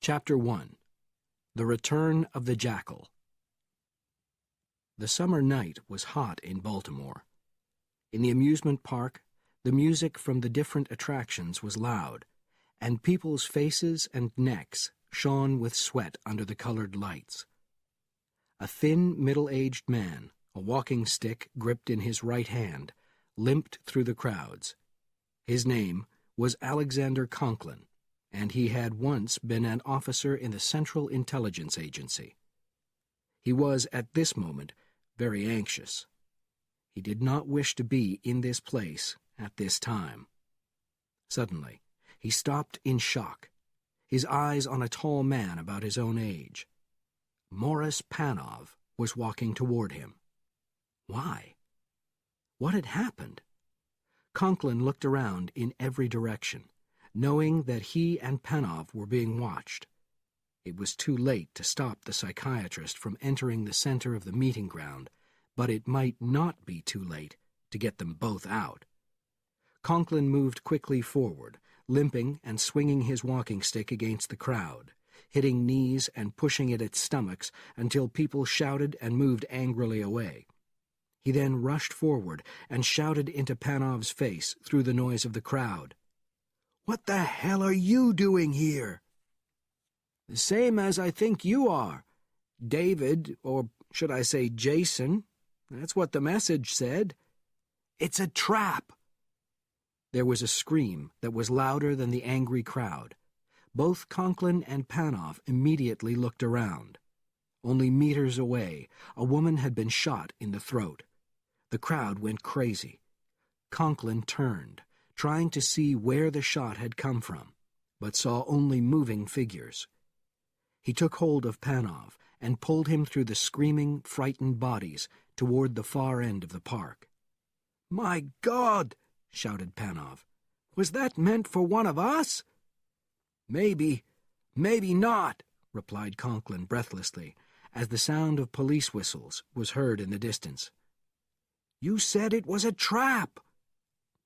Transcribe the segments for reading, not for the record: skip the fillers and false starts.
Chapter 1. The Return of the Jackal. The summer night was hot in Baltimore. In the amusement park, the music from the different attractions was loud, and people's faces and necks shone with sweat under the colored lights. A thin, middle-aged man, a walking stick gripped in his right hand, limped through the crowds. His name was Alexander Conklin, and he had once been an officer in the Central Intelligence Agency. He was, at this moment, very anxious. He did not wish to be in this place at this time. Suddenly, he stopped in shock, his eyes on a tall man about his own age. Morris Panov was walking toward him. Why? What had happened? Conklin looked around in every direction, knowing that he and Panov were being watched. It was too late to stop the psychiatrist from entering the center of the meeting ground, but it might not be too late to get them both out. Conklin moved quickly forward, limping and swinging his walking stick against the crowd, hitting knees and pushing at its stomachs until people shouted and moved angrily away. He then rushed forward and shouted into Panov's face through the noise of the crowd. "What the hell are you doing here?" "The same as I think you are. David, or should I say Jason? That's what the message said." "It's a trap." There was a scream that was louder than the angry crowd. Both Conklin and Panov immediately looked around. Only meters away, a woman had been shot in the throat. The crowd went crazy. Conklin turned, trying to see where the shot had come from, but saw only moving figures. He took hold of Panov and pulled him through the screaming, frightened bodies toward the far end of the park. "My God!" shouted Panov. "Was that meant for one of us?" Maybe not," replied Conklin breathlessly, as the sound of police whistles was heard in the distance. "You said it was a trap."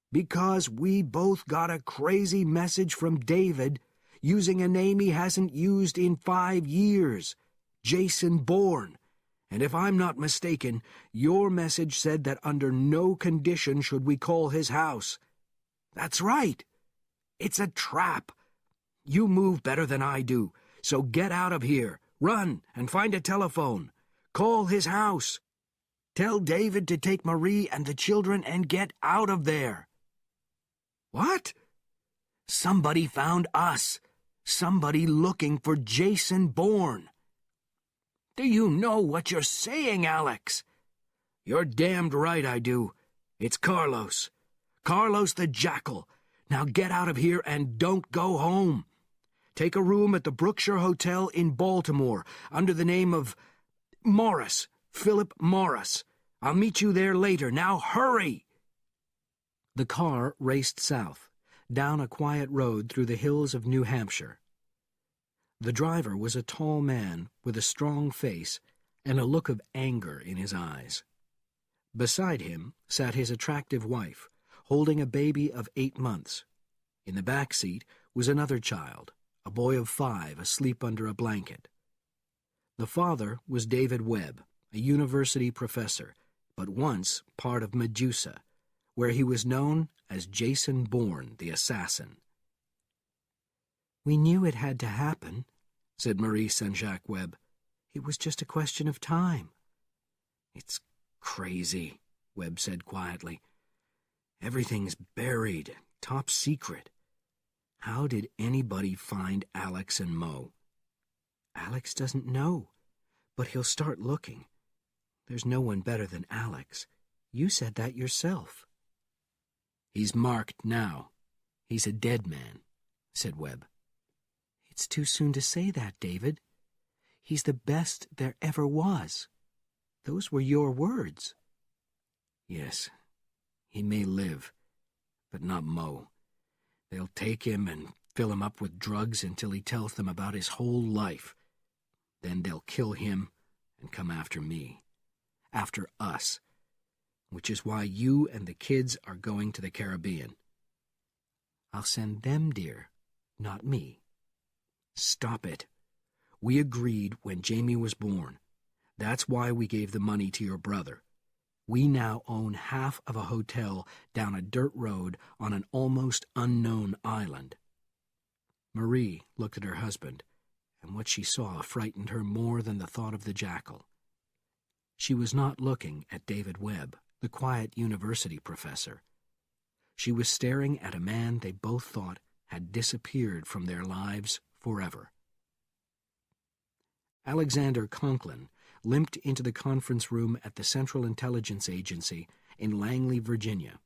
"Because we both got a crazy message from David, using a name he hasn't used in 5 years, Jason Bourne. And if I'm not mistaken, your message said that under no condition should we call his house." "That's right. It's a trap. You move better than I do, so get out of here. Run and find a telephone. Call his house. Tell David to take Marie and the children and get out of there." "What?" "Somebody found us. Somebody looking for Jason Bourne." "Do you know what you're saying, Alex?" "You're damned right I do. It's Carlos. Carlos the Jackal. Now get out of here and don't go home. Take a room at the Brookshire Hotel in Baltimore under the name of Morris, Philip Morris. I'll meet you there later. Now hurry!" The car raced south, down a quiet road through the hills of New Hampshire. The driver was a tall man with a strong face and a look of anger in his eyes. Beside him sat his attractive wife, holding a baby of 8 months. In the back seat was another child, a boy of 5 asleep under a blanket. The father was David Webb, a university professor, but once part of Medusa, where he was known as Jason Bourne, the assassin. "We knew it had to happen," said Marie Saint-Jacques Webb. "It was just a question of time." "It's crazy," Webb said quietly. "Everything's buried, top secret. How did anybody find Alex and Mo?" "Alex doesn't know, but he'll start looking. There's no one better than Alex. You said that yourself." "He's marked now. He's a dead man," said Webb. "It's too soon to say that, David. He's the best there ever was. Those were your words." "Yes, he may live, but not Mo. They'll take him and fill him up with drugs until he tells them about his whole life. Then they'll kill him and come after me. After us. Which is why you and the kids are going to the Caribbean." "I'll send them, dear, not me." Stop it. We agreed when Jamie was born. That's why we gave the money to your brother. We now own half of a hotel down a dirt road on an almost unknown island." Marie looked at her husband, and what she saw frightened her more than the thought of the Jackal. She was not looking at David Webb, the quiet university professor. She was staring at a man they both thought had disappeared from their lives forever. Alexander Conklin limped into the conference room at the Central Intelligence Agency in Langley, Virginia.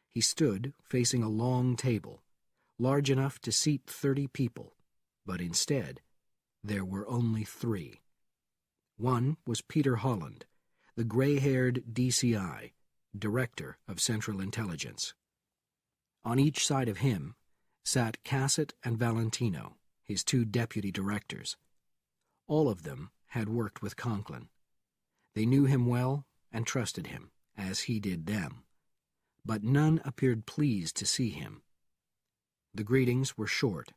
He stood facing a long table, large enough to seat 30 people, but instead there were only 3. One was Peter Holland, the gray-haired DCI, Director of Central Intelligence. On each side of him sat Cassett and Valentino, his 2 deputy directors. All of them had worked with Conklin. They knew him well and trusted him, as he did them. But none appeared pleased to see him. The greetings were short,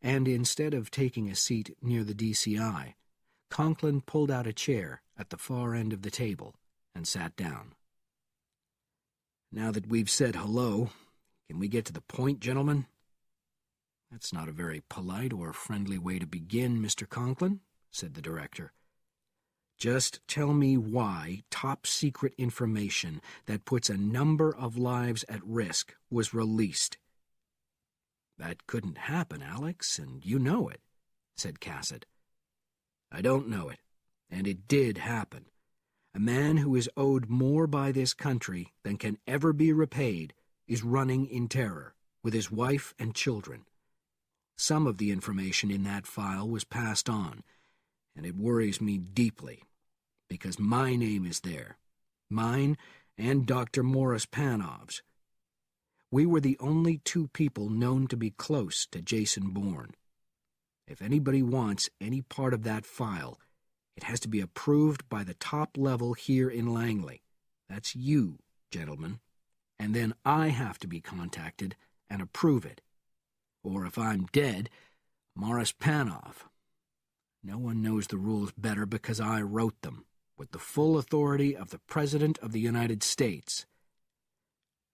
and instead of taking a seat near the DCI, Conklin pulled out a chair at the far end of the table and sat down. "Now that we've said hello, can we get to the point, gentlemen?" "That's not a very polite or friendly way to begin, Mr. Conklin," said the director. "Just tell me why top-secret information that puts a number of lives at risk was released." "That couldn't happen, Alex, and you know it," said Cassett. "I don't know it, and it did happen. A man who is owed more by this country than can ever be repaid is running in terror, with his wife and children. Some of the information in that file was passed on, and it worries me deeply, because my name is there, mine and Dr. Morris Panov's. We were the only 2 people known to be close to Jason Bourne. If anybody wants any part of that file, it has to be approved by the top level here in Langley. That's you, gentlemen. And then I have to be contacted and approve it. Or if I'm dead, Morris Panov. No one knows the rules better because I wrote them, with the full authority of the President of the United States."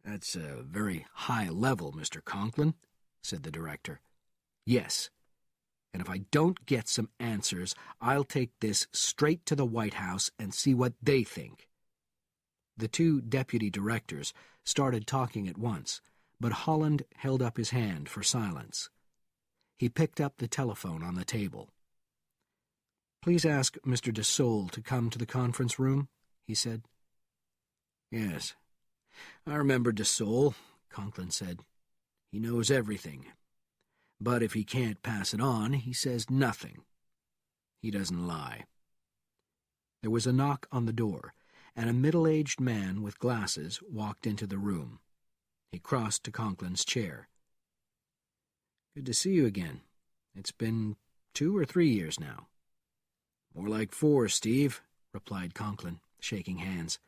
"That's a very high level, Mr. Conklin," said the director. "Yes. And if I don't get some answers, I'll take this straight to the White House and see what they think." The 2 deputy directors started talking at once, but Holland held up his hand for silence. He picked up the telephone on the table. "Please ask Mr. de Saulles to come to the conference room," he said. "Yes, I remember de Saulles," Conklin said. "He knows everything. But if he can't pass it on, he says nothing. He doesn't lie." There was a knock on the door, and a middle-aged man with glasses walked into the room. He crossed to Conklin's chair. "Good to see you again. It's been 2 or 3 years now." "More like 4, Steve," replied Conklin, shaking hands.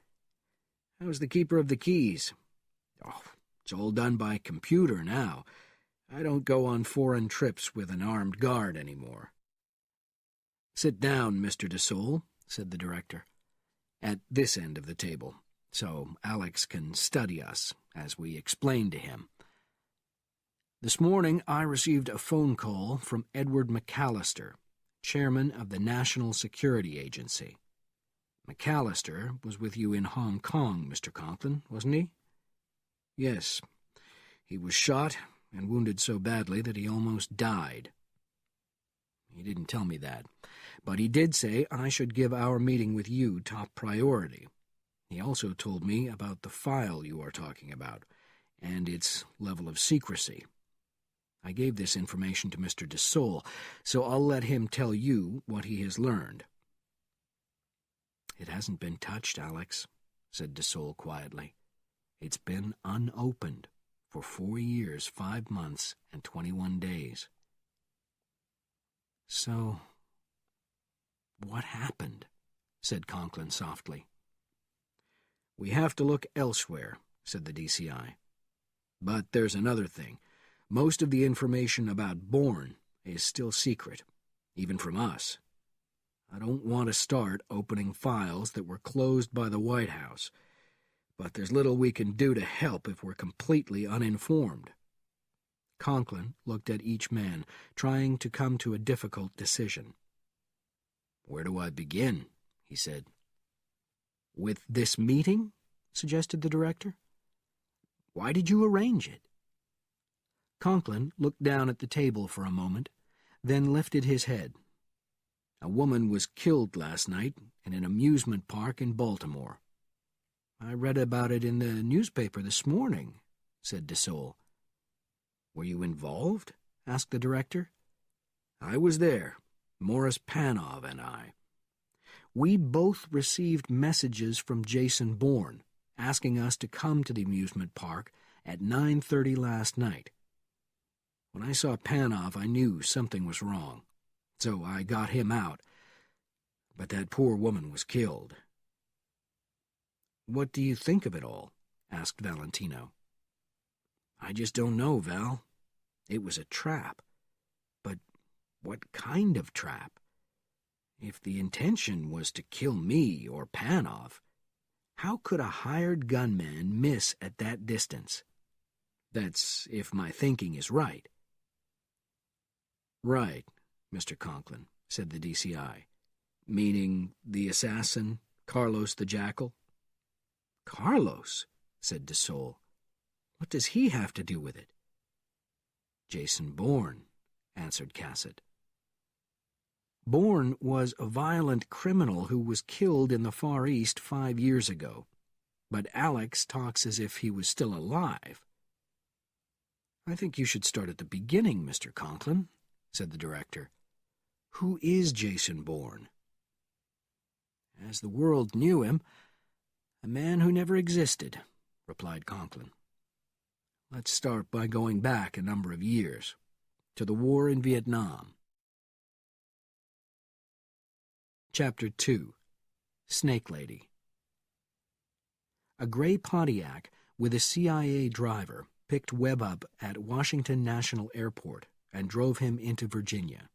"How's the keeper of the keys?" "Oh, it's all done by computer now. I don't go on foreign trips with an armed guard anymore." "Sit down, Mr. de Saulles," said the director, "at this end of the table, so Alex can study us as we explain to him. This morning I received a phone call from Edward McAllister, chairman of the National Security Agency. McAllister was with you in Hong Kong, Mr. Conklin, wasn't he?" "Yes. He was shot and wounded so badly that he almost died." "He didn't tell me that, but he did say I should give our meeting with you top priority. He also told me about the file you are talking about, and its level of secrecy. I gave this information to Mr. de Saulles, so I'll let him tell you what he has learned." "It hasn't been touched, Alex," said de Saulles quietly. "It's been unopened for 4 years, 5 months, and 21 days. "So, what happened?" said Conklin softly. "We have to look elsewhere," said the DCI. "But there's another thing. Most of the information about Bourne is still secret, even from us. I don't want to start opening files that were closed by the White House, but there's little we can do to help if we're completely uninformed." Conklin looked at each man, trying to come to a difficult decision. "Where do I begin?" he said. "With this meeting?" suggested the director. "Why did you arrange it?" Conklin looked down at the table for a moment, then lifted his head. "A woman was killed last night in an amusement park in Baltimore." "I read about it in the newspaper this morning," said DeSalle. "Were you involved?" asked the director. "I was there, Morris Panov and I. We both received messages from Jason Bourne asking us to come to the amusement park at 9:30 last night. When I saw Panov, I knew something was wrong, so I got him out. But that poor woman was killed." "What do you think of it all?" asked Valentino. "I just don't know, Val. It was a trap. But what kind of trap? If the intention was to kill me or Panov, how could a hired gunman miss at that distance? That's if my thinking is right." "Right, Mr. Conklin," said the DCI. "Meaning the assassin, Carlos the Jackal?" "Carlos?" said DeSalle. "What does he have to do with it?" "Jason Bourne," answered Cassett. "Bourne was a violent criminal who was killed in the Far East 5 years ago, but Alex talks as if he was still alive." "I think you should start at the beginning, Mr. Conklin," said the director. "Who is Jason Bourne?" "As the world knew him, a man who never existed," replied Conklin. "Let's start by going back a number of years, to the war in Vietnam." Chapter 2. Snake Lady. A gray Pontiac with a CIA driver picked Webb up at Washington National Airport and drove him into Virginia.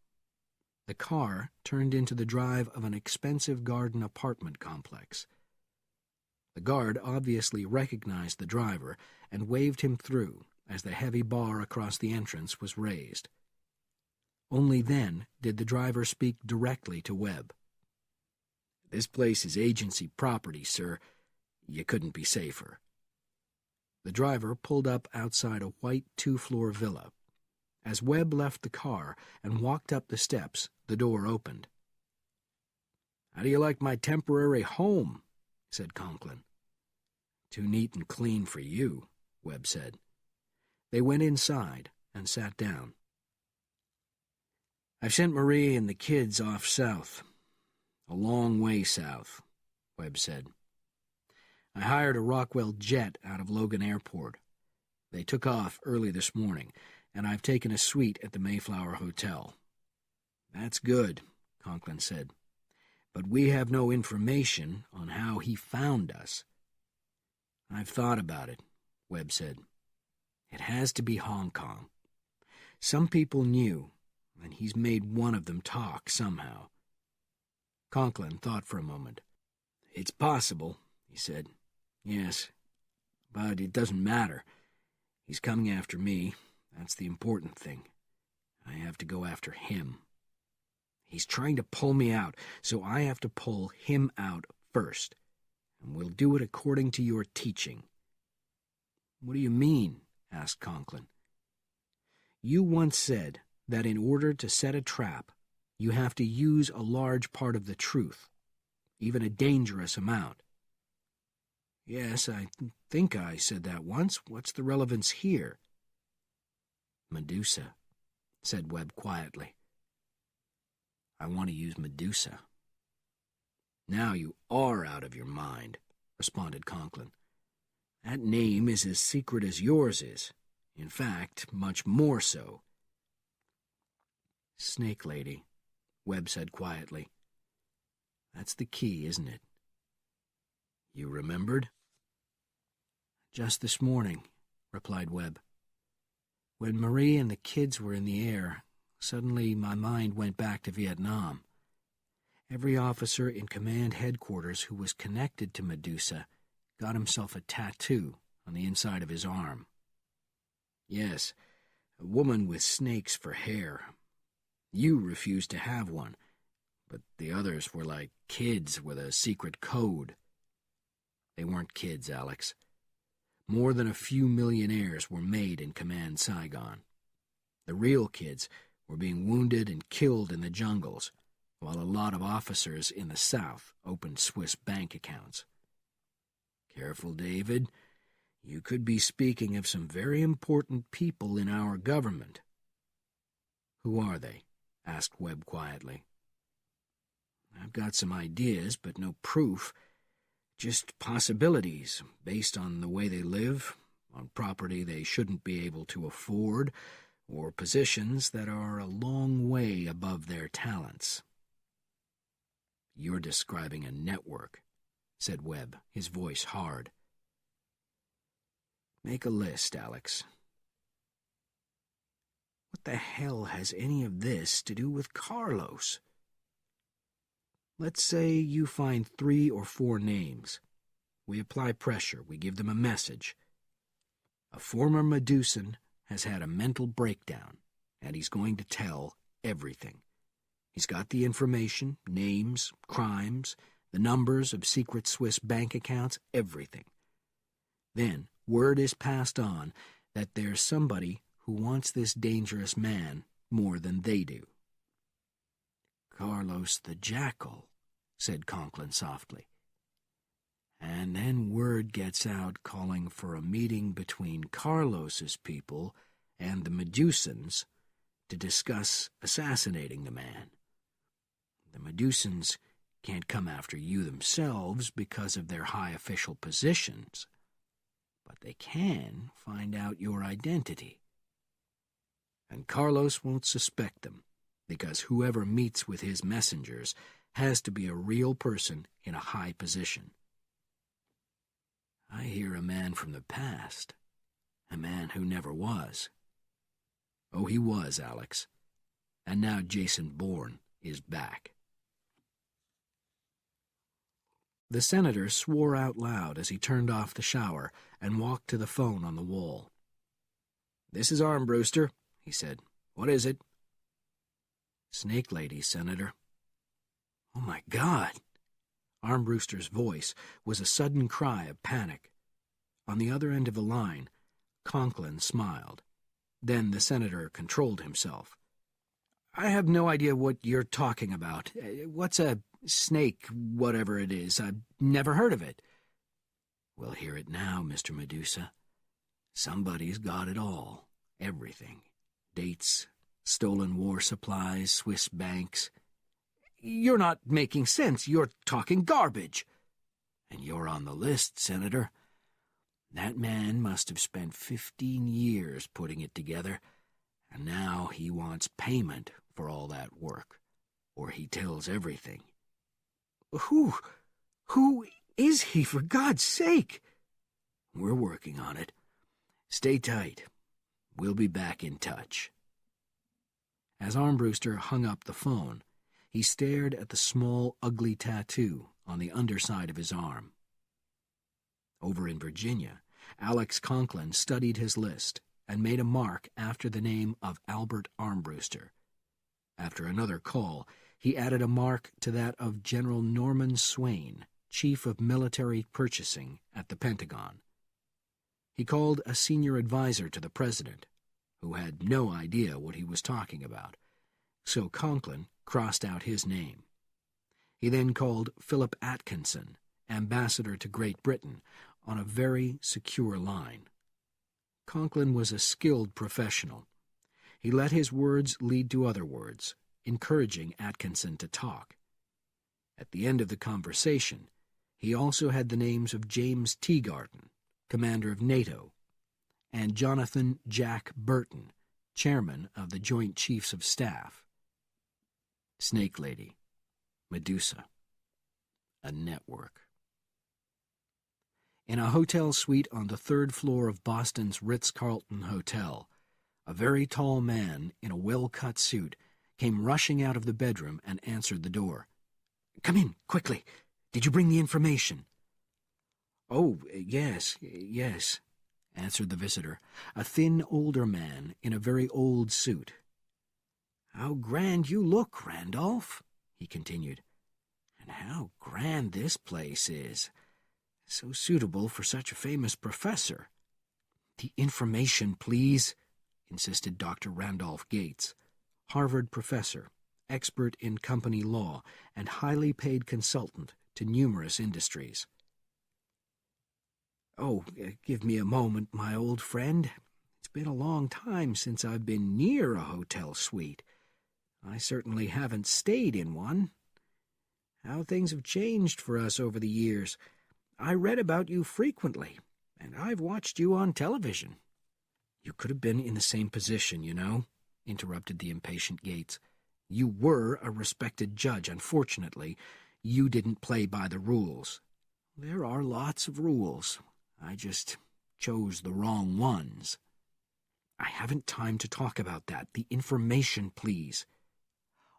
The car turned into the drive of an expensive garden apartment complex. The guard obviously recognized the driver and waved him through as the heavy bar across the entrance was raised. Only then did the driver speak directly to Webb. "This place is agency property, sir. You couldn't be safer." The driver pulled up outside a white 2-floor villa. As Webb left the car and walked up the steps, the door opened. "How do you like my temporary home?" said Conklin. "Too neat and clean for you," Webb said. They went inside and sat down. "I've sent Marie and the kids off south. A long way south," Webb said. "I hired a Rockwell jet out of Logan Airport. They took off early this morning, and I've taken a suite at the Mayflower Hotel." "That's good," Conklin said. "But we have no information on how he found us." "I've thought about it," Webb said. "It has to be Hong Kong. Some people knew, and he's made one of them talk somehow." Conklin thought for a moment. "It's possible," he said. "Yes, but it doesn't matter. He's coming after me. That's the important thing. I have to go after him. He's trying to pull me out, so I have to pull him out first, and we'll do it according to your teaching." "What do you mean?" asked Conklin. "You once said that in order to set a trap, you have to use a large part of the truth, even a dangerous amount." "Yes, I think I said that once. What's the relevance here?" "Medusa," said Webb quietly. "I want to use Medusa." "Now you are out of your mind," responded Conklin. "That name is as secret as yours is. In fact, much more so." "Snake Lady," Webb said quietly. "That's the key, isn't it?" "You remembered?" "Just this morning," replied Webb. "When Marie and the kids were in the air, Suddenly my mind went back to Vietnam. Every officer in command headquarters who was connected to Medusa got himself a tattoo on the inside of his arm. Yes, a woman with snakes for hair. You refused to have one, but the others were like kids with a secret code. They weren't kids, Alex. More than a few millionaires were made in Command Saigon. The real kids were being wounded and killed in the jungles, while a lot of officers in the South opened Swiss bank accounts. Careful, David. You could be speaking of some very important people in our government. Who are they? Asked Webb quietly. I've got some ideas, but no proof. Just possibilities, based on the way they live, on property they shouldn't be able to afford, or positions that are a long way above their talents. You're describing a network, said Webb, his voice hard. Make a list, Alex. What the hell has any of this to do with Carlos? Let's say you find 3 or 4 names. We apply pressure. We give them a message. A former Medusan has had a mental breakdown, and he's going to tell everything. He's got the information, names, crimes, the numbers of secret Swiss bank accounts, everything. Then word is passed on that there's somebody who wants this dangerous man more than they do. Carlos the Jackal, said Conklin softly. And then word gets out calling for a meeting between Carlos's people and the Medusans to discuss assassinating the man. The Medusans can't come after you themselves because of their high official positions, but they can find out your identity. And Carlos won't suspect them, because whoever meets with his messengers has to be a real person in a high position. I hear a man from the past, a man who never was. Oh, he was, Alex. And now Jason Bourne is back. The senator swore out loud as he turned off the shower and walked to the phone on the wall. "This is Armbruster," he said. "What is it?" "Snake Lady, Senator." "Oh, my God!" Armbruster's voice was a sudden cry of panic. On the other end of the line, Conklin smiled. Then the senator controlled himself. "I have no idea what you're talking about. What's a snake, whatever it is? I've never heard of it." "Well, hear it now, Mr. Medusa. Somebody's got it all. Everything. Dates, stolen war supplies, Swiss banks." "You're not making sense. You're talking garbage." "And you're on the list, Senator. That man must have spent 15 years putting it together, and now he wants payment for all that work, or he tells everything." Who is he, for God's sake?" "We're working on it. Stay tight. We'll be back in touch." As Armbruster hung up the phone, he stared at the small, ugly tattoo on the underside of his arm. Over in Virginia, Alex Conklin studied his list and made a mark after the name of Albert Armbruster. After another call, he added a mark to that of General Norman Swain, Chief of Military Purchasing at the Pentagon. He called a senior advisor to the president, who had no idea what he was talking about, so Conklin crossed out his name. He then called Philip Atkinson, ambassador to Great Britain, on a very secure line. Conklin was a skilled professional. He let his words lead to other words, encouraging Atkinson to talk. At the end of the conversation, he also had the names of James Teagarden, commander of NATO, and Jonathan Jack Burton, chairman of the Joint Chiefs of Staff. Snake Lady, Medusa, a network. In a hotel suite on the 3rd floor of Boston's Ritz-Carlton Hotel, A very tall man in a well-cut suit came rushing out of the bedroom and answered the door. "Come in, quickly. Did you bring the information?" "Oh, yes, answered the visitor, a thin, older man in a very old suit. "How grand you look, Randolph," he continued. "And how grand this place is. So suitable for such a famous professor." "The information, please," insisted Dr. Randolph Gates, Harvard professor, expert in company law, and highly paid consultant to numerous industries. "Oh, give me a moment, my old friend. It's been a long time since I've been near a hotel suite. I certainly haven't stayed in one. How things have changed for us over the years. I read about you frequently, and I've watched you on television." "You could have been in the same position, you know," interrupted the impatient Gates. "You were a respected judge. Unfortunately, you didn't play by the rules." "There are lots of rules. I just chose the wrong ones." "I haven't time to talk about that. The information, please."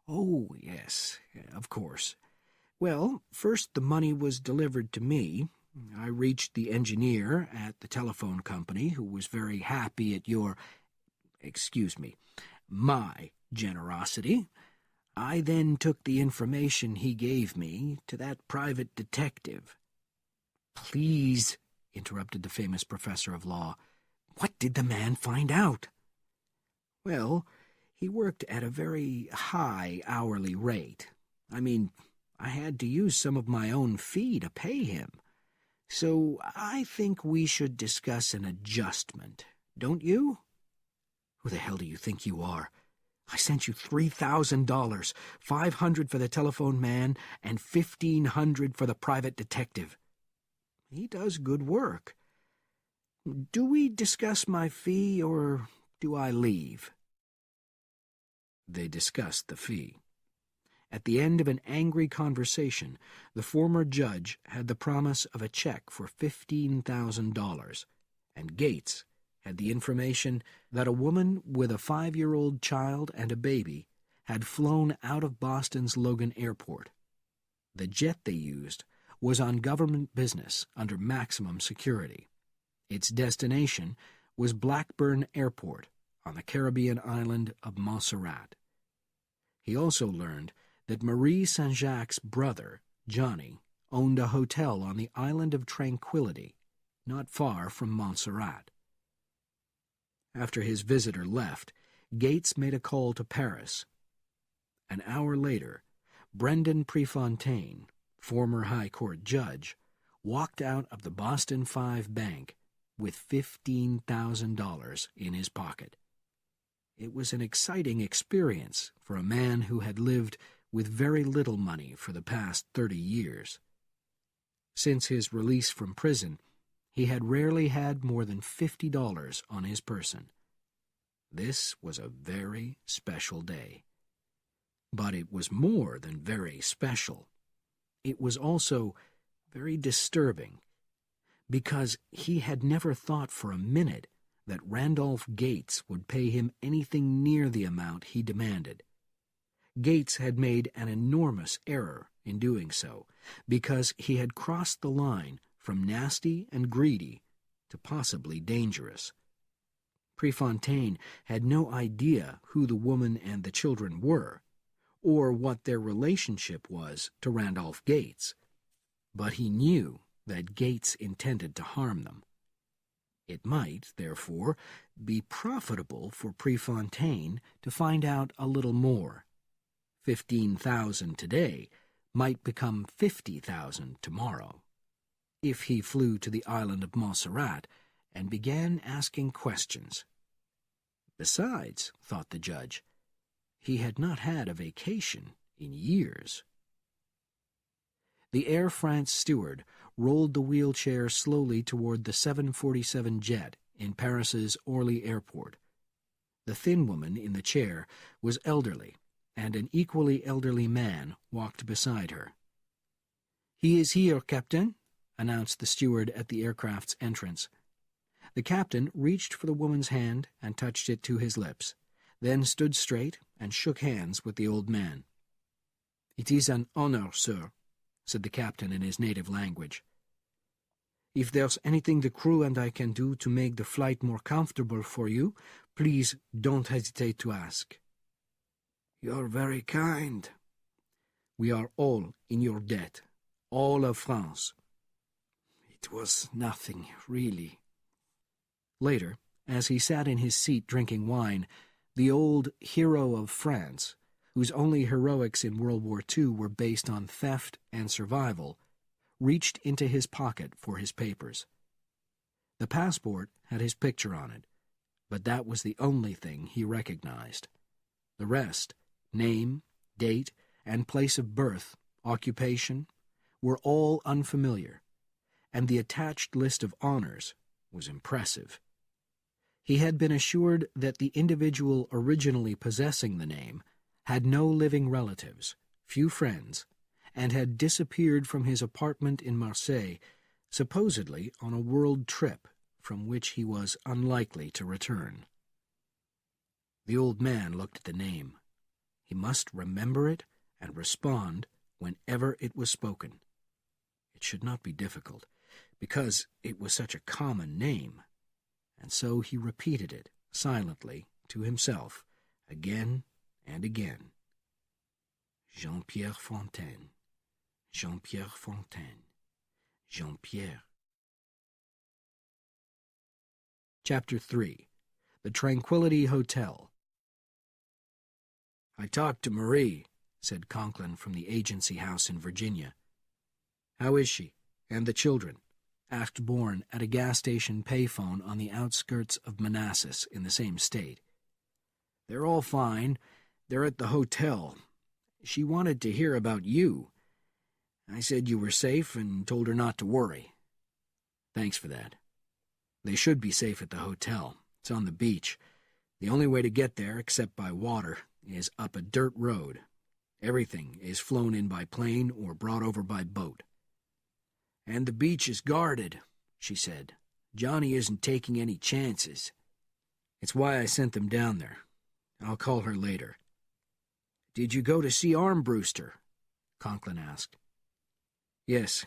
"Oh, yes, of course. Well, first the money was delivered to me. I reached the engineer at the telephone company, who was very happy at my generosity. I then took the information he gave me to that private detective." "Please," interrupted the famous professor of law, "what did the man find out?" "Well, he worked at a very high hourly rate. I had to use some of my own fee to pay him. So I think we should discuss an adjustment, don't you?" "Who the hell do you think you are? I sent you $3,000, $500 for the telephone man, and $1,500 for the private detective." "He does good work. Do we discuss my fee, or do I leave?" They discussed the fee. At the end of an angry conversation, the former judge had the promise of a check for $15,000, and Gates had the information that a woman with a 5-year-old child and a baby had flown out of Boston's Logan Airport. The jet they used was on government business under maximum security. Its destination was Blackburn Airport on the Caribbean island of Montserrat. He also learned that Marie Saint-Jacques' brother, Johnny, owned a hotel on the island of Tranquility, not far from Montserrat. After his visitor left, Gates made a call to Paris. An hour later, Brendan Prefontaine, former High Court judge, walked out of the Boston 5 Bank with $15,000 in his pocket. It was an exciting experience for a man who had lived with very little money for the past 30 years. Since his release from prison, he had rarely had more than $50 on his person. This was a very special day. But it was more than very special. It was also very disturbing, because he had never thought for a minute that Randolph Gates would pay him anything near the amount he demanded. Gates had made an enormous error in doing so, because he had crossed the line from nasty and greedy to possibly dangerous. Prefontaine had no idea who the woman and the children were, or what their relationship was to Randolph Gates, but he knew that Gates intended to harm them. It might, therefore, be profitable for Prefontaine to find out a little more. 15,000 today might become 50,000 tomorrow, if he flew to the island of Montserrat and began asking questions. Besides, thought the judge, he had not had a vacation in years. The Air France steward rolled the wheelchair slowly toward the 747 jet in Paris's Orly Airport. The thin woman in the chair was elderly, and an equally elderly man walked beside her. "He is here, Captain," announced the steward at the aircraft's entrance. The captain reached for the woman's hand and touched it to his lips, then stood straight and shook hands with the old man. "It is an honor, sir," said the captain in his native language. "If there's anything the crew and I can do to make the flight more comfortable for you, please don't hesitate to ask." "You're very kind." "We are all in your debt, all of France." "It was nothing, really." Later, as he sat in his seat drinking wine, the old hero of France, whose only heroics in World War II were based on theft and survival, reached into his pocket for his papers. The passport had his picture on it, but that was the only thing he recognized. The rest, name, date, and place of birth, occupation, were all unfamiliar, and the attached list of honors was impressive. He had been assured that the individual originally possessing the name had no living relatives, few friends, and had disappeared from his apartment in Marseille, supposedly on a world trip from which he was unlikely to return. The old man looked at the name. He must remember it and respond whenever it was spoken. It should not be difficult, because it was such a common name, and so he repeated it silently to himself again and again. Jean-Pierre Fontaine, Jean-Pierre Fontaine, Jean-Pierre. Chapter 3. The Tranquility Hotel. "I talked to Marie," said Conklin from the agency house in Virginia. "How is she? And the children?" asked Bourne at a gas station payphone on the outskirts of Manassas in the same state. "They're all fine. They're at the hotel. She wanted to hear about you. I said you were safe and told her not to worry." "Thanks for that. They should be safe at the hotel. It's on the beach. The only way to get there, except by water, is up a dirt road. Everything is flown in by plane or brought over by boat." "And the beach is guarded," she said. "Johnny isn't taking any chances." "It's why I sent them down there. I'll call her later." "Did you go to see Armbruster?" Conklin asked. "Yes.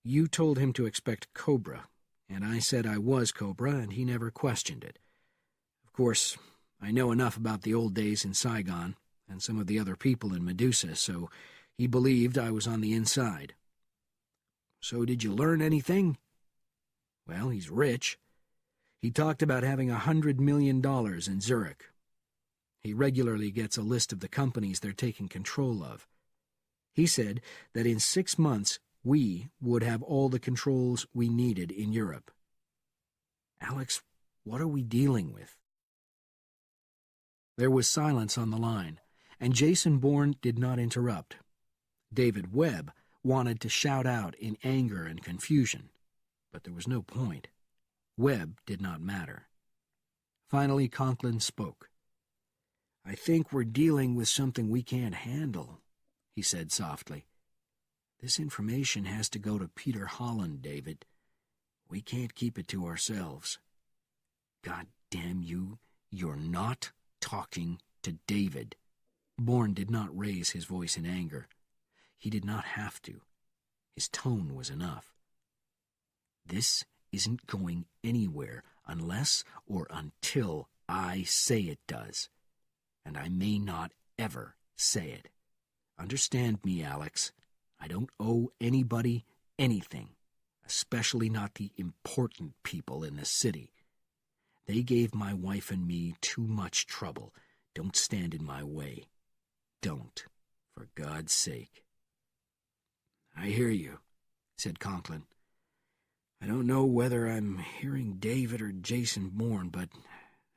You told him to expect Cobra, and I said I was Cobra, and he never questioned it. Of course, I know enough about the old days in Saigon and some of the other people in Medusa, so he believed I was on the inside." "So did you learn anything?" "Well, he's rich. He talked about having $100 million in Zurich. He regularly gets a list of the companies they're taking control of. He said that in 6 months we would have all the controls we needed in Europe." "Alex, what are we dealing with?" There was silence on the line, and Jason Bourne did not interrupt. David Webb wanted to shout out in anger and confusion, but there was no point. Webb did not matter. Finally, Conklin spoke. "I think we're dealing with something we can't handle," he said softly. "This information has to go to Peter Holland, David. We can't keep it to ourselves." "God damn you, you're not talking to David." Bourne did not raise his voice in anger. He did not have to. His tone was enough. "This isn't going anywhere unless or until I say it does. And I may not ever say it. Understand me, Alex. I don't owe anybody anything, especially not the important people in the city. They gave my wife and me too much trouble. Don't stand in my way. Don't, for God's sake." "I hear you," said Conklin. "I don't know whether I'm hearing David or Jason Bourne, but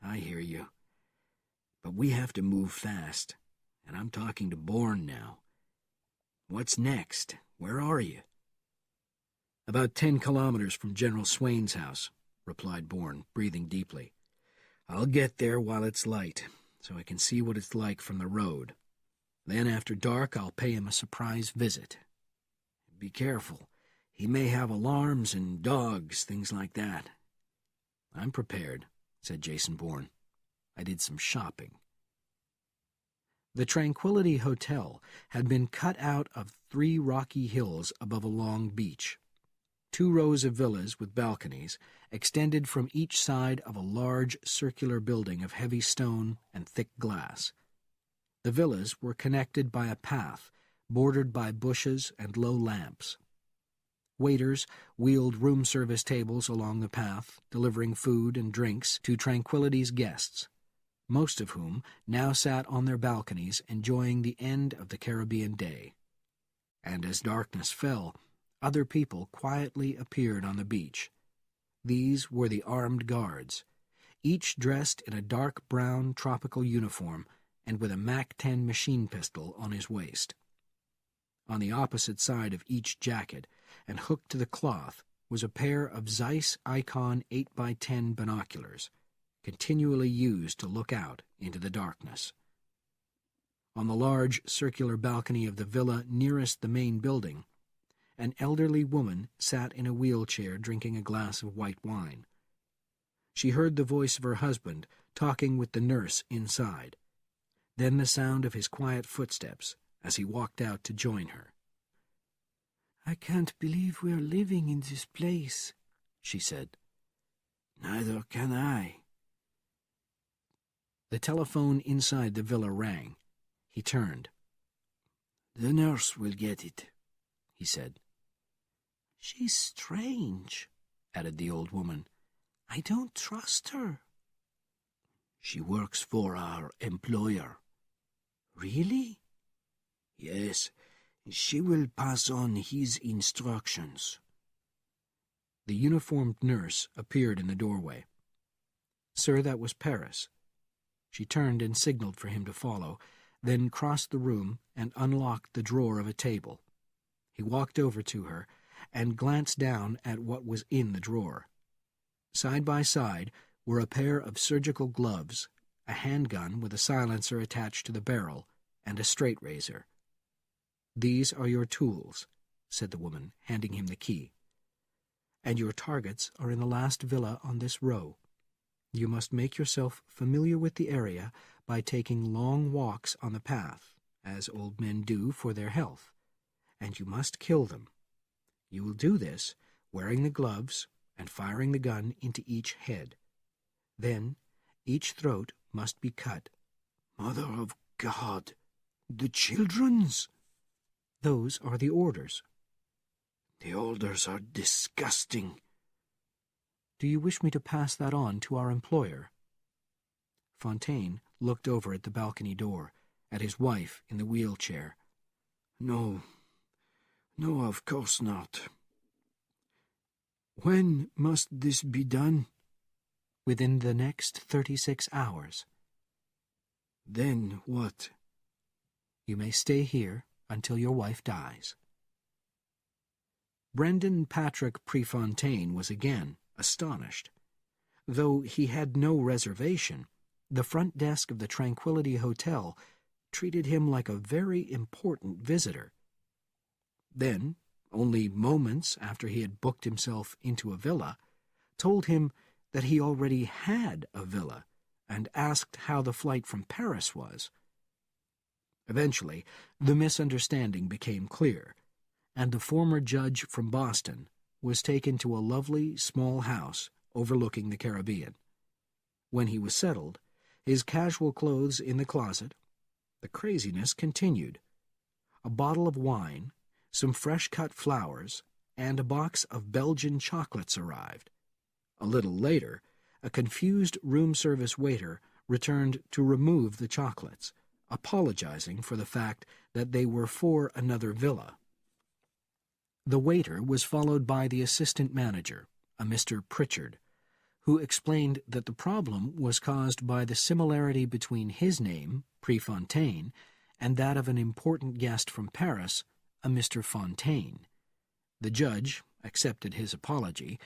I hear you. But we have to move fast, and I'm talking to Bourne now. What's next? Where are you?" "About 10 kilometers from General Swain's house," replied Bourne, breathing deeply. "I'll get there while it's light, so I can see what it's like from the road. Then after dark I'll pay him a surprise visit. Be careful. He may have alarms and dogs, things like that." "I'm prepared," said Jason Bourne. "I did some shopping." The Tranquility Hotel had been cut out of 3 rocky hills above a long beach. 2 rows of villas with balconies extended from each side of a large circular building of heavy stone and thick glass. The villas were connected by a path bordered by bushes and low lamps. Waiters wheeled room service tables along the path, delivering food and drinks to Tranquility's guests, most of whom now sat on their balconies enjoying the end of the Caribbean day. And as darkness fell, other people quietly appeared on the beach. These were the armed guards, each dressed in a dark brown tropical uniform and with a MAC-10 machine pistol on his waist. On the opposite side of each jacket, and hooked to the cloth, was a pair of Zeiss Icon 8x10 binoculars, continually used to look out into the darkness. On the large circular balcony of the villa nearest the main building, an elderly woman sat in a wheelchair drinking a glass of white wine. She heard the voice of her husband talking with the nurse inside, then the sound of his quiet footsteps as he walked out to join her. "I can't believe we're living in this place," she said. "Neither can I." The telephone inside the villa rang. He turned. "The nurse will get it," he said. "She's strange," added the old woman. "I don't trust her." "She works for our employer." "Really?" "Yes, she will pass on his instructions." The uniformed nurse appeared in the doorway. "Sir, that was Paris." She turned and signaled for him to follow, then crossed the room and unlocked the drawer of a table. He walked over to her and glanced down at what was in the drawer. Side by side were a pair of surgical gloves, a handgun with a silencer attached to the barrel, and a straight razor. "These are your tools," said the woman, handing him the key. "And your targets are in the last villa on this row. You must make yourself familiar with the area by taking long walks on the path, as old men do for their health, and you must kill them. You will do this wearing the gloves and firing the gun into each head. Then each throat must be cut." "Mother of God! The children's?" "Those are the orders." "The orders are disgusting." "Do you wish me to pass that on to our employer?" Fontaine looked over at the balcony door, at his wife in the wheelchair. No, of course not." "When must this be done?" "Within the next 36 hours. "Then what?" "You may stay here until your wife dies." Brendan Patrick Prefontaine was again astonished. Though he had no reservation, the front desk of the Tranquility Hotel treated him like a very important visitor. Then, only moments after he had booked himself into a villa, told him that he already had a villa and asked how the flight from Paris was. Eventually, the misunderstanding became clear, and the former judge from Boston was taken to a lovely small house overlooking the Caribbean. When he was settled, his casual clothes in the closet, the craziness continued. A bottle of wine, some fresh-cut flowers, and a box of Belgian chocolates arrived. A little later, a confused room service waiter returned to remove the chocolates, apologizing for the fact that they were for another villa. The waiter was followed by the assistant manager, a Mr. Pritchard, who explained that the problem was caused by the similarity between his name, Prefontaine, and that of an important guest from Paris, a Mr. Fontaine. The judge accepted his apology,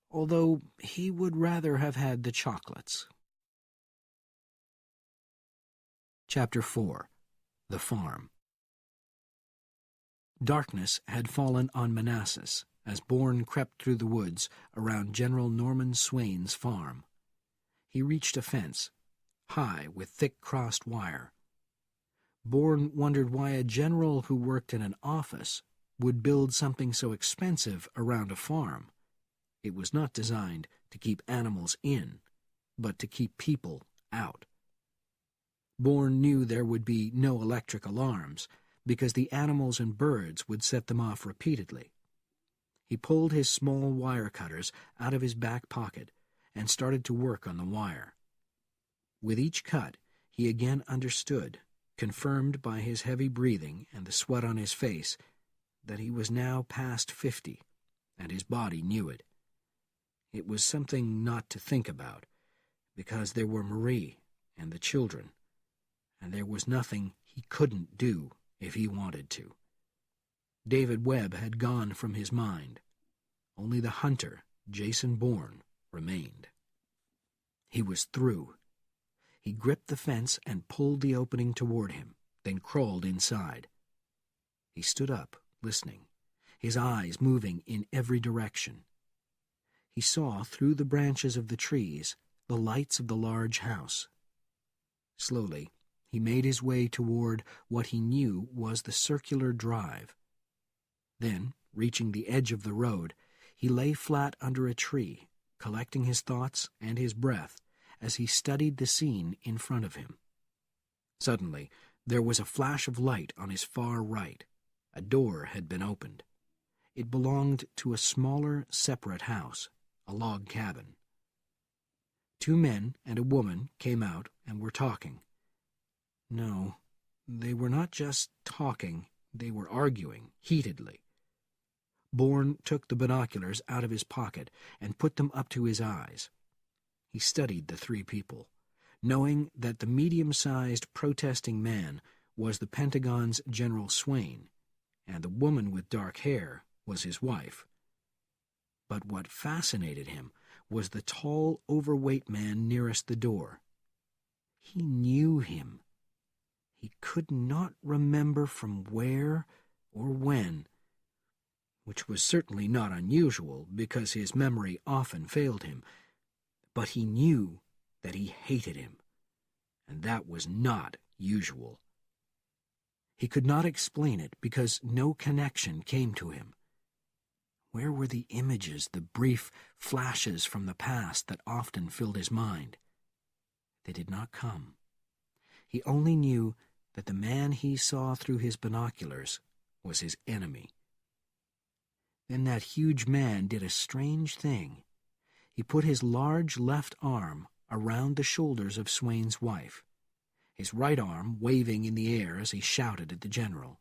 although he would rather have had the chocolates. Chapter 4. The Farm. Darkness had fallen on Manassas as Bourne crept through the woods around General Norman Swain's farm. He reached a fence, high with thick crossed wire. Bourne wondered why a general who worked in an office would build something so expensive around a farm. It was not designed to keep animals in, but to keep people out. Bourne knew there would be no electric alarms, because the animals and birds would set them off repeatedly. He pulled his small wire cutters out of his back pocket and started to work on the wire. With each cut, he again understood, confirmed by his heavy breathing and the sweat on his face, that he was now past 50, and his body knew it. It was something not to think about, because there were Marie and the children, and there was nothing he couldn't do if he wanted to. David Webb had gone from his mind. Only the hunter, Jason Bourne, remained. He was through. He gripped the fence and pulled the opening toward him, then crawled inside. He stood up, listening, his eyes moving in every direction. He saw through the branches of the trees the lights of the large house. Slowly, he made his way toward what he knew was the circular drive. Then, reaching the edge of the road, he lay flat under a tree, collecting his thoughts and his breath as he studied the scene in front of him. Suddenly, there was a flash of light on his far right. A door had been opened. It belonged to a smaller, separate house, a log cabin. 2 men and a woman came out and were talking. No, they were not just talking, they were arguing, heatedly. Bourne took the binoculars out of his pocket and put them up to his eyes. He studied the 3 people, knowing that the medium-sized protesting man was the Pentagon's General Swain, and the woman with dark hair was his wife. But what fascinated him was the tall, overweight man nearest the door. He knew him. He could not remember from where or when, which was certainly not unusual because his memory often failed him, but he knew that he hated him, and that was not usual. He could not explain it because no connection came to him. Where were the images, the brief flashes from the past that often filled his mind? They did not come. He only knew that the man he saw through his binoculars was his enemy. Then that huge man did a strange thing. He put his large left arm around the shoulders of Swain's wife, his right arm waving in the air as he shouted at the general.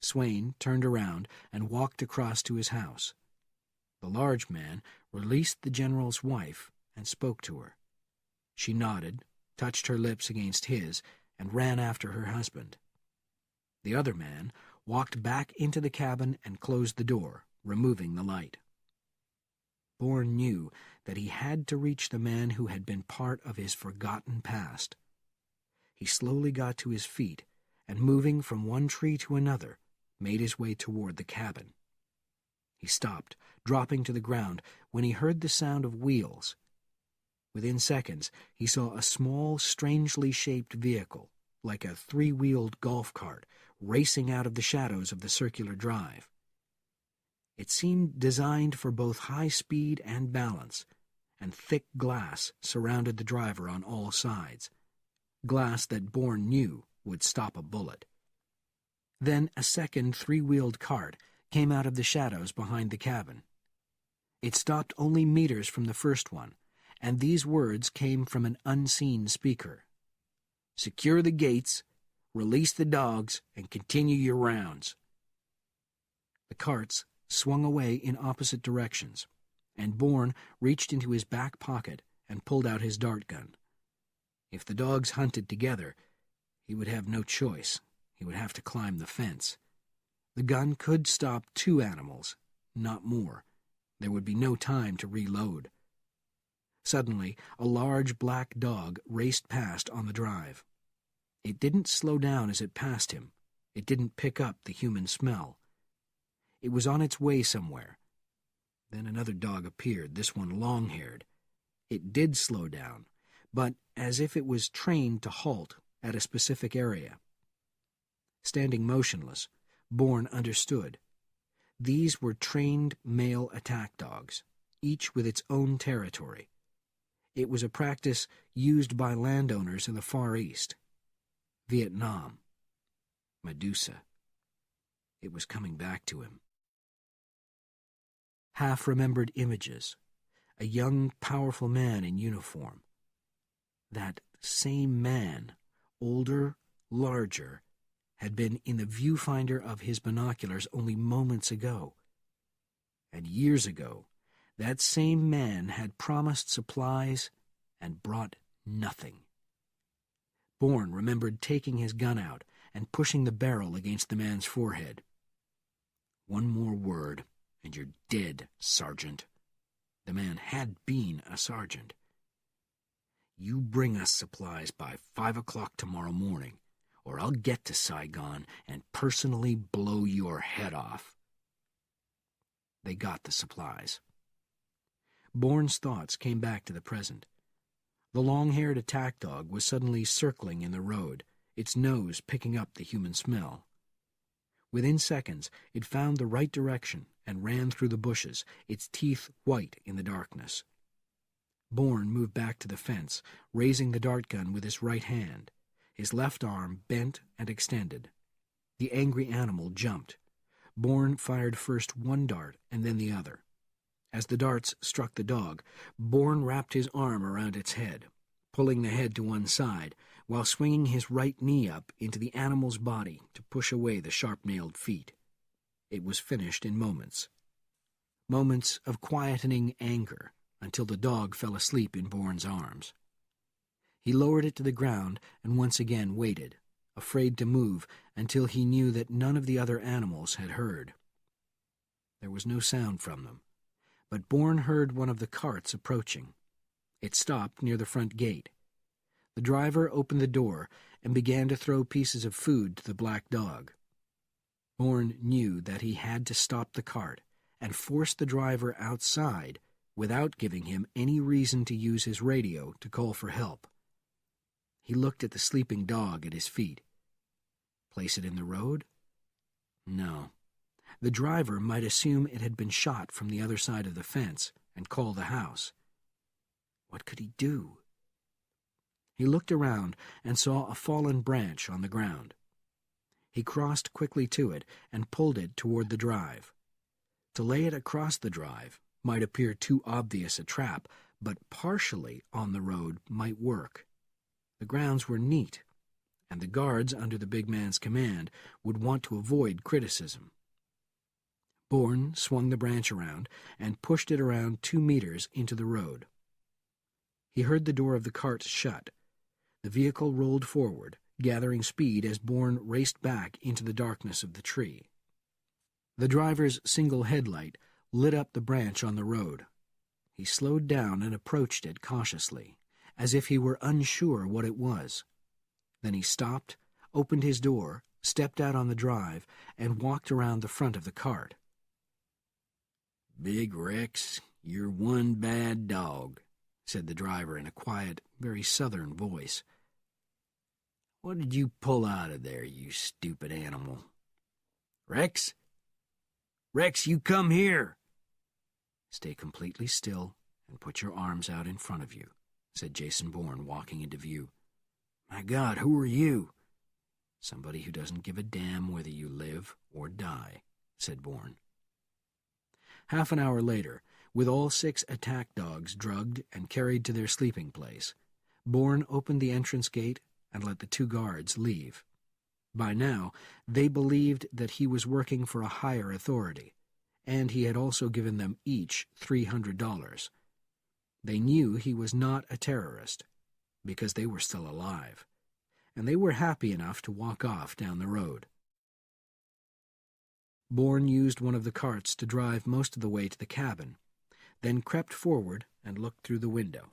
Swain turned around and walked across to his house. The large man released the general's wife and spoke to her. She nodded, touched her lips against his, and ran after her husband. The other man walked back into the cabin and closed the door, removing the light. Bourne knew that he had to reach the man who had been part of his forgotten past. He slowly got to his feet and, moving from one tree to another, made his way toward the cabin. He stopped, dropping to the ground, when he heard the sound of wheels. Within seconds, he saw a small, strangely shaped vehicle, like a 3-wheeled golf cart, racing out of the shadows of the circular drive. It seemed designed for both high speed and balance, and thick glass surrounded the driver on all sides, glass that Bourne knew would stop a bullet. Then a second 3-wheeled cart came out of the shadows behind the cabin. It stopped only meters from the first one, and these words came from an unseen speaker. "Secure the gates, release the dogs, and continue your rounds." The carts swung away in opposite directions, and Bourne reached into his back pocket and pulled out his dart gun. If the dogs hunted together, he would have no choice. He would have to climb the fence. The gun could stop 2 animals, not more. There would be no time to reload. Suddenly, a large black dog raced past on the drive. It didn't slow down as it passed him. It didn't pick up the human smell. It was on its way somewhere. Then another dog appeared, this one long-haired. It did slow down, but as if it was trained to halt at a specific area. Standing motionless, Bourne understood. These were trained male attack dogs, each with its own territory. It was a practice used by landowners in the Far East. Vietnam. Medusa. It was coming back to him. Half-remembered images. A young, powerful man in uniform. That same man, older, larger, had been in the viewfinder of his binoculars only moments ago. And years ago, that same man had promised supplies and brought nothing. Bourne remembered taking his gun out and pushing the barrel against the man's forehead. "One more word, and you're dead, Sergeant." The man had been a sergeant. "You bring us supplies by 5 o'clock tomorrow morning, or I'll get to Saigon and personally blow your head off." They got the supplies. Bourne's thoughts came back to the present. The long-haired attack dog was suddenly circling in the road, its nose picking up the human smell. Within seconds, it found the right direction and ran through the bushes, its teeth white in the darkness. Bourne moved back to the fence, raising the dart gun with his right hand, his left arm bent and extended. The angry animal jumped. Bourne fired first one dart and then the other. As the darts struck the dog, Bourne wrapped his arm around its head, pulling the head to one side, while swinging his right knee up into the animal's body to push away the sharp-nailed feet. It was finished in moments. Moments of quietening anger, until the dog fell asleep in Bourne's arms. He lowered it to the ground and once again waited, afraid to move until he knew that none of the other animals had heard. There was no sound from them, but Bourne heard one of the carts approaching. It stopped near the front gate. The driver opened the door and began to throw pieces of food to the black dog. Bourne knew that he had to stop the cart and force the driver outside without giving him any reason to use his radio to call for help. He looked at the sleeping dog at his feet. Place it in the road? No. The driver might assume it had been shot from the other side of the fence and call the house. What could he do? He looked around and saw a fallen branch on the ground. He crossed quickly to it and pulled it toward the drive. To lay it across the drive might appear too obvious a trap, but partially on the road might work. The grounds were neat, and the guards under the big man's command would want to avoid criticism. Bourne swung the branch around and pushed it around 2 meters into the road. He heard the door of the cart shut. The vehicle rolled forward, gathering speed as Bourne raced back into the darkness of the tree. The driver's single headlight lit up the branch on the road. He slowed down and approached it cautiously, as if he were unsure what it was. Then he stopped, opened his door, stepped out on the drive, and walked around the front of the cart. "Big Rex, you're one bad dog," said the driver in a quiet, very southern voice. "What did you pull out of there, you stupid animal? Rex? Rex, you come here!" "Stay completely still and put your arms out in front of you," said Jason Bourne, walking into view. "My God, who are you?" "Somebody who doesn't give a damn whether you live or die," said Bourne. Half an hour later, with all 6 attack dogs drugged and carried to their sleeping place, Bourne opened the entrance gate and let the 2 guards leave. By now, they believed that he was working for a higher authority, and he had also given them each $300. They knew he was not a terrorist, because they were still alive, and they were happy enough to walk off down the road. Bourne used one of the carts to drive most of the way to the cabin, then crept forward and looked through the window.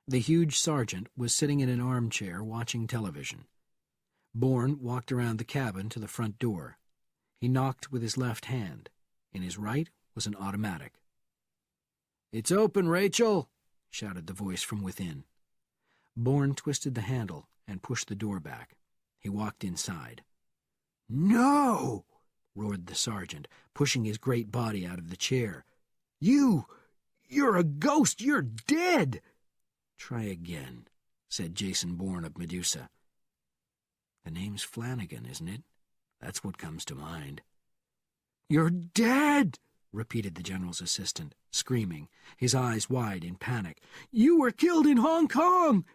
The huge sergeant was sitting in an armchair watching television. Bourne walked around the cabin to the front door. He knocked with his left hand. In his right was an automatic. "It's open, Rachel!" shouted the voice from within. Bourne twisted the handle and pushed the door back. He walked inside. "No!" roared the sergeant, pushing his great body out of the chair. You're a ghost! You're dead!" "Try again," said Jason Bourne of Medusa. "The name's Flanagan, isn't it? That's what comes to mind." "You're dead!" repeated the general's assistant, screaming, his eyes wide in panic. "You were killed in Hong Kong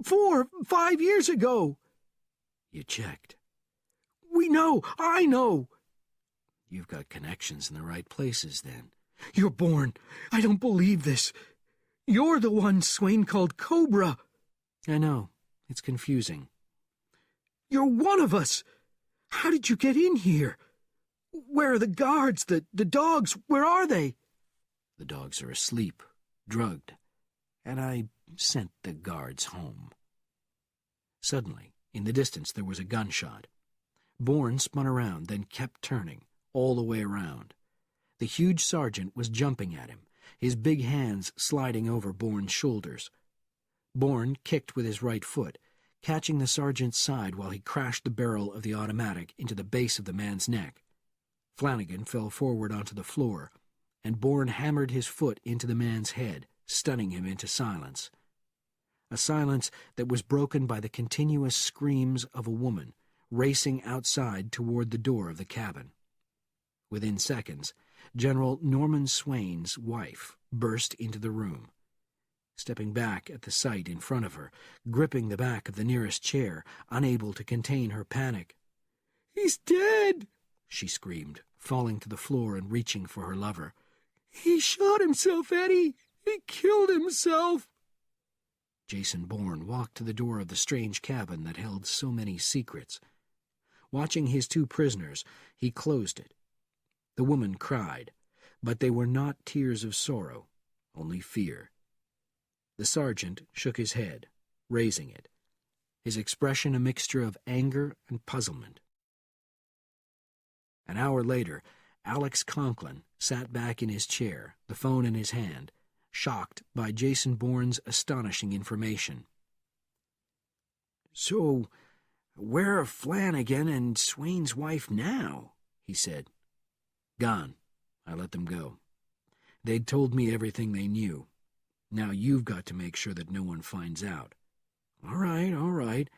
5 years ago." "You checked?" "We know! I know!" "You've got connections in the right places, then." "You're Bourne. I don't believe this. You're the one Swain called Cobra." "I know. It's confusing." "You're one of us. How did you get in here? Where are the guards, the dogs? Where are they?" "The dogs are asleep, drugged, and I sent the guards home." Suddenly, in the distance, there was a gunshot. Bourne spun around, then kept turning, all the way around. The huge sergeant was jumping at him, his big hands sliding over Bourne's shoulders. Bourne kicked with his right foot, catching the sergeant's side while he crashed the barrel of the automatic into the base of the man's neck. Flanagan fell forward onto the floor, and Bourne hammered his foot into the man's head, stunning him into silence. A silence that was broken by the continuous screams of a woman racing outside toward the door of the cabin. Within seconds, General Norman Swain's wife burst into the room. Stepping back at the sight in front of her, gripping the back of the nearest chair, unable to contain her panic. "He's dead!" she screamed, falling to the floor and reaching for her lover. "He shot himself, Eddie! He killed himself!" Jason Bourne walked to the door of the strange cabin that held so many secrets. Watching his two prisoners, he closed it. The woman cried, but they were not tears of sorrow, only fear. The sergeant shook his head, raising it, his expression a mixture of anger and puzzlement. An hour later, Alex Conklin sat back in his chair, the phone in his hand, shocked by Jason Bourne's astonishing information. "So, where are Flanagan and Swain's wife now?" he said. "Gone. I let them go. They'd told me everything they knew. Now you've got to make sure that no one finds out." All right.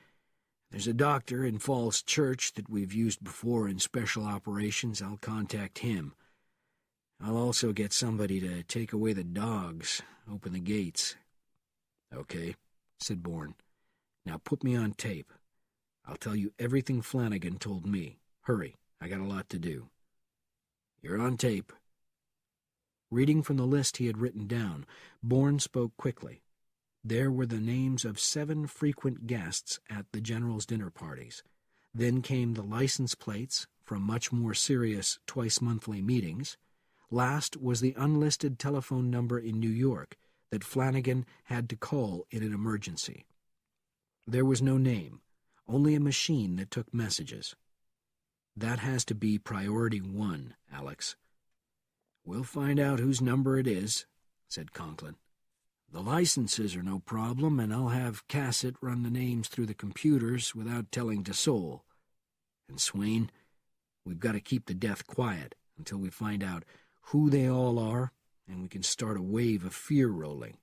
There's a doctor in Falls Church that we've used before in special operations. I'll contact him. I'll also get somebody to take away the dogs, open the gates." "Okay," said Bourne. "Now put me on tape. I'll tell you everything Flanagan told me. Hurry, I got a lot to do." "You're on tape." Reading from the list he had written down, Bourne spoke quickly. There were the names of 7 frequent guests at the general's dinner parties. Then came the license plates from much more serious twice-monthly meetings. Last was the unlisted telephone number in New York that Flanagan had to call in an emergency. There was no name, only a machine that took messages. "That has to be priority 1, Alex." "We'll find out whose number it is," said Conklin. "The licenses are no problem, and I'll have Cassett run the names through the computers without telling Dassault. And Swain, we've got to keep the death quiet until we find out who they all are, and we can start a wave of fear rolling.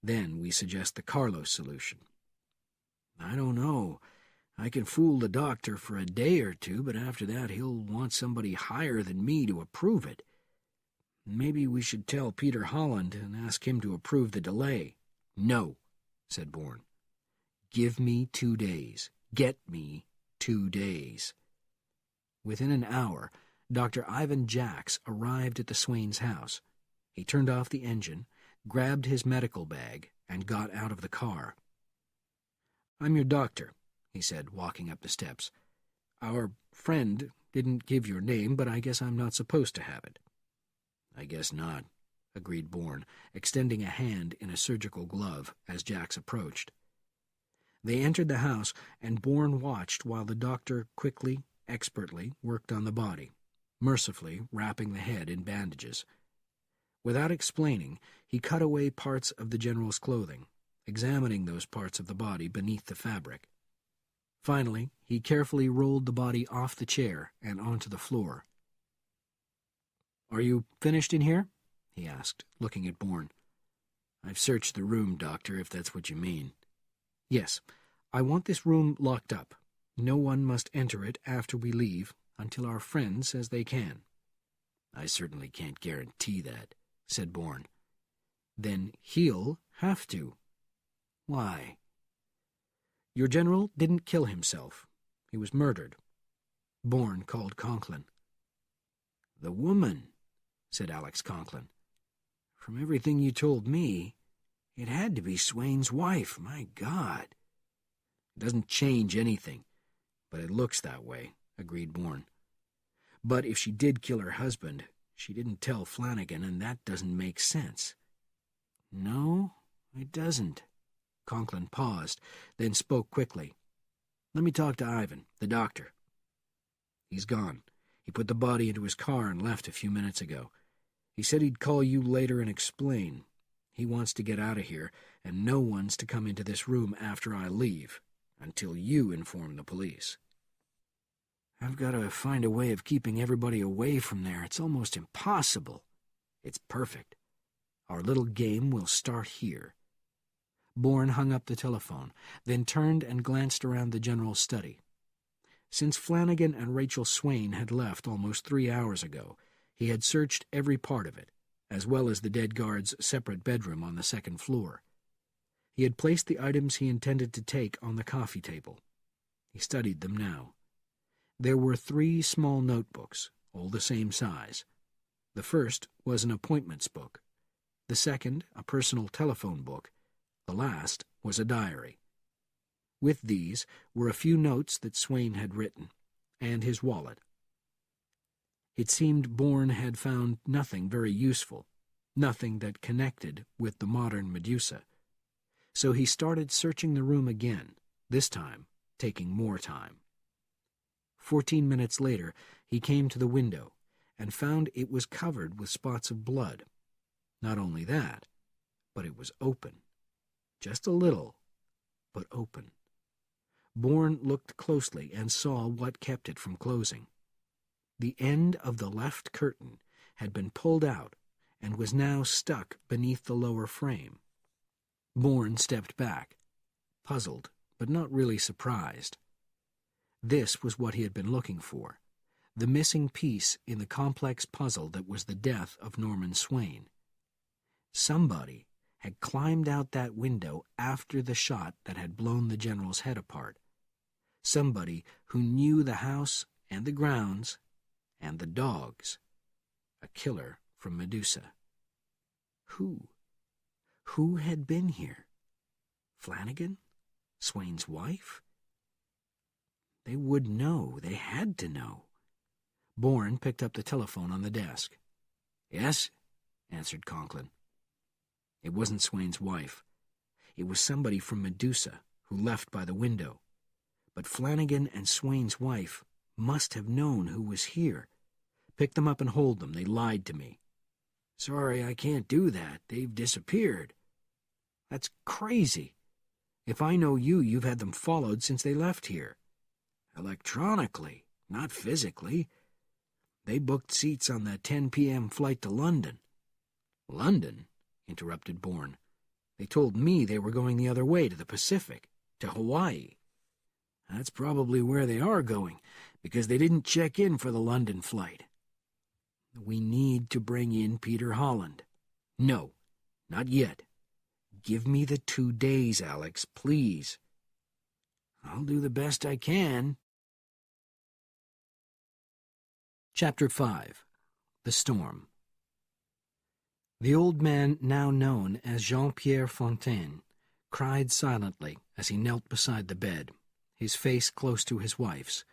Then we suggest the Carlos solution." "I don't know. I can fool the doctor for a day or two, but after that he'll want somebody higher than me to approve it. Maybe we should tell Peter Holland and ask him to approve the delay." "No," said Bourne. "Give me 2 days. Get me 2 days." Within an hour, Dr. Ivan Jacks arrived at the Swains' house. He turned off the engine, grabbed his medical bag, and got out of the car. "I'm your doctor," he said, walking up the steps. "Our friend didn't give your name, but I guess I'm not supposed to have it." "I guess not," agreed Bourne, extending a hand in a surgical glove as Jacks approached. They entered the house, and Bourne watched while the doctor quickly expertly worked on the body, mercifully wrapping the head in bandages. Without explaining, he cut away parts of the general's clothing, examining those parts of the body beneath the fabric. Finally, he carefully rolled the body off the chair and onto the floor. "Are you finished in here?" he asked, looking at Bourne. "I've searched the room, Doctor, if that's what you mean." "Yes. I want this room locked up. No one must enter it after we leave, until our friend says they can." "I certainly can't guarantee that," said Bourne. "Then he'll have to." "Why?" "Your general didn't kill himself. He was murdered." Bourne called Conklin. "The woman," said Alex Conklin. "From everything you told me, it had to be Swain's wife. My God." "It doesn't change anything, but it looks that way," agreed Bourne. "But if she did kill her husband, she didn't tell Flanagan, and that doesn't make sense." "No, it doesn't." Conklin paused, then spoke quickly. "Let me talk to Ivan, the doctor." "He's gone. He put the body into his car and left a few minutes ago. He said he'd call you later and explain. He wants to get out of here, and no one's to come into this room after I leave, until you inform the police." "I've got to find a way of keeping everybody away from there. It's almost impossible." "It's perfect. Our little game will start here." Bourne hung up the telephone, then turned and glanced around the general's study. Since Flanagan and Rachel Swain had left almost 3 hours ago, he had searched every part of it, as well as the dead guard's separate bedroom on the second floor. He had placed the items he intended to take on the coffee table. He studied them now. There were 3 small notebooks, all the same size. The first was an appointments book. The second, a personal telephone book. The last was a diary. With these were a few notes that Swain had written, and his wallet. It seemed Bourne had found nothing very useful, nothing that connected with the modern Medusa. So he started searching the room again, this time taking more time. 14 minutes later, he came to the window and found it was covered with spots of blood. Not only that, but it was open. Just a little, but open. Bourne looked closely and saw what kept it from closing. The end of the left curtain had been pulled out and was now stuck beneath the lower frame. Bourne stepped back, puzzled but not really surprised. This was what he had been looking for, the missing piece in the complex puzzle that was the death of Norman Swain. Somebody had climbed out that window after the shot that had blown the general's head apart. Somebody who knew the house and the grounds and the dogs. A killer from Medusa. Who? Who had been here? Flanagan? Swain's wife? They would know. They had to know. Bourne picked up the telephone on the desk. "Yes?" answered Conklin. It wasn't Swain's wife. It was somebody from Medusa who left by the window. But Flanagan and Swain's wife must have known who was here. "Pick them up and hold them. They lied to me." "Sorry, I can't do that. They've disappeared." "That's crazy. If I know you, you've had them followed since they left here." "Electronically, not physically. They booked seats on the 10 p.m. flight to London." "London?" interrupted Bourne. "They told me they were going the other way, to the Pacific, to Hawaii." "That's probably where they are going, because they didn't check in for the London flight." "We need to bring in Peter Holland." "No, not yet. Give me the 2 days, Alex, please." "I'll do the best I can." Chapter 5. The Storm. The old man, now known as Jean-Pierre Fontaine, cried silently as he knelt beside the bed, his face close to his wife's,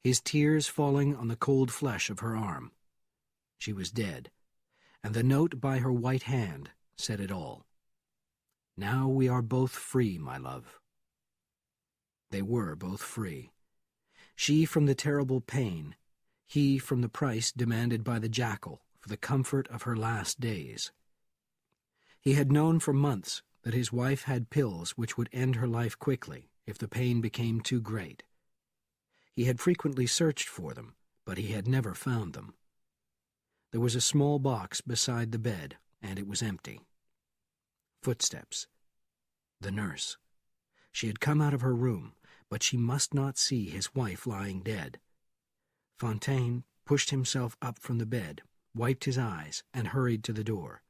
his tears falling on the cold flesh of her arm. She was dead, and the note by her white hand said it all. "Now we are both free, my love." They were both free. She from the terrible pain, he from the price demanded by the Jackal for the comfort of her last days. He had known for months that his wife had pills which would end her life quickly if the pain became too great. He had frequently searched for them, but he had never found them. There was a small box beside the bed, and it was empty. Footsteps. The nurse. She had come out of her room, but she must not see his wife lying dead. Fontaine pushed himself up from the bed, wiped his eyes, and hurried to the door.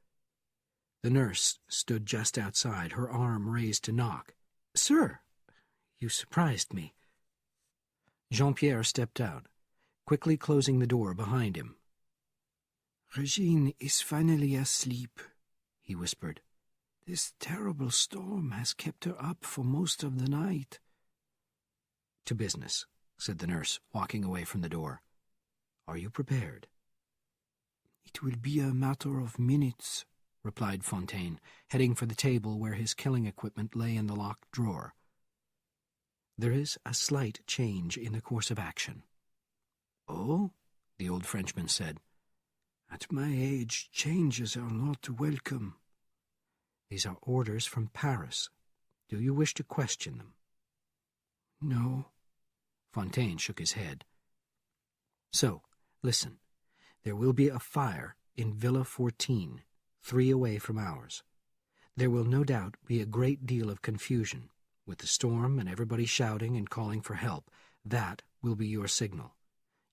The nurse stood just outside, her arm raised to knock. "Sir, you surprised me." Jean-Pierre stepped out, quickly closing the door behind him. "Regine is finally asleep," he whispered. "This terrible storm has kept her up for most of the night." "To business," said the nurse, walking away from the door. "Are you prepared?" "It will be a matter of minutes," replied Fontaine, heading for the table where his killing equipment lay in the locked drawer. "There is a slight change in the course of action." "Oh?" the old Frenchman said. "At my age, changes are not welcome." "These are orders from Paris. Do you wish to question them?" "No." Fontaine shook his head. "So, listen. There will be a fire in Villa 14, 3 away from ours. There will no doubt be a great deal of confusion, with the storm and everybody shouting and calling for help. That will be your signal.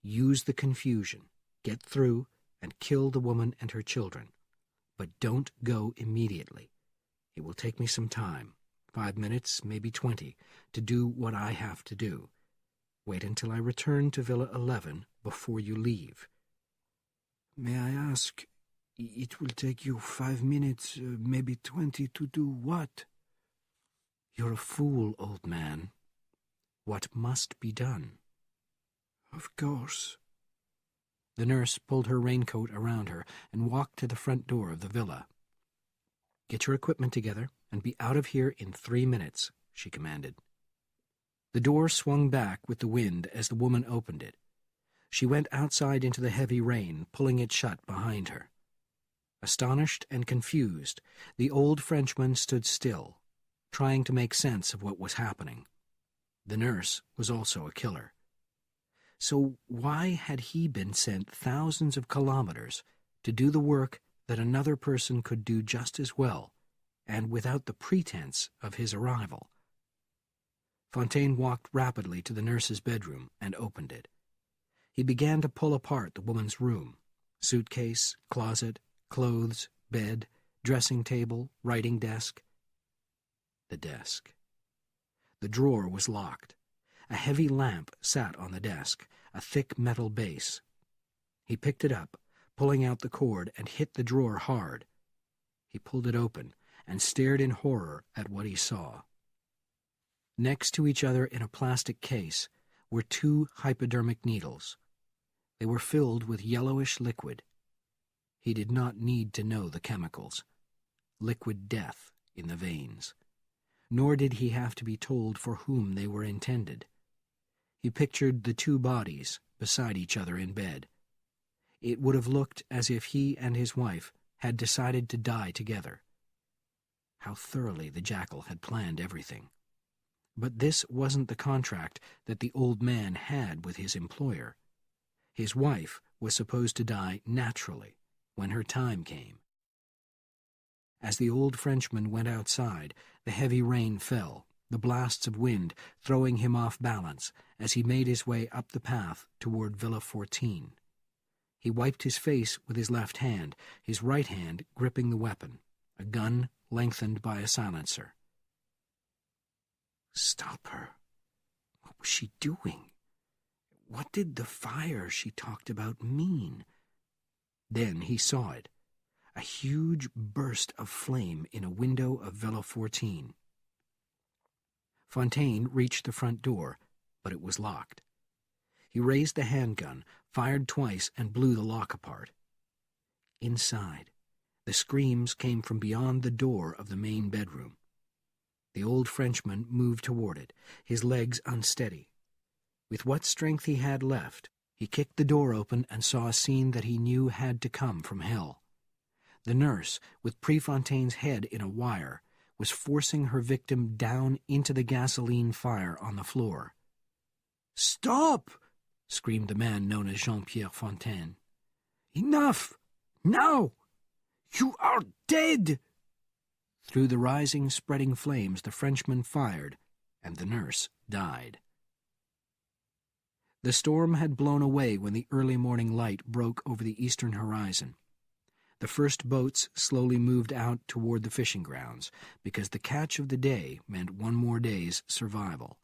Use the confusion, get through, and kill the woman and her children. But don't go immediately. It will take me some time, 5 minutes, maybe 20, to do what I have to do. Wait until I return to Villa 11 before you leave." "May I ask, it will take you 5 minutes, maybe 20, to do what?" "You're a fool, old man. What must be done?" "Of course." The nurse pulled her raincoat around her and walked to the front door of the villa. "Get your equipment together and be out of here in 3 minutes," she commanded. The door swung back with the wind as the woman opened it. She went outside into the heavy rain, pulling it shut behind her. Astonished and confused, the old Frenchman stood still, trying to make sense of what was happening. The nurse was also a killer. So why had he been sent thousands of kilometers to do the work that another person could do just as well, and without the pretense of his arrival? Fontaine walked rapidly to the nurse's bedroom and opened it. He began to pull apart the woman's room: suitcase, closet, clothes, bed, dressing table, writing desk. The desk. The drawer was locked. A heavy lamp sat on the desk, a thick metal base. He picked it up, pulling out the cord, and hit the drawer hard. He pulled it open and stared in horror at what he saw. Next to each other in a plastic case were 2 hypodermic needles. They were filled with yellowish liquid. He did not need to know the chemicals. Liquid death in the veins. Nor did he have to be told for whom they were intended. He pictured the 2 bodies beside each other in bed. It would have looked as if he and his wife had decided to die together. How thoroughly the Jackal had planned everything. But this wasn't the contract that the old man had with his employer. His wife was supposed to die naturally when her time came. As the old Frenchman went outside, the heavy rain fell, the blasts of wind throwing him off balance as he made his way up the path toward Villa 14. He wiped his face with his left hand, his right hand gripping the weapon, a gun lengthened by a silencer. Stop her. What was she doing? What did the fire she talked about mean? Then he saw it, a huge burst of flame in a window of Villa 14. Fontaine reached the front door, but it was locked. He raised the handgun, fired twice, and blew the lock apart. Inside, the screams came from beyond the door of the main bedroom. The old Frenchman moved toward it, his legs unsteady. With what strength he had left, he kicked the door open and saw a scene that he knew had to come from hell. The nurse, with Prefontaine's head in a wire, was forcing her victim down into the gasoline fire on the floor. "Stop!" screamed the man known as Jean-Pierre Fontaine. "Enough! Now! You are dead!" Through the rising, spreading flames the Frenchman fired, and the nurse died. The storm had blown away when the early morning light broke over the eastern horizon. The first boats slowly moved out toward the fishing grounds, because the catch of the day meant one more day's survival.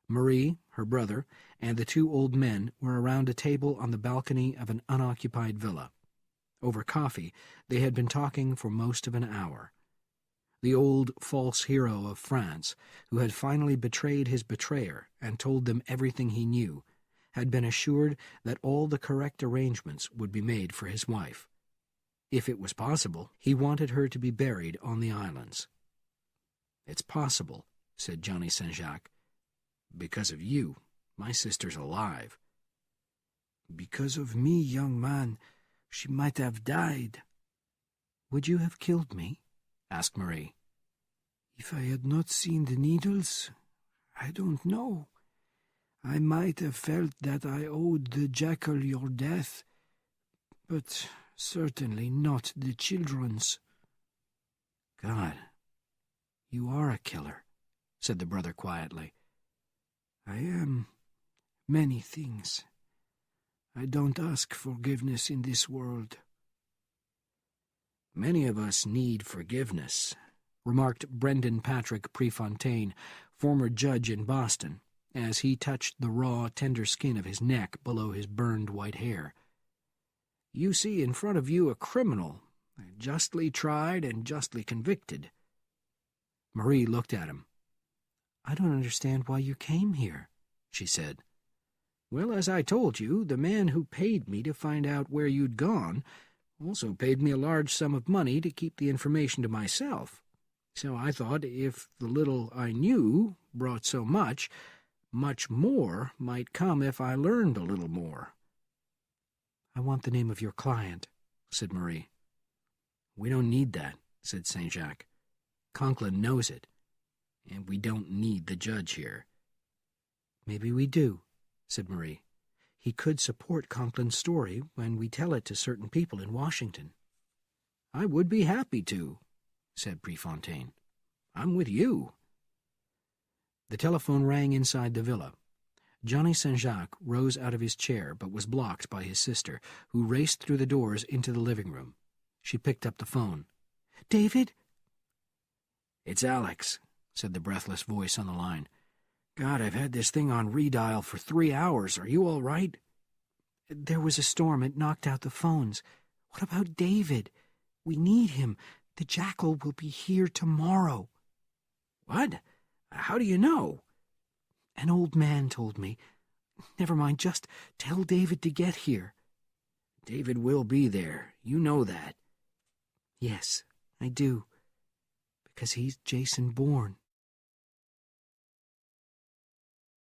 Marie, her brother, and the two old men were around a table on the balcony of an unoccupied villa. Over coffee, they had been talking for most of an hour. The old false hero of France, who had finally betrayed his betrayer and told them everything he knew, had been assured that all the correct arrangements would be made for his wife. If it was possible, he wanted her to be buried on the islands. "It's possible," said Johnny Saint-Jacques. "Because of you, my sister's alive." "Because of me, young man, she might have died." "Would you have killed me?" asked Marie. "If I had not seen the needles, I don't know. I might have felt that I owed the Jackal your death, but certainly not the children's." "God, you are a killer," said the brother quietly. "I am many things. I don't ask forgiveness in this world." "Many of us need forgiveness," remarked Brendan Patrick Prefontaine, former judge in Boston, as he touched the raw, tender skin of his neck below his burned white hair. "You see in front of you a criminal, justly tried and justly convicted." Marie looked at him. "I don't understand why you came here," she said. "Well, as I told you, the man who paid me to find out where you'd gone also paid me a large sum of money to keep the information to myself. So I thought if the little I knew brought so much, much more might come if I learned a little more." "I want the name of your client," said Marie. "We don't need that," said Saint-Jacques. "Conklin knows it, and we don't need the judge here." "Maybe we do," said Marie. "He could support Conklin's story when we tell it to certain people in Washington." "I would be happy to," said Prefontaine. "I'm with you." The telephone rang inside the villa. Johnny Saint-Jacques rose out of his chair but was blocked by his sister, who raced through the doors into the living room. She picked up the phone. "David?" "It's Alex," said the breathless voice on the line. "God, I've had this thing on redial for 3 hours. Are you all right?" "There was a storm. It knocked out the phones. What about David? We need him. The Jackal will be here tomorrow." "What? How do you know?" "An old man told me. Never mind, just tell David to get here." "David will be there. You know that." "Yes, I do. Because he's Jason Bourne."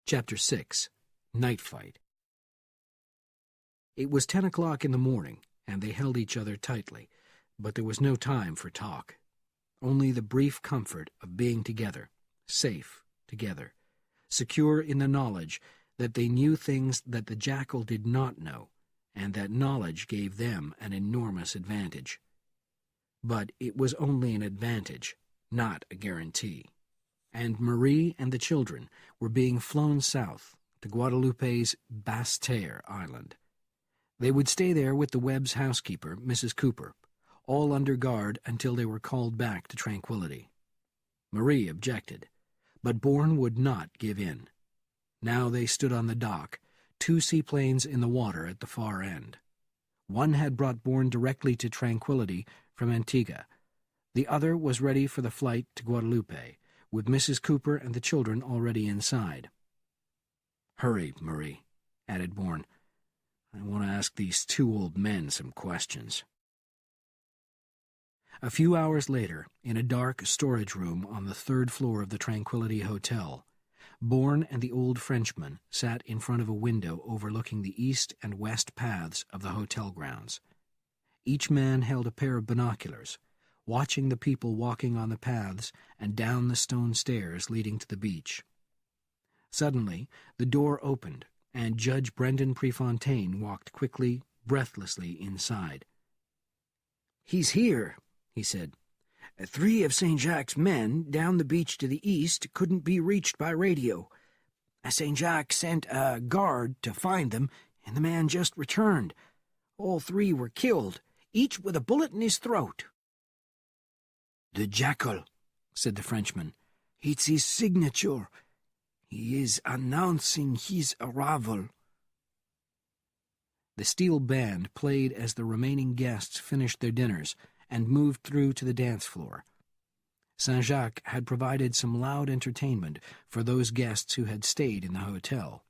Chapter 6. Night Fight. It was 10 o'clock in the morning, and they held each other tightly, but there was no time for talk. Only the brief comfort of being together, safe together, secure in the knowledge that they knew things that the Jackal did not know, and that knowledge gave them an enormous advantage. But it was only an advantage, not a guarantee. And Marie and the children were being flown south to Guadeloupe's Basse-Terre Island. They would stay there with the Webb's housekeeper, Mrs. Cooper, all under guard until they were called back to tranquility. Marie objected, but Bourne would not give in. Now they stood on the dock, 2 seaplanes in the water at the far end. One had brought Bourne directly to Tranquility from Antigua. The other was ready for the flight to Guadeloupe, with Mrs. Cooper and the children already inside. "Hurry, Marie," added Bourne. "I want to ask these 2 old men some questions." A few hours later, in a dark storage room on the 3rd floor of the Tranquility Hotel, Bourne and the old Frenchman sat in front of a window overlooking the east and west paths of the hotel grounds. Each man held a pair of binoculars, watching the people walking on the paths and down the stone stairs leading to the beach. Suddenly, the door opened, and Judge Brendan Prefontaine walked quickly, breathlessly inside. "He's here," he said. "3 of St. Jacques' men down the beach to the east couldn't be reached by radio. St. Jacques sent a guard to find them, and the man just returned. All 3 were killed, each with a bullet in his throat." "The Jackal," said the Frenchman. "It's his signature. He is announcing his arrival." The steel band played as the remaining guests finished their dinners and moved through to the dance floor. Saint-Jacques had provided some loud entertainment for those guests who had stayed in the hotel.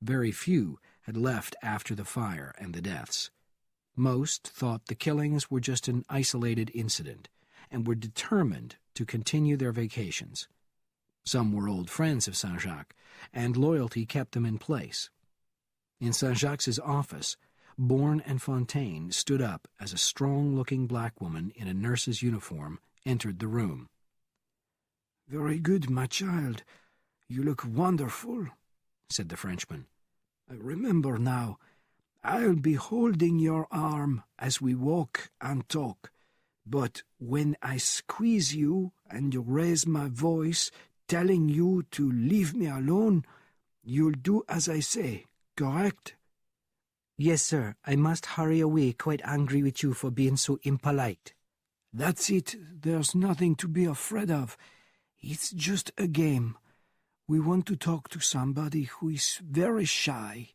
Very few had left after the fire and the deaths. Most thought the killings were just an isolated incident and were determined to continue their vacations. Some were old friends of Saint-Jacques, and loyalty kept them in place. In Saint-Jacques' office, Bourne and Fontaine stood up as a strong-looking black woman in a nurse's uniform entered the room. "Very good, my child. You look wonderful," said the Frenchman. "Remember now, I'll be holding your arm as we walk and talk, but when I squeeze you and raise my voice telling you to leave me alone, you'll do as I say, correct?" "Yes, sir. I must hurry away, quite angry with you for being so impolite." "That's it. There's nothing to be afraid of. It's just a game. We want to talk to somebody who is very shy."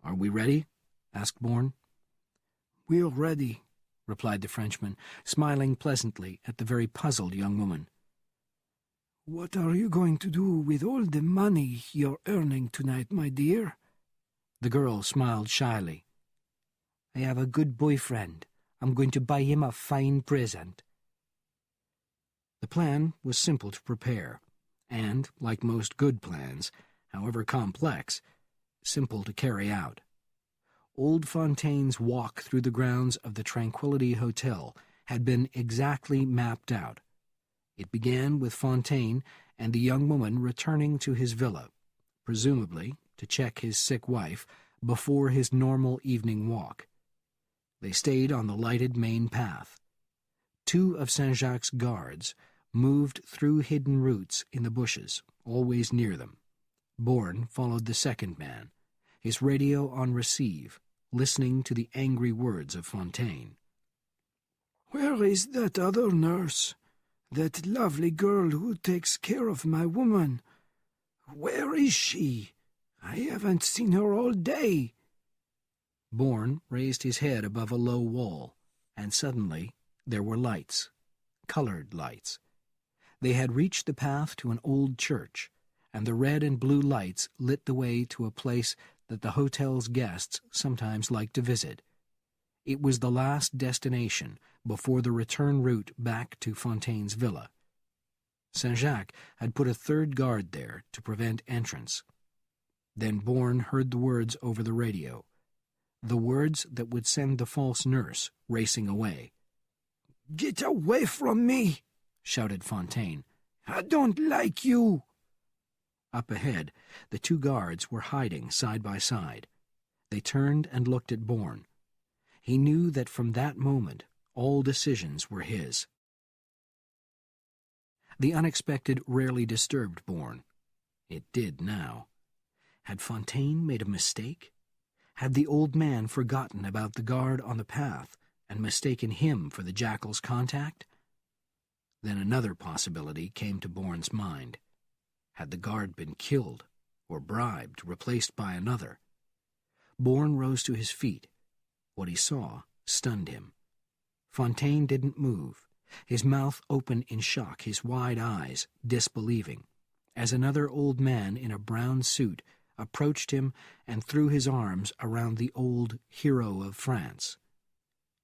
"Are we ready?" asked Bourne. "We're ready," replied the Frenchman, smiling pleasantly at the very puzzled young woman. "What are you going to do with all the money you're earning tonight, my dear?" The girl smiled shyly. "I have a good boyfriend. I'm going to buy him a fine present." The plan was simple to prepare, and, like most good plans, however complex, simple to carry out. Old Fontaine's walk through the grounds of the Tranquility Hotel had been exactly mapped out. It began with Fontaine and the young woman returning to his villa, presumably to check his sick wife before his normal evening walk. They stayed on the lighted main path. 2 of Saint-Jacques' guards moved through hidden routes in the bushes, always near them. Bourne followed the second man, his radio on receive, listening to the angry words of Fontaine. "Where is that other nurse? That lovely girl who takes care of my woman? Where is she? I haven't seen her all day." Bourne raised his head above a low wall, and suddenly there were lights, colored lights. They had reached the path to an old church, and the red and blue lights lit the way to a place that the hotel's guests sometimes liked to visit. It was the last destination before the return route back to Fontaine's villa. Saint-Jacques had put a 3rd guard there to prevent entrance. Then Bourne heard the words over the radio, the words that would send the false nurse racing away. "Get away from me!" shouted Fontaine. "I don't like you!" Up ahead, the 2 guards were hiding side by side. They turned and looked at Bourne. He knew that from that moment all decisions were his. The unexpected rarely disturbed Bourne. It did now. Had Fontaine made a mistake? Had the old man forgotten about the guard on the path and mistaken him for the Jackal's contact? Then another possibility came to Bourne's mind. Had the guard been killed, or bribed, replaced by another? Bourne rose to his feet. What he saw stunned him. Fontaine didn't move, his mouth open in shock, his wide eyes disbelieving, as another old man in a brown suit approached him and threw his arms around the old hero of France.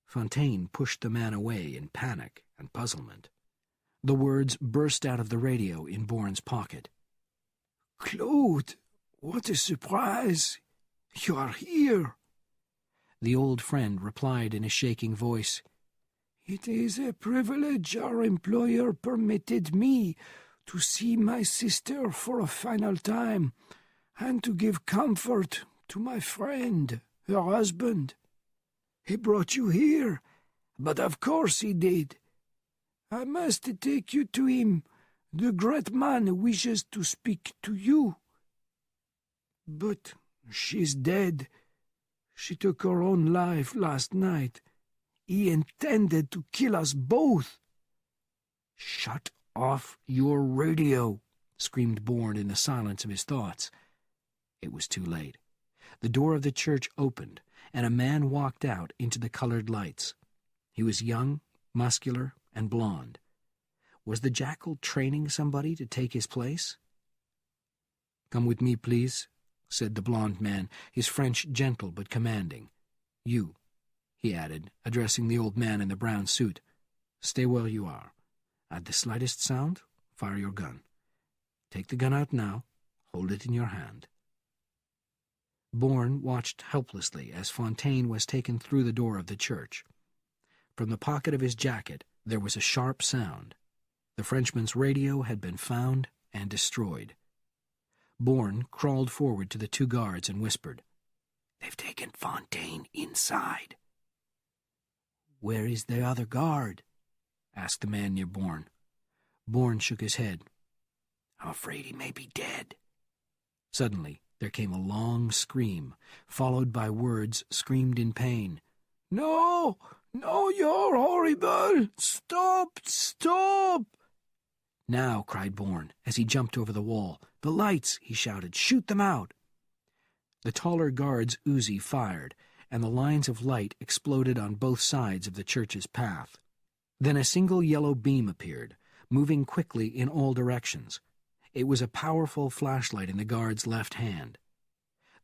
Fontaine pushed the man away in panic and puzzlement. The words burst out of the radio in Bourne's pocket. Claude, what a surprise! You are here. The old friend replied in a shaking voice, It is a privilege our employer permitted me to see my sister for a final time, and to give comfort to my friend, her husband. He brought you here, but of course he did. I must take you to him. The great man wishes to speak to you. But she's dead. She took her own life last night. He intended to kill us both. "Shut off your radio," screamed Bourne in the silence of his thoughts. It was too late. The door of the church opened, and a man walked out into the colored lights. He was young, muscular, and blond. Was the Jackal training somebody to take his place? "Come with me, please," said the blond man, his French gentle but commanding. "You," he added, addressing the old man in the brown suit, "stay where you are. At the slightest sound, fire your gun. Take the gun out now. Hold it in your hand." Bourne watched helplessly as Fontaine was taken through the door of the church. From the pocket of his jacket there was a sharp sound. The Frenchman's radio had been found and destroyed. Bourne crawled forward to the two guards and whispered, "They've taken Fontaine inside." "Where is the other guard?" asked the man near Bourne. Bourne shook his head. "I'm afraid he may be dead." Suddenly there came a long scream, followed by words screamed in pain. "No! No, you're horrible! Stop! Stop!" "Now," cried Bourne, as he jumped over the wall. "The lights!" he shouted. "Shoot them out!" The taller guard's Uzi fired, and the lines of light exploded on both sides of the church's path. Then a single yellow beam appeared, moving quickly in all directions. It was a powerful flashlight in the guard's left hand.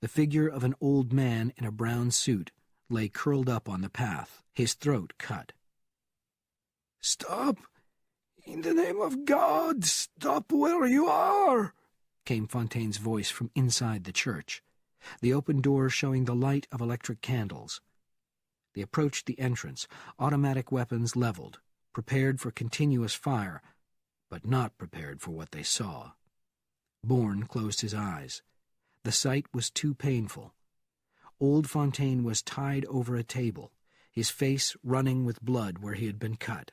The figure of an old man in a brown suit lay curled up on the path, his throat cut. "Stop! In the name of God, stop where you are!" came Fontaine's voice from inside the church, the open door showing the light of electric candles. They approached the entrance, automatic weapons leveled, prepared for continuous fire, but not prepared for what they saw. Bourne closed his eyes. The sight was too painful. Old Fontaine was tied over a table, his face running with blood where he had been cut,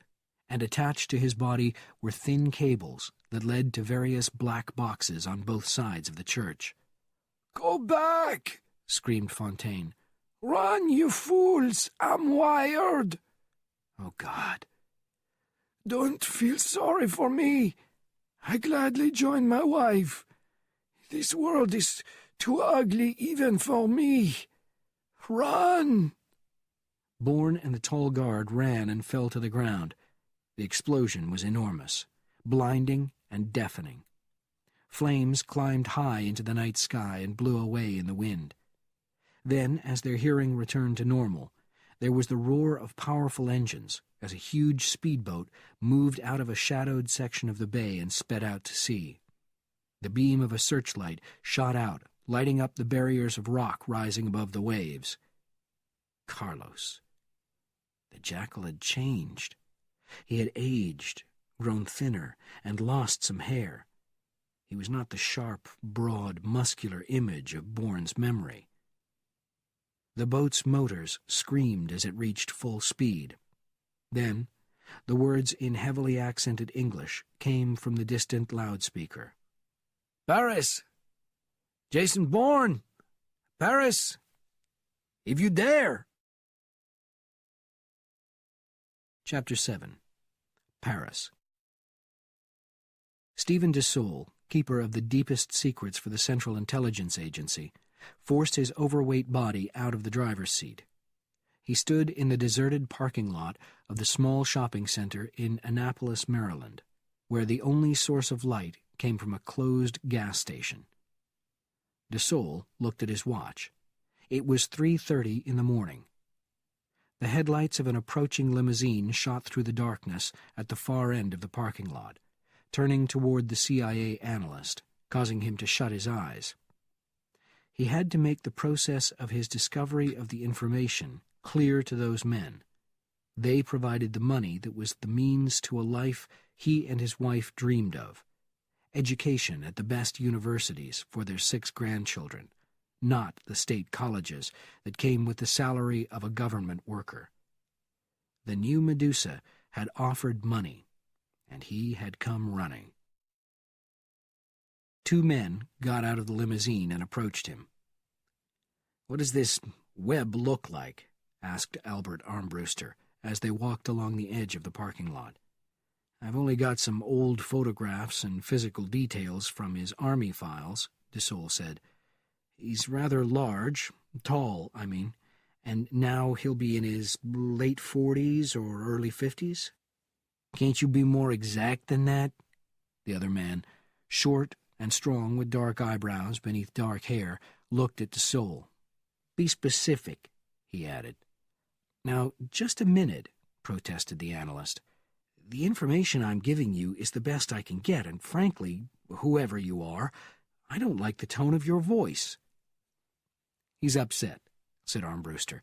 and attached to his body were thin cables that led to various black boxes on both sides of the church. "Go back!" screamed Fontaine. "Run, you fools! I'm wired!" "Oh, God!" "Don't feel sorry for me. I gladly join my wife. This world is too ugly even for me. Run!" Bourne and the tall guard ran and fell to the ground. The explosion was enormous, blinding and deafening. Flames climbed high into the night sky and blew away in the wind. Then, as their hearing returned to normal, there was the roar of powerful engines as a huge speedboat moved out of a shadowed section of the bay and sped out to sea. The beam of a searchlight shot out, lighting up the barriers of rock rising above the waves. Carlos. The Jackal had changed. He had aged, grown thinner, and lost some hair. He was not the sharp, broad, muscular image of Bourne's memory. The boat's motors screamed as it reached full speed. Then, the words in heavily accented English came from the distant loudspeaker. "Paris! Jason Bourne! Paris! If you dare!" Chapter 7. Paris. Stephen Desaulles, keeper of the deepest secrets for the Central Intelligence Agency, forced his overweight body out of the driver's seat. He stood in the deserted parking lot of the small shopping center in Annapolis, Maryland, where the only source of light came from a closed gas station. Desaulles looked at his watch. It was 3:30 in the morning. The headlights of an approaching limousine shot through the darkness at the far end of the parking lot, turning toward the CIA analyst, causing him to shut his eyes. He had to make the process of his discovery of the information clear to those men. They provided the money that was the means to a life he and his wife dreamed of. Education at the best universities for their 6 grandchildren, not the state colleges that came with the salary of a government worker. The new Medusa had offered money, and he had come running. 2 men got out of the limousine and approached him. "What does this web look like?" asked Albert Armbruster as they walked along the edge of the parking lot. "I've only got some old photographs and physical details from his army files," Desaulles said. "He's rather large, tall, I mean, and now he'll be in his late 40s or early 50s. "Can't you be more exact than that?" The other man, short and strong with dark eyebrows beneath dark hair, looked at Desaulles. "Be specific," he added. "Now, just a minute," protested the analyst. "The information I'm giving you is the best I can get, and frankly, whoever you are, I don't like the tone of your voice." "He's upset," said Armbruster.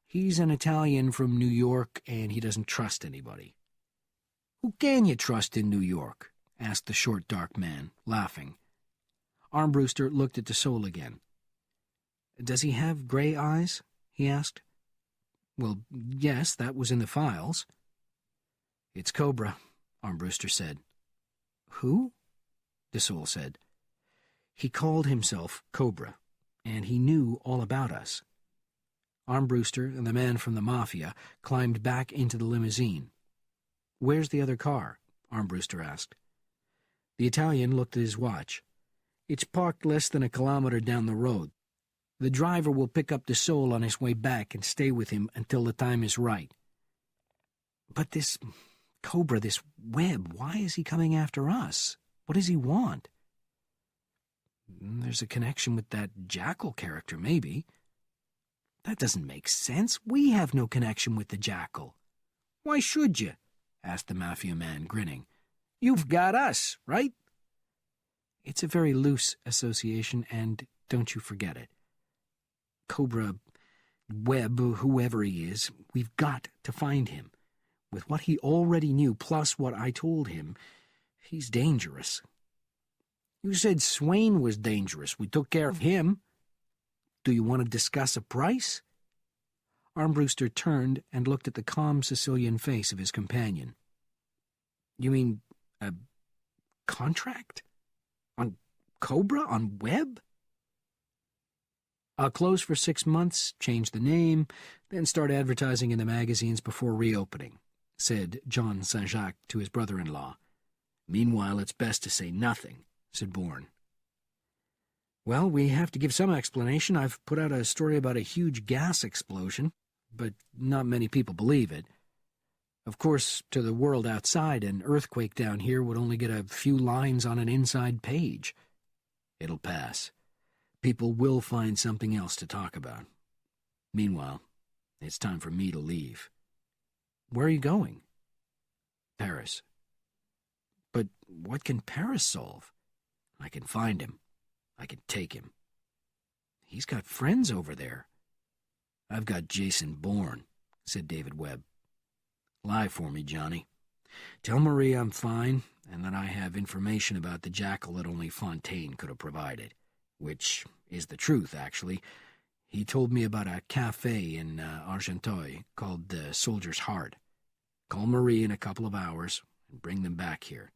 "He's an Italian from New York, and he doesn't trust anybody." "Who can you trust in New York?" asked the short, dark man, laughing. Armbruster looked at Desaulles again. "Does he have gray eyes?" he asked. "Well, yes, that was in the files." "It's Cobra," Armbruster said. "Who?" Desaulles said. "He called himself Cobra, and he knew all about us." Armbruster and the man from the Mafia climbed back into the limousine. "Where's the other car?" Armbruster asked. The Italian looked at his watch. "It's parked less than a kilometer down the road. The driver will pick up Desaulles on his way back and stay with him until the time is right." "But this Cobra, this web, why is he coming after us? What does he want?" "There's a connection with that Jackal character, maybe." "That doesn't make sense. We have no connection with the Jackal." "Why should you?" asked the Mafia man, grinning. "You've got us, right?" "It's a very loose association, and don't you forget it. Cobra, Webb, whoever he is, we've got to find him. With what he already knew, plus what I told him, he's dangerous." "You said Swain was dangerous. We took care of him. Do you want to discuss a price?" Armbruster turned and looked at the calm Sicilian face of his companion. "You mean a contract? On Cobra? On Webb?" "I'll close for 6 months, change the name, then start advertising in the magazines before reopening," said John Saint-Jacques to his brother-in-law. "Meanwhile, it's best to say nothing," said Bourne. "Well, we have to give some explanation. I've put out a story about a huge gas explosion, but not many people believe it. Of course, to the world outside, an earthquake down here would only get a few lines on an inside page. It'll pass. People will find something else to talk about. Meanwhile, it's time for me to leave." "Where are you going?" "Paris." "But what can Paris solve?" "I can find him. I can take him." "He's got friends over there." "I've got Jason Bourne," said David Webb. "Lie for me, Johnny. Tell Marie I'm fine, and that I have information about the Jackal that only Fontaine could have provided. Which is the truth, actually. He told me about a cafe in Argenteuil called the Soldier's Heart. Call Marie in a couple of hours and bring them back here.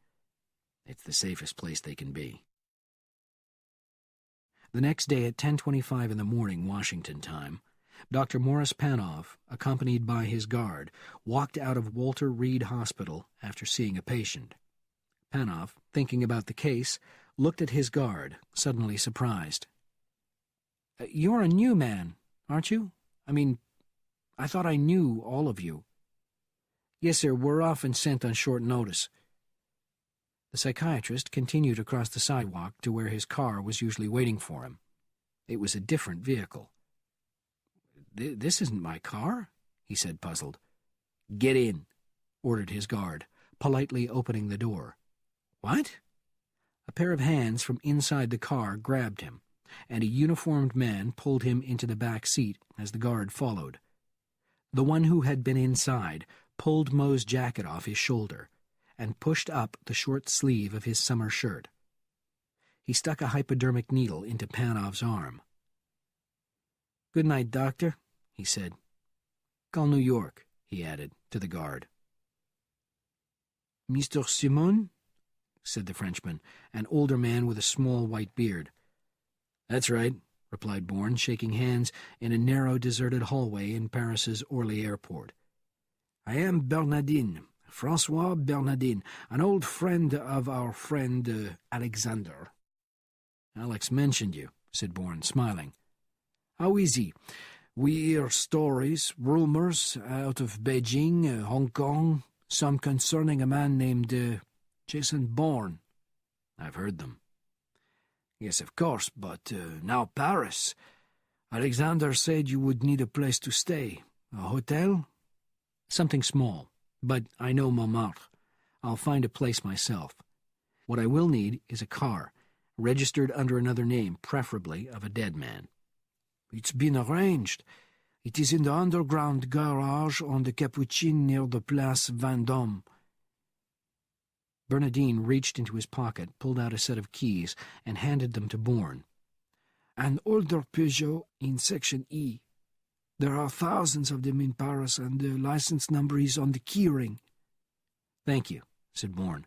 It's the safest place they can be." The next day at 10:25 in the morning, Washington time, Dr. Morris Panoff, accompanied by his guard, walked out of Walter Reed Hospital after seeing a patient. Panoff, thinking about the case, looked at his guard, suddenly surprised. "You're a new man, aren't you? I mean, I thought I knew all of you." "Yes, sir, we're often sent on short notice." The psychiatrist continued across the sidewalk to where his car was usually waiting for him. It was a different vehicle. "This isn't my car," he said, puzzled. "Get in," ordered his guard, politely opening the door. "What?" A pair of hands from inside the car grabbed him, and a uniformed man pulled him into the back seat as the guard followed. The one who had been inside pulled Moe's jacket off his shoulder and pushed up the short sleeve of his summer shirt. He stuck a hypodermic needle into Panov's arm. "Good night, doctor," he said. "Call New York," he added to the guard. "Mr. Simon?" said the Frenchman, an older man with a small white beard. "That's right," replied Bourne, shaking hands in a narrow, deserted hallway in Paris's Orly airport. "I am Bernardin, Francois Bernardin, an old friend of our friend Alexander." "Alex mentioned you," said Bourne, smiling. "How is he? We hear stories, rumors, out of Beijing, Hong Kong, some concerning a man named Jason Bourne." "I've heard them." "Yes, of course, but now Paris. Alexander said you would need a place to stay. A hotel?" "Something small, but I know Montmartre. I'll find a place myself. What I will need is a car, registered under another name, preferably of a dead man." "It's been arranged. It is in the underground garage on the Capucine near the Place Vendôme." Bernardine reached into his pocket, pulled out a set of keys, and handed them to Bourne. "An older Peugeot in Section E. There are thousands of them in Paris, and the license number is on the keyring." "Thank you," said Bourne.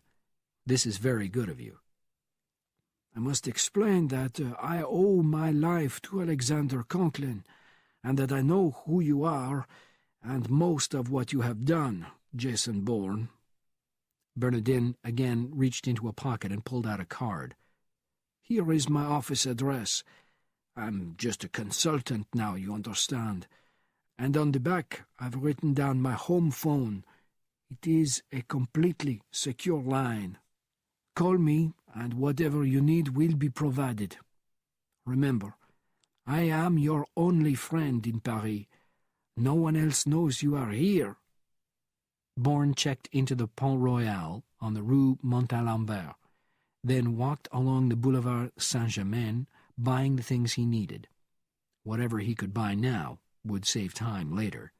"This is very good of you." "I must explain that I owe my life to Alexander Conklin, and that I know who you are and most of what you have done, Jason Bourne." Bernardin again reached into a pocket and pulled out a card. "Here is my office address. I'm just a consultant now, you understand. And on the back I've written down my home phone. It is a completely secure line. Call me, and whatever you need will be provided. Remember, I am your only friend in Paris. No one else knows you are here." Bourne checked into the Pont Royal on the Rue Montalembert, then walked along the Boulevard Saint-Germain, buying the things he needed. Whatever he could buy now would save time later.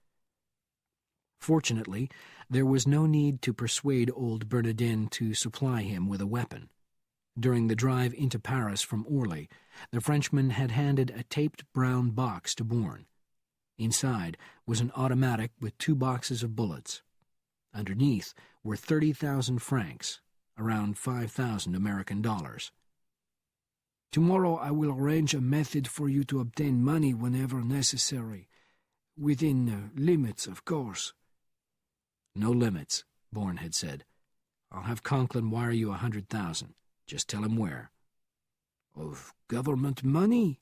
Fortunately, there was no need to persuade old Bernardin to supply him with a weapon. During the drive into Paris from Orly, the Frenchman had handed a taped brown box to Bourne. Inside was an automatic with 2 boxes of bullets. Underneath were 30,000 francs, around 5,000 American dollars. "Tomorrow I will arrange a method for you to obtain money whenever necessary. Within limits, of course." "No limits," Bourne had said. "I'll have Conklin wire you 100,000. Just tell him where." "Of government money?"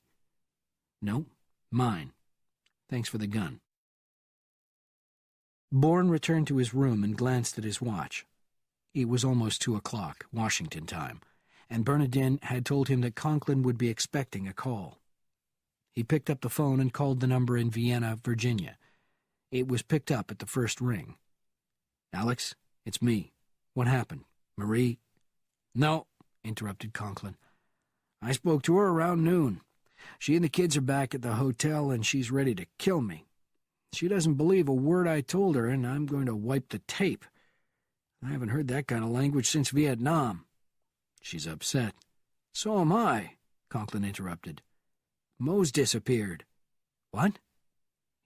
"No, mine. Thanks for the gun." Bourne returned to his room and glanced at his watch. It was almost 2:00, Washington time, and Bernardin had told him that Conklin would be expecting a call. He picked up the phone and called the number in Vienna, Virginia. It was picked up at the first ring. "Alex, it's me. What happened? Marie?" "No," interrupted Conklin. "I spoke to her around noon. She and the kids are back at the hotel, and she's ready to kill me. She doesn't believe a word I told her, and I'm going to wipe the tape. I haven't heard that kind of language since Vietnam." "She's upset." "So am I," Conklin interrupted. "Moe's disappeared." "What?"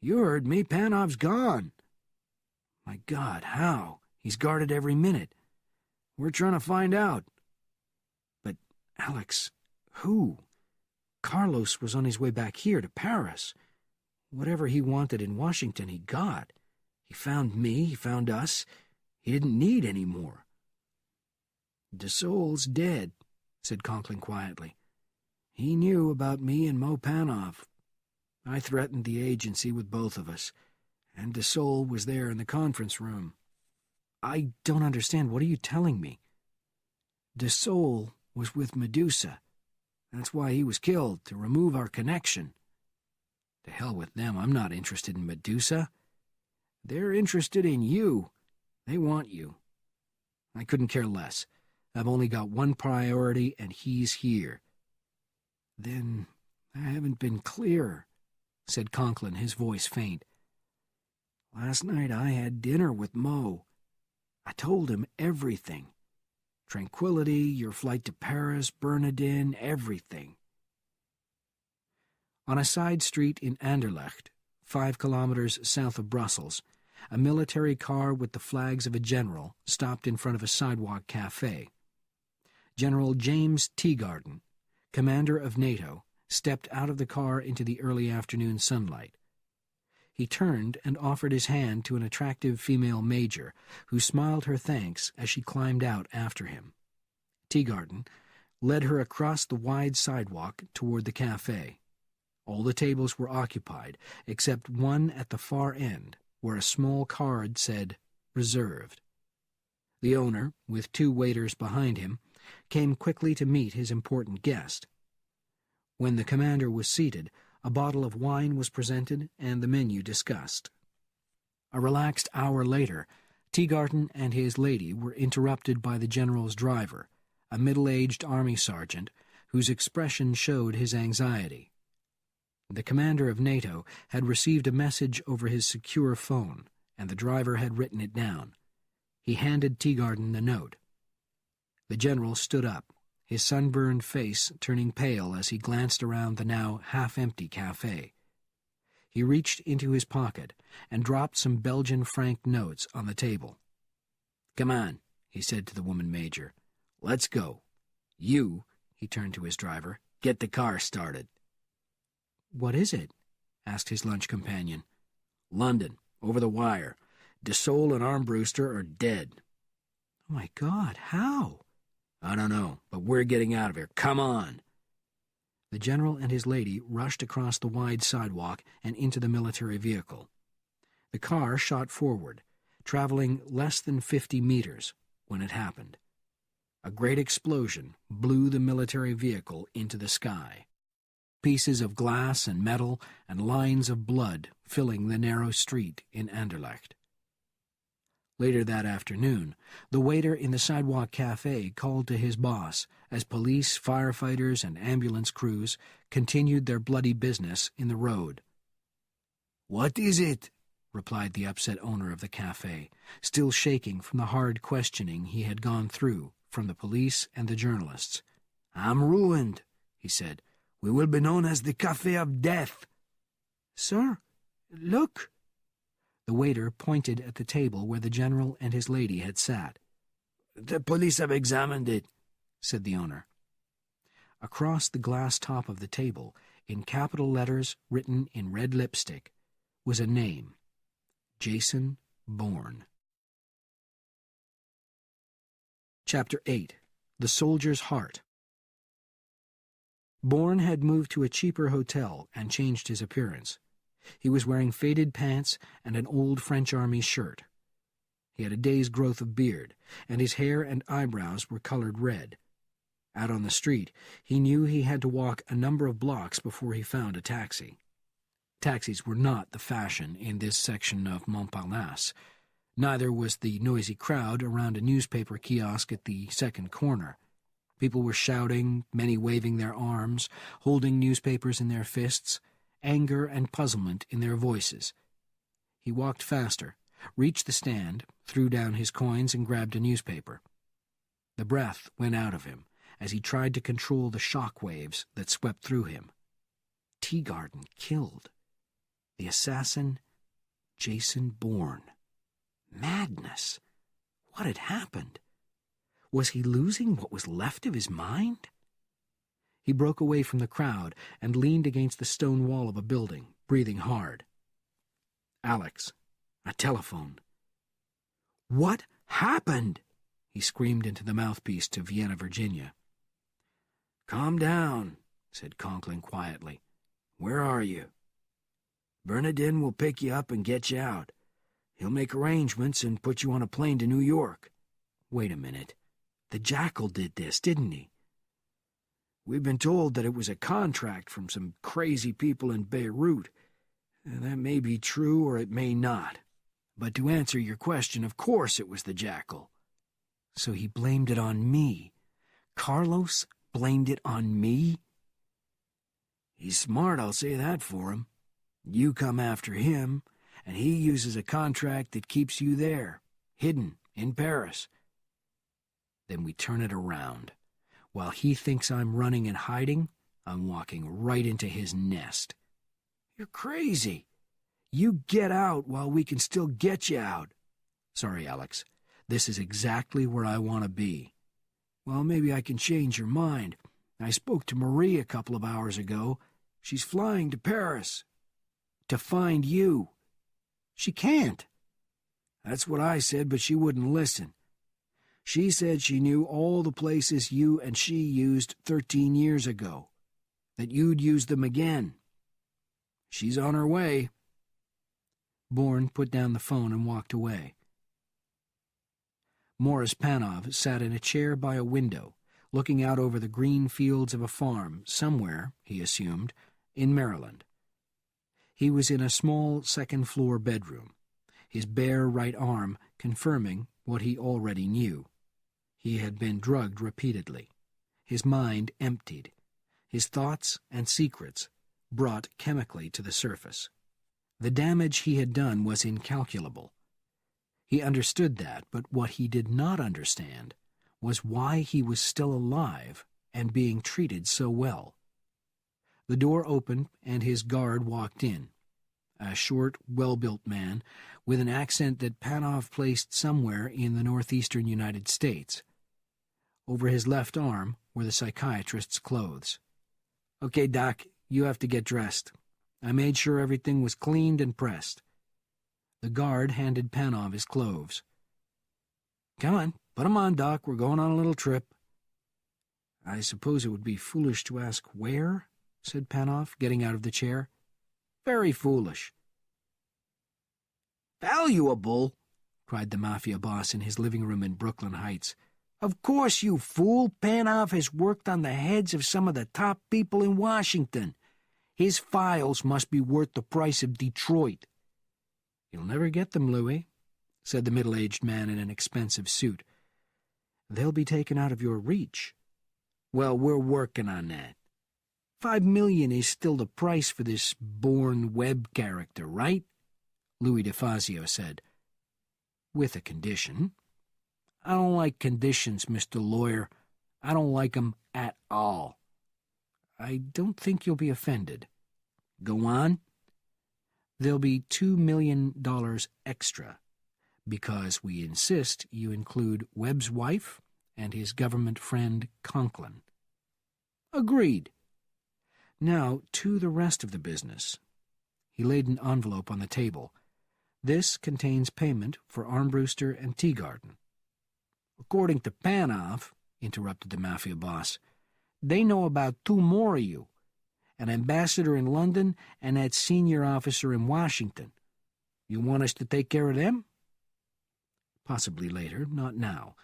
"You heard me. Panov's gone." "My God, how? He's guarded every minute." "We're trying to find out." "But, Alex, who? Carlos was on his way back here to Paris. Whatever he wanted in Washington, he got. He found me, he found us. He didn't need any more." "Desaulles dead," said Conklin quietly. "He knew about me and Mo Panov. I threatened the agency with both of us, and Desaulles was there in the conference room." "I don't understand. What are you telling me?" "Desaulles was with Medusa. That's why he was killed, to remove our connection." "To hell with them. I'm not interested in Medusa." "They're interested in you. They want you." "I couldn't care less. I've only got one priority, and he's here." "Then I haven't been clear," said Conklin, his voice faint. "Last night I had dinner with Mo. I told him everything. Tranquility, your flight to Paris, Bernardin, everything." On a side street in Anderlecht, 5 kilometers south of Brussels, a military car with the flags of a general stopped in front of a sidewalk cafe. General James Teagarden, commander of NATO, stepped out of the car into the early afternoon sunlight. He turned and offered his hand to an attractive female major, who smiled her thanks as she climbed out after him. Teagarden led her across the wide sidewalk toward the cafe. All the tables were occupied, except one at the far end, where a small card said, "Reserved." The owner, with 2 waiters behind him, came quickly to meet his important guest. When the commander was seated, a bottle of wine was presented and the menu discussed. A relaxed hour later, Teagarden and his lady were interrupted by the general's driver, a middle-aged army sergeant whose expression showed his anxiety. The commander of NATO had received a message over his secure phone, and the driver had written it down. He handed Teagarden the note. The general stood up, his sunburned face turning pale as he glanced around the now half-empty cafe. He reached into his pocket and dropped some Belgian franc notes on the table. "Come on," he said to the woman major. "Let's go. You," he turned to his driver, "get the car started." "What is it?" asked his lunch companion. "London, over the wire. Dessol and Armbruster are dead." "Oh my God, how?" "I don't know, but we're getting out of here. Come on." The general and his lady rushed across the wide sidewalk and into the military vehicle. The car shot forward, traveling less than 50 meters when it happened. A great explosion blew the military vehicle into the sky. Pieces of glass and metal and lines of blood filling the narrow street in Anderlecht. Later that afternoon, the waiter in the sidewalk cafe called to his boss as police, firefighters, and ambulance crews continued their bloody business in the road. "What is it?" replied the upset owner of the cafe, still shaking from the hard questioning he had gone through from the police and the journalists. "I'm ruined," he said. "We will be known as the Café of Death." "Sir, look!" The waiter pointed at the table where the general and his lady had sat. "The police have examined it," said the owner. Across the glass top of the table, in capital letters written in red lipstick, was a name: Jason Bourne. Chapter 8. The Soldier's Heart. Bourne had moved to a cheaper hotel and changed his appearance. He was wearing faded pants and an old French army shirt. He had a day's growth of beard, and his hair and eyebrows were colored red. Out on the street, he knew he had to walk a number of blocks before he found a taxi. Taxis were not the fashion in this section of Montparnasse. Neither was the noisy crowd around a newspaper kiosk at the second corner. People were shouting, many waving their arms, holding newspapers in their fists, anger and puzzlement in their voices. He walked faster, reached the stand, threw down his coins, and grabbed a newspaper. The breath went out of him as he tried to control the shock waves that swept through him. Teagarden killed. The assassin, Jason Bourne. Madness. What had happened? Was he losing what was left of his mind? He broke away from the crowd and leaned against the stone wall of a building, breathing hard. Alex. A telephone. "What happened?" he screamed into the mouthpiece to Vienna, Virginia. "Calm down," said Conklin quietly. "Where are you?" "Bernardin will pick you up and get you out. He'll make arrangements and put you on a plane to New York." "Wait a minute. The Jackal did this, didn't he?" "We've been told that it was a contract from some crazy people in Beirut. That may be true or it may not. But to answer your question, of course it was the Jackal." So he blamed it on me. Carlos blamed it on me? He's smart, I'll say that for him. You come after him, and he uses a contract that keeps you there, hidden in Paris. Then we turn it around. While he thinks I'm running and hiding, I'm walking right into his nest. You're crazy. You get out while we can still get you out. Sorry, Alex. This is exactly where I want to be. Well, maybe I can change your mind. I spoke to Marie a couple of hours ago. She's flying to Paris. To find you. She can't. That's what I said, but she wouldn't listen. She said she knew all the places you and she used 13 years ago. That you'd use them again. She's on her way. Bourne put down the phone and walked away. Morris Panov sat in a chair by a window, looking out over the green fields of a farm somewhere, he assumed, in Maryland. He was in a small second-floor bedroom, his bare right arm confirming what he already knew. He had been drugged repeatedly, his mind emptied, his thoughts and secrets brought chemically to the surface. The damage he had done was incalculable. He understood that, but what he did not understand was why he was still alive and being treated so well. The door opened and his guard walked in, a short, well-built man with an accent that Panov placed somewhere in the northeastern United States. Over his left arm were the psychiatrist's clothes. "Okay, Doc, you have to get dressed. I made sure everything was cleaned and pressed." The guard handed Panov his clothes. "Come on, put 'em on, Doc. We're going on a little trip." "I suppose it would be foolish to ask where?" said Panov, getting out of the chair. "Very foolish." "Valuable?" cried the mafia boss in his living room in Brooklyn Heights. "Of course, you fool. Panov has worked on the heads of some of the top people in Washington. His files must be worth the price of Detroit." "You'll never get them, Louis," said the middle-aged man in an expensive suit. "They'll be taken out of your reach." "Well, we're working on that. $5 million is still the price for this Bourne Webb character, right?" Louis DeFazio said. "With a condition." "I don't like conditions, Mr. Lawyer. I don't like 'em at all." "I don't think you'll be offended." "Go on." "There'll be $2 million extra, because we insist you include Webb's wife and his government friend Conklin." "Agreed." "Now, to the rest of the business." He laid an envelope on the table. "This contains payment for Armbruster and Teagarden." "According to Panov," interrupted the mafia boss, "they know about two more of you, an ambassador in London and that senior officer in Washington. You want us to take care of them?" "Possibly later, not now.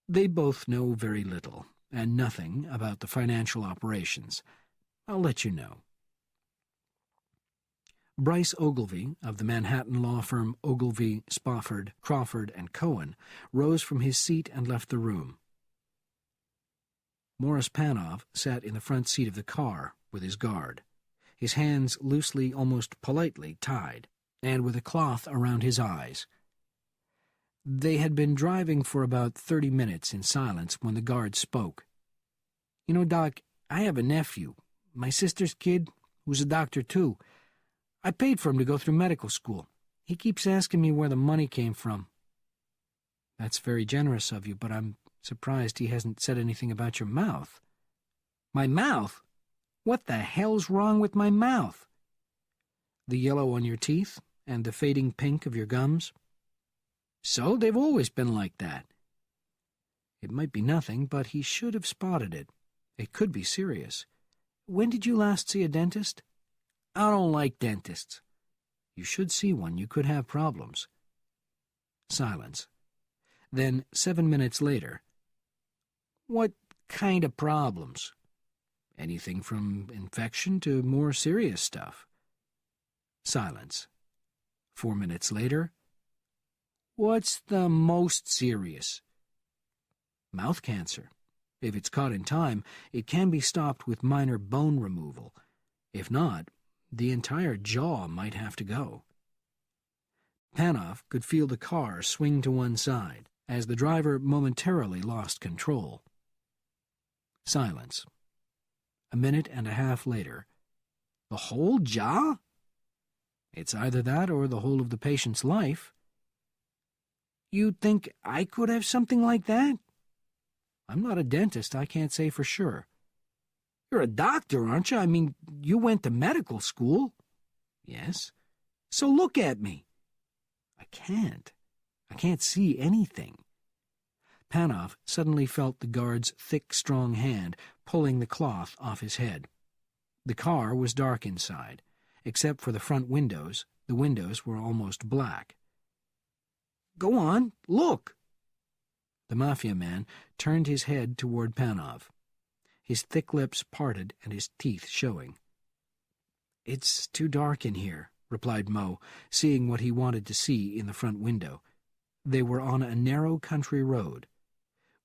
They both know very little, and nothing about the financial operations. I'll let you know." Bryce Ogilvy, of the Manhattan law firm Ogilvy, Spofford, Crawford, and Cohen, rose from his seat and left the room. Morris Panov sat in the front seat of the car with his guard, his hands loosely, almost politely, tied, and with a cloth around his eyes. They had been driving for about 30 minutes in silence when the guard spoke. "You know, Doc, I have a nephew, my sister's kid, who's a doctor, too. I paid for him to go through medical school. He keeps asking me where the money came from." "That's very generous of you, but I'm surprised he hasn't said anything about your mouth." "My mouth? What the hell's wrong with my mouth?" "The yellow on your teeth and the fading pink of your gums." "So they've always been like that." "It might be nothing, but he should have spotted it. It could be serious. When did you last see a dentist?" "I don't like dentists." "You should see one. You could have problems." Silence. Then, 7 minutes later, "What kind of problems?" "Anything from infection to more serious stuff." Silence. 4 minutes later, "What's the most serious?" Mouth cancer. If it's caught in time, it can be stopped with minor bone removal. If not, the entire jaw might have to go. Panov could feel the car swing to one side as the driver momentarily lost control. Silence. A minute and a half later. The whole jaw? It's either that or the whole of the patient's life. You think I could have something like that? I'm not a dentist, I can't say for sure. You're a doctor, aren't you? I mean, you went to medical school. Yes. So look at me. I can't see anything. Panov suddenly felt the guard's thick, strong hand pulling the cloth off his head. The car was dark inside. Except for the front windows, the windows were almost black. Go on, look. The mafia man turned his head toward Panov. His thick lips parted and his teeth showing. It's too dark in here, replied Mo, seeing what he wanted to see in the front window. They were on a narrow country road.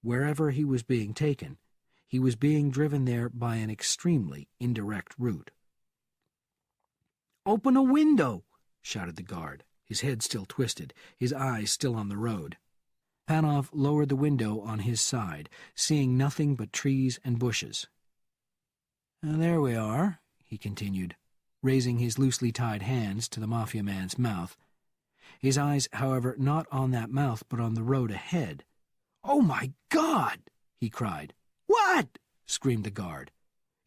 Wherever he was being taken, he was being driven there by an extremely indirect route. Open a window, shouted the guard, his head still twisted, his eyes still on the road. Panov lowered the window on his side, seeing nothing but trees and bushes. There we are, he continued, raising his loosely tied hands to the mafia man's mouth. His eyes, however, not on that mouth but on the road ahead. Oh, my God! He cried. What? Screamed the guard.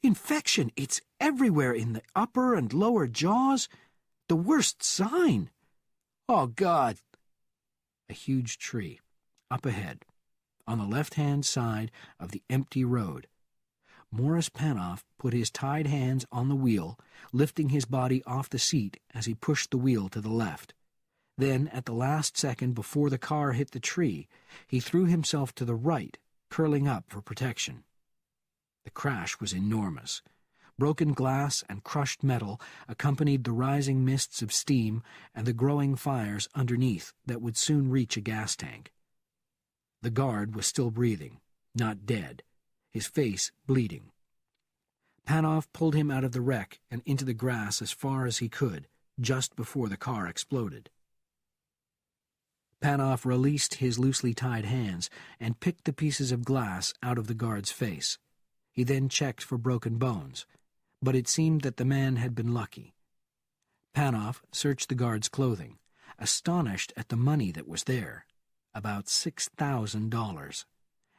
Infection! It's everywhere in the upper and lower jaws. The worst sign. Oh, God! A huge tree, up ahead, on the left-hand side of the empty road. Morris Panov put his tied hands on the wheel, lifting his body off the seat as he pushed the wheel to the left. Then, at the last second before the car hit the tree, he threw himself to the right, curling up for protection. The crash was enormous. Broken glass and crushed metal accompanied the rising mists of steam and the growing fires underneath that would soon reach a gas tank. The guard was still breathing, not dead, his face bleeding. Panov pulled him out of the wreck and into the grass as far as he could, just before the car exploded. Panov released his loosely tied hands and picked the pieces of glass out of the guard's face. He then checked for broken bones, but it seemed that the man had been lucky. Panov searched the guard's clothing, astonished at the money that was there, about $6,000,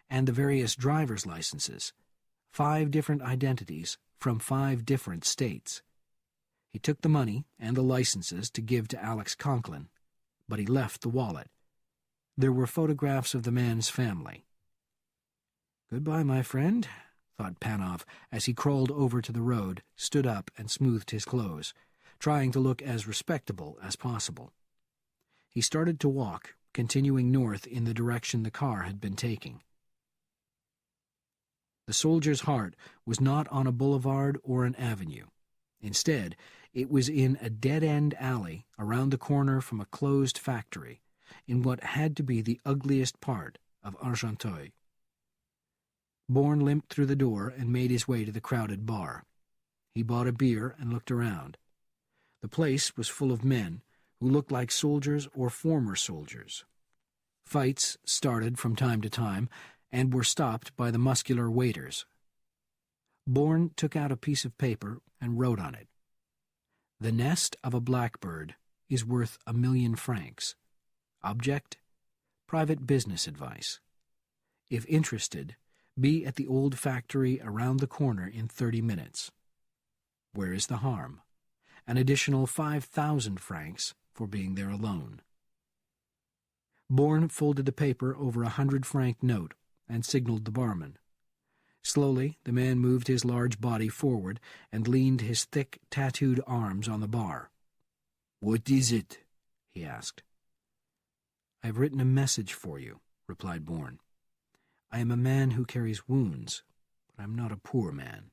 and the various driver's licenses, 5 different identities from 5 different states. He took the money and the licenses to give to Alex Conklin, but he left the wallet. There were photographs of the man's family. Goodbye, my friend, thought Panov as he crawled over to the road, stood up, and smoothed his clothes, trying to look as respectable as possible. He started to walk, continuing north in the direction the car had been taking. The soldier's heart was not on a boulevard or an avenue. Instead, it was in a dead-end alley around the corner from a closed factory, in what had to be the ugliest part of Argenteuil. Bourne limped through the door and made his way to the crowded bar. He bought a beer and looked around. The place was full of men who looked like soldiers or former soldiers. Fights started from time to time and were stopped by the muscular waiters. Bourne took out a piece of paper and wrote on it, "The nest of a blackbird is worth 1,000,000 francs. Object: private business advice. If interested, be at the old factory around the corner in 30 minutes. Where is the harm? An additional 5,000 francs for being there alone." Bourne folded the paper over a 100-franc note and signaled the barman. Slowly, the man moved his large body forward and leaned his thick, tattooed arms on the bar. "What is it?" he asked. "I have written a message for you," replied Bourne. "I am a man who carries wounds, but I am not a poor man."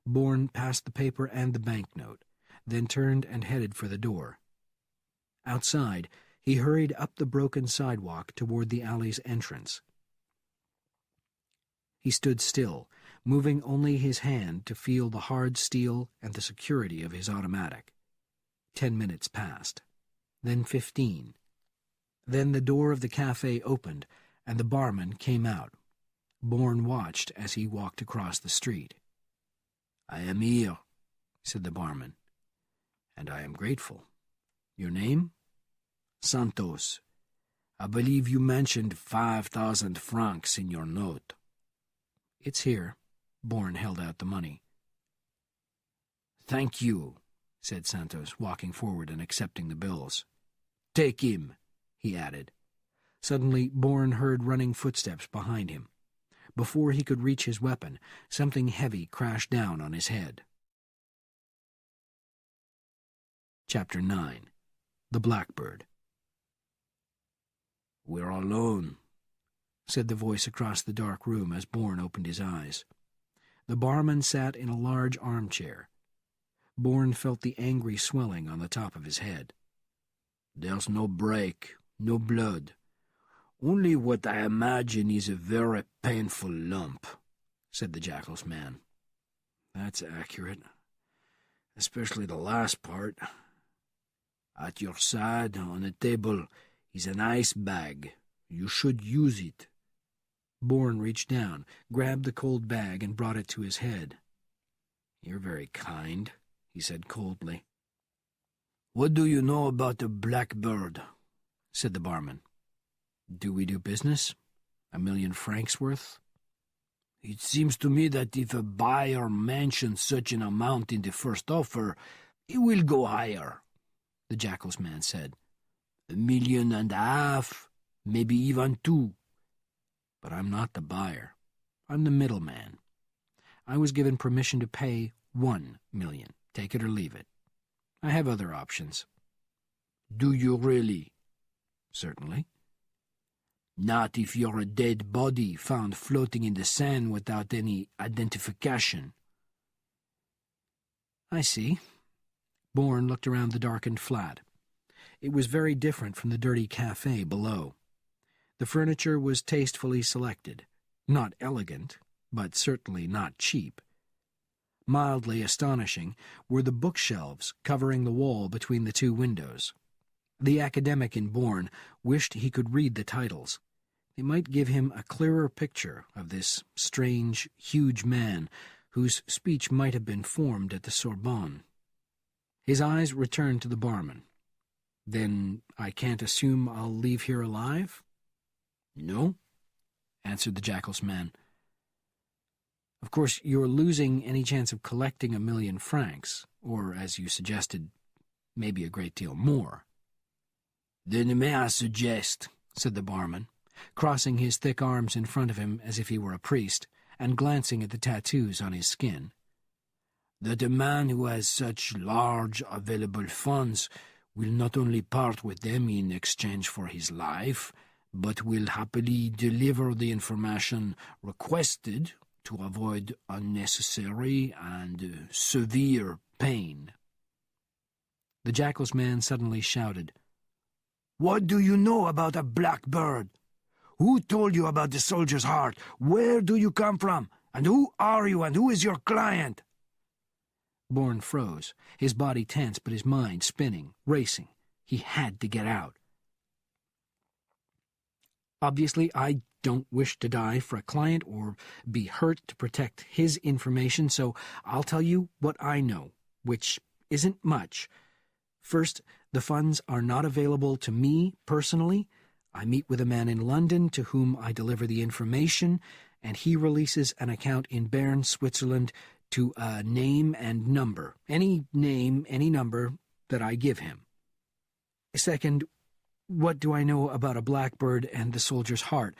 Bourne passed the paper and the banknote, then turned and headed for the door. Outside, he hurried up the broken sidewalk toward the alley's entrance. He stood still, moving only his hand to feel the hard steel and the security of his automatic. 10 minutes passed. Then 15. Then the door of the cafe opened, and the barman came out. Bourne watched as he walked across the street. "I am here," said the barman. "And I am grateful. Your name?" "Santos. I believe you mentioned 5,000 francs in your note." "It's here." Bourne held out the money. "Thank you," said Santos, walking forward and accepting the bills. "Take him," he added. Suddenly, Bourne heard running footsteps behind him. Before he could reach his weapon, something heavy crashed down on his head. Chapter 9. The Blackbird. "We're alone," said the voice across the dark room as Bourne opened his eyes. The barman sat in a large armchair. Bourne felt the angry swelling on the top of his head. "There's no break, no blood. Only what I imagine is a very painful lump," said the Jackal's man. "That's accurate, especially the last part. At your side, on a table, is an ice bag. You should use it." Bourne reached down, grabbed the cold bag, and brought it to his head. "You're very kind," he said coldly. "What do you know about the Blackbird?" said the barman. "Do we do business? 1,000,000 francs worth?" "It seems to me that if a buyer mentions such an amount in the first offer, it will go higher," the Jackal's man said. 1.5 million, maybe even 2. "But I'm not the buyer. I'm the middleman. I was given permission to pay 1 million. Take it or leave it. I have other options." "Do you really?" "Certainly." "Not if you're a dead body found floating in the sand without any identification." "I see." Bourne looked around the darkened flat. It was very different from the dirty cafe below. The furniture was tastefully selected, not elegant, but certainly not cheap. Mildly astonishing were the bookshelves covering the wall between the two windows. The academic in Bourne wished he could read the titles. They might give him a clearer picture of this strange, huge man whose speech might have been formed at the Sorbonne. His eyes returned to the barman. "Then I can't assume I'll leave here alive?" "No," answered the Jackal's man. "Of course, you're losing any chance of collecting 1,000,000 francs, or, as you suggested, maybe a great deal more." "Then may I suggest," said the barman, crossing his thick arms in front of him as if he were a priest, and glancing at the tattoos on his skin, "that a man who has such large available funds will not only part with them in exchange for his life, but will happily deliver the information requested to avoid unnecessary and severe pain." The Jackal's man suddenly shouted, "What do you know about a blackbird? Who told you about the soldier's heart? Where do you come from? And who are you, and who is your client?" Bourne froze, his body tense but his mind spinning, racing. He had to get out. "Obviously, I don't wish to die for a client or be hurt to protect his information, so I'll tell you what I know, which isn't much. First, the funds are not available to me personally. I meet with a man in London to whom I deliver the information, and he releases an account in Bern, Switzerland, to a name and number, any name, any number that I give him. Second, what do I know about a blackbird and the soldier's heart?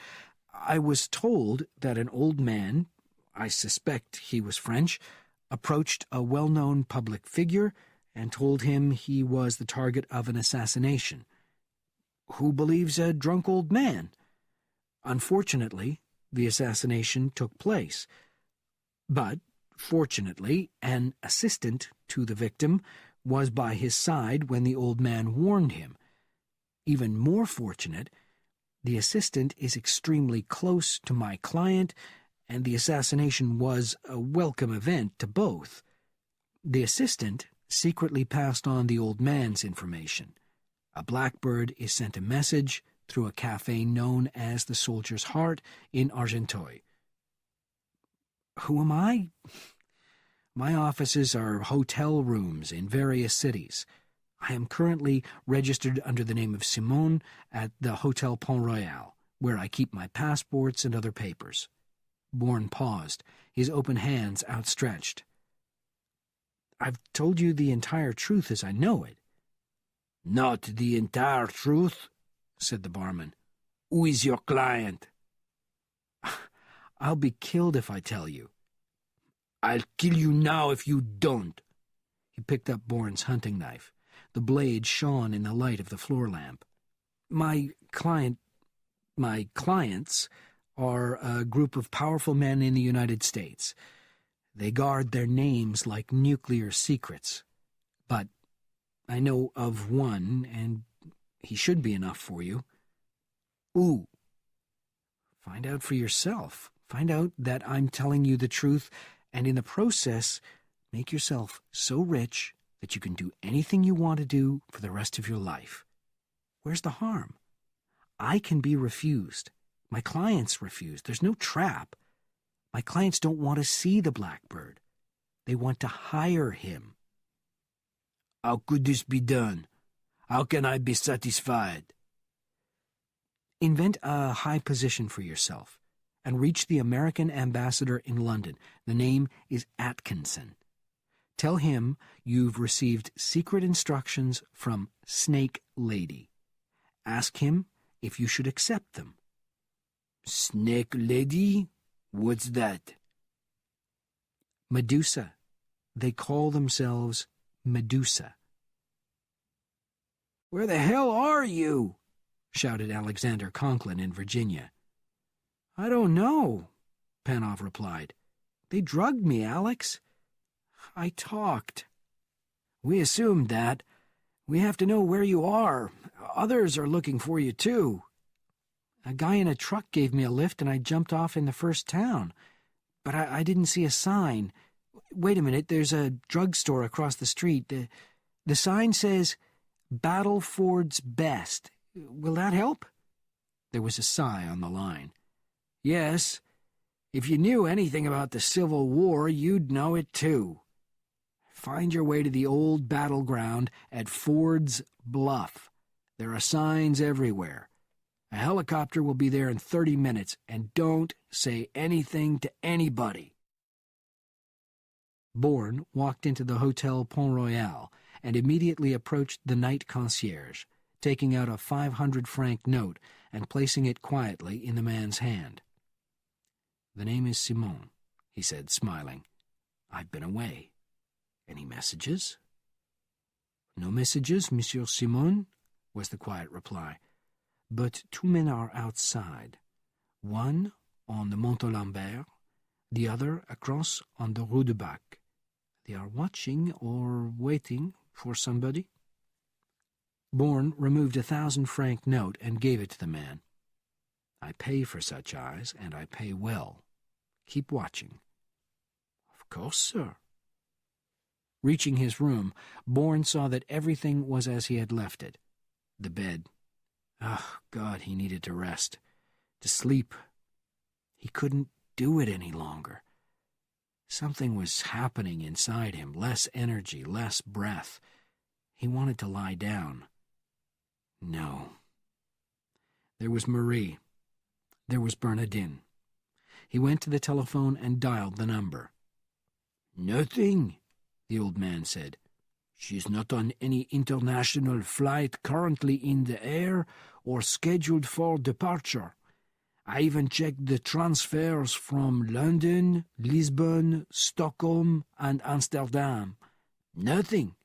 I was told that an old man, I suspect he was French, approached a well-known public figure and told him he was the target of an assassination. Who believes a drunk old man? Unfortunately, the assassination took place. But, fortunately, an assistant to the victim was by his side when the old man warned him. Even more fortunate, the assistant is extremely close to my client and the assassination was a welcome event to both. The assistant secretly passed on the old man's information. A blackbird is sent a message through a cafe known as the Soldier's Heart in Argenteuil. Who am I? My offices are hotel rooms in various cities. I am currently registered under the name of Simon at the Hotel Pont Royal, where I keep my passports and other papers. Bourne paused, his open hands outstretched. I've told you the entire truth as I know it. Not the entire truth, said the barman. Who is your client? I'll be killed if I tell you. I'll kill you now if you don't. He picked up Bourne's hunting knife. The blade shone in the light of the floor lamp. My clients are a group of powerful men in the United States. They guard their names like nuclear secrets. But I know of one, and he should be enough for you. Who? Find out for yourself. Find out that I'm telling you the truth, and in the process, make yourself so rich that you can do anything you want to do for the rest of your life. Where's the harm? I can be refused. My clients refuse. There's no trap. My clients don't want to see the blackbird. They want to hire him. How could this be done? How can I be satisfied? Invent a high position for yourself and reach the American ambassador in London. The name is Atkinson. Tell him you've received secret instructions from Snake Lady. Ask him if you should accept them. Snake Lady? What's that? Medusa. They call themselves Medusa. Where the hell are you? Shouted Alexander Conklin in Virginia. I don't know, Panov replied. They drugged me, Alex. I talked. We assumed that. We have to know where you are. Others are looking for you, too. A guy in a truck gave me a lift and I jumped off in the first town. But I didn't see a sign. Wait a minute, there's a drugstore across the street. The sign says, Battleford's Best. Will that help? There was a sigh on the line. Yes. If you knew anything about the Civil War, you'd know it too. Find your way to the old battleground at Ford's Bluff. There are signs everywhere. A helicopter will be there in 30 minutes, and don't say anything to anybody. Bourne walked into the Hotel Pont Royal and immediately approached the night concierge, taking out a 500-franc note and placing it quietly in the man's hand. "The name is Simon," he said, smiling. "I've been away. Any messages?" "No messages, Monsieur Simon," was the quiet reply. "But 2 men are outside. One on the Mont-Lambert, the other across on the Rue du Bac. They are watching or waiting for somebody." Bourne removed a 1,000-franc note and gave it to the man. "I pay for such eyes, and I pay well. Keep watching." "Of course, sir." Reaching his room, Bourne saw that everything was as he had left it. The bed. Oh, God, he needed to rest, to sleep. He couldn't do it any longer. Something was happening inside him, less energy, less breath. He wanted to lie down. No. There was Marie. There was Bernardine. He went to the telephone and dialed the number. "Nothing," the old man said. "She's not on any international flight currently in the air or scheduled for departure. I even checked the transfers from London, Lisbon, Stockholm, and Amsterdam. Nothing."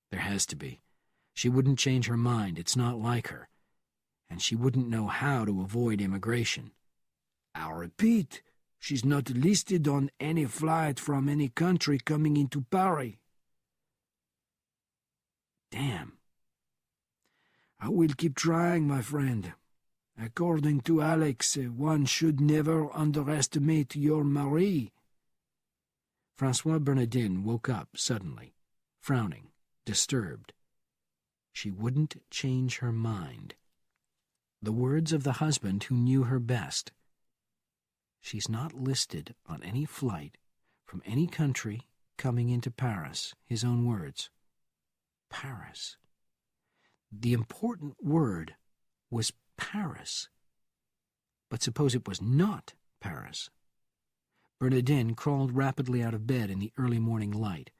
There has to be. She wouldn't change her mind. It's not like her. And she wouldn't know how to avoid immigration. "I repeat, she's not listed on any flight from any country coming into Paris." Damn. "I will keep trying, my friend. According to Alex, one should never underestimate your Marie. Francois Bernardin woke up suddenly, frowning, disturbed. She wouldn't change her mind. The words of the husband who knew her best. She's not listed on any flight from any country coming into Paris, his own words. Paris. The important word was Paris. But suppose it was not Paris? Bernardin crawled rapidly out of bed in the early morning light.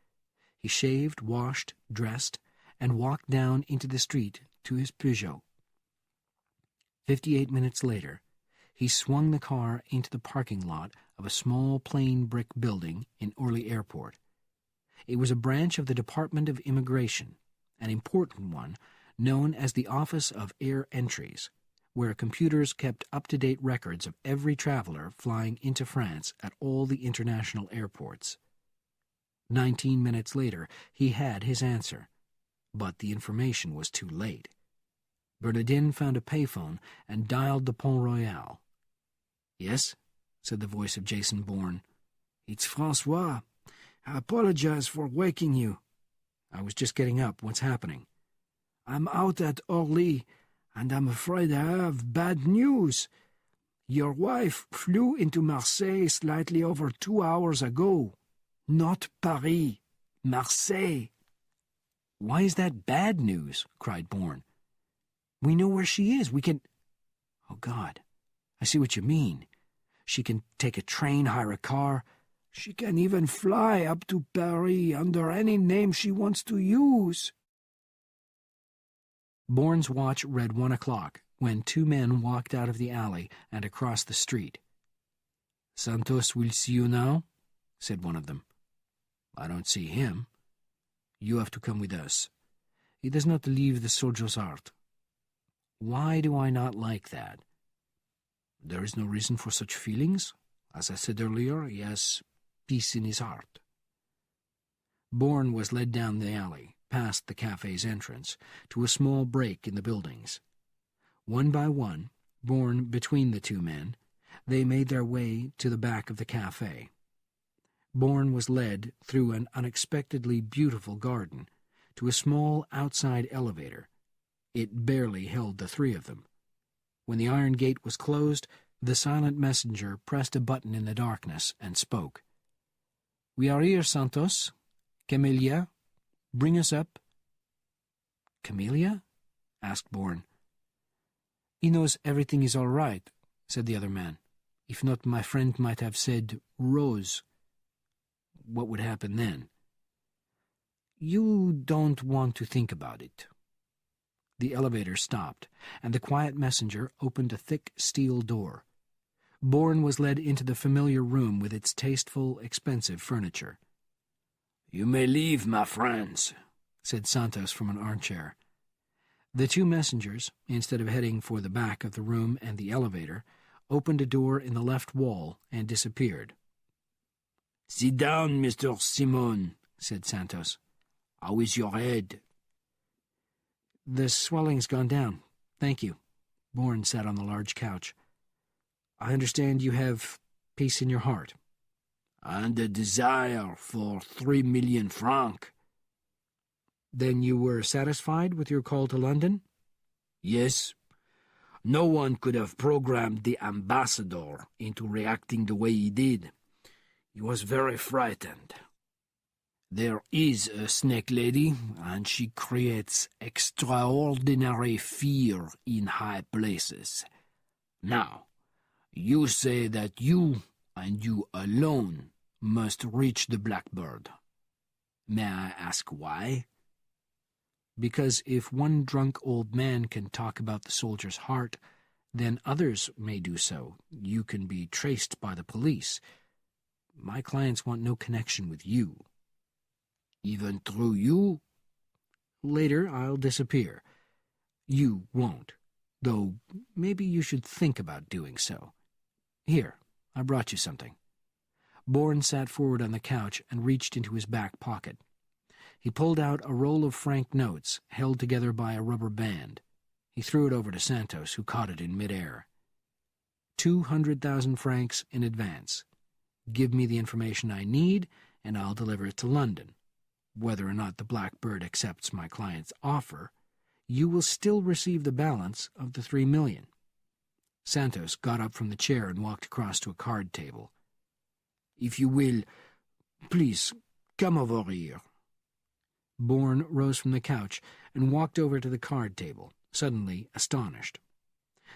He shaved, washed, dressed, and walked down into the street to his Peugeot. 58 minutes later, he swung the car into the parking lot of a small plain brick building in Orly Airport. It was a branch of the Department of Immigration, an important one known as the Office of Air Entries, where computers kept up-to-date records of every traveler flying into France at all the international airports. 19 minutes later, he had his answer, but the information was too late. Bernardin found a payphone and dialed the Pont Royal. "Yes?" said the voice of Jason Bourne. "It's Francois. I apologize for waking you." "I was just getting up. What's happening?" "I'm out at Orly, and I'm afraid I have bad news. Your wife flew into Marseille slightly over 2 hours ago. Not Paris, Marseille." "Why is that bad news?" cried Bourne. "We know where she is. We can—" "Oh, God, I see what you mean. She can take a train, hire a car. She can even fly up to Paris under any name she wants to use." Bourne's watch read 1 o'clock when 2 men walked out of the alley and across the street. "Santos will see you now," said one of them. "I don't see him. You have to come with us. He does not leave the soldier's heart." "Why do I not like that?" "There is no reason for such feelings. As I said earlier, he has peace in his heart." Bourne was led down the alley, past the cafe's entrance, to a small break in the buildings. One by one, borne between the 2 men, they made their way to the back of the cafe. Bourne was led through an unexpectedly beautiful garden to a small outside elevator. It barely held the 3 of them. When the iron gate was closed, the silent messenger pressed a button in the darkness and spoke. "We are here, Santos. Camellia, bring us up." "Camellia?" asked Bourne. "He knows everything is all right," said the other man. "If not, my friend might have said Rose." "What would happen then?" "You don't want to think about it." The elevator stopped, and the quiet messenger opened a thick steel door. Bourne was led into the familiar room with its tasteful, expensive furniture. "You may leave, my friends," said Santos from an armchair. The 2 messengers, instead of heading for the back of the room and the elevator, opened a door in the left wall and disappeared. "Sit down, Mr. Simon," said Santos. "How is your head?" "The swelling's gone down. Thank you." Bourne sat on the large couch. "I understand you have peace in your heart." "And a desire for 3 million francs." "Then you were satisfied with your call to London?" "Yes. No one could have programmed the ambassador into reacting the way he did. He was very frightened. There is a snake lady, and she creates extraordinary fear in high places. Now, you say that you, and you alone, must reach the Blackbird. May I ask why?" "Because if one drunk old man can talk about the soldier's heart, then others may do so. You can be traced by the police. My clients want no connection with you." "Even through you?" "Later I'll disappear. You won't, though maybe you should think about doing so. Here, I brought you something." Bourne sat forward on the couch and reached into his back pocket. He pulled out a roll of franc notes held together by a rubber band. He threw it over to Santos, who caught it in midair. 200,000 francs in advance. Give me the information I need, and I'll deliver it to London. Whether or not the Blackbird accepts my client's offer, you will still receive the balance of the 3 million. Santos got up from the chair and walked across to a card table. If you will, please, come over here. Bourne rose from the couch and walked over to the card table, suddenly astonished.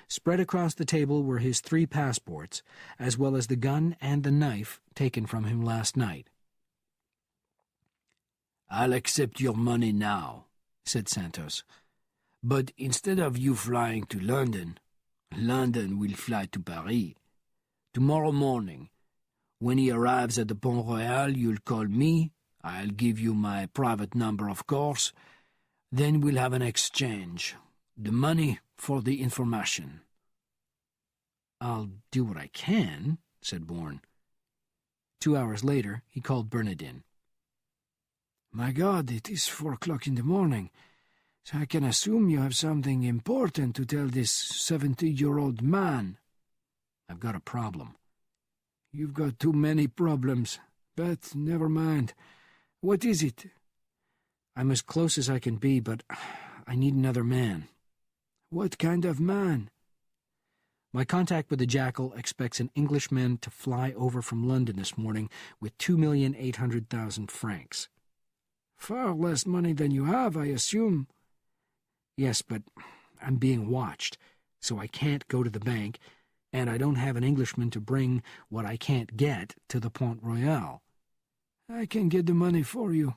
Spread across the table were his 3 passports, as well as the gun and the knife taken from him last night. I'll accept your money now, said Santos. But instead of you flying to London, London will fly to Paris. Tomorrow morning, when he arrives at the Pont Royal, you'll call me. I'll give you my private number, of course. Then we'll have an exchange. The money for the information. I'll do what I can, said Bourne. 2 hours later, he called Bernardin. My God, it is 4 o'clock in the morning, so I can assume you have something important to tell this 70-year-old man. I've got a problem. You've got too many problems, but never mind. What is it? I'm as close as I can be, but I need another man. What kind of man? My contact with the Jackal expects an Englishman to fly over from London this morning with 2,800,000 francs. Far less money than you have, I assume. Yes, but I'm being watched, so I can't go to the bank, and I don't have an Englishman to bring what I can't get to the Pont Royal. I can get the money for you.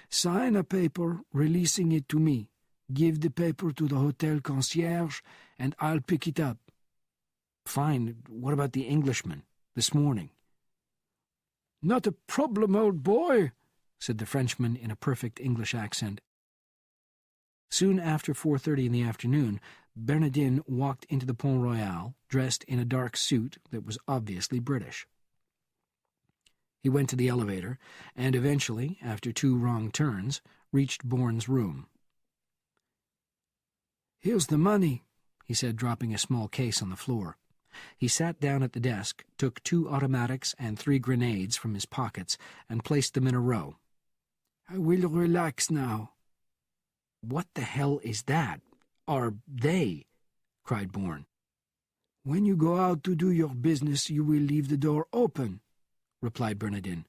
Sign a paper releasing it to me. Give the paper to the hotel concierge, and I'll pick it up. Fine. What about the Englishman, this morning? Not a problem, old boy, said the Frenchman in a perfect English accent. Soon after 4:30 in the afternoon, Bernardin walked into the Pont Royal, dressed in a dark suit that was obviously British. He went to the elevator, and eventually, after 2 wrong turns, reached Bourne's room. "Here's the money," he said, dropping a small case on the floor. He sat down at the desk, took 2 automatics and 3 grenades from his pockets, and placed them in a row. "I will relax now." "What the hell is that? Are they?" cried Bourne. "When you go out to do your business, you will leave the door open," replied Bernardin.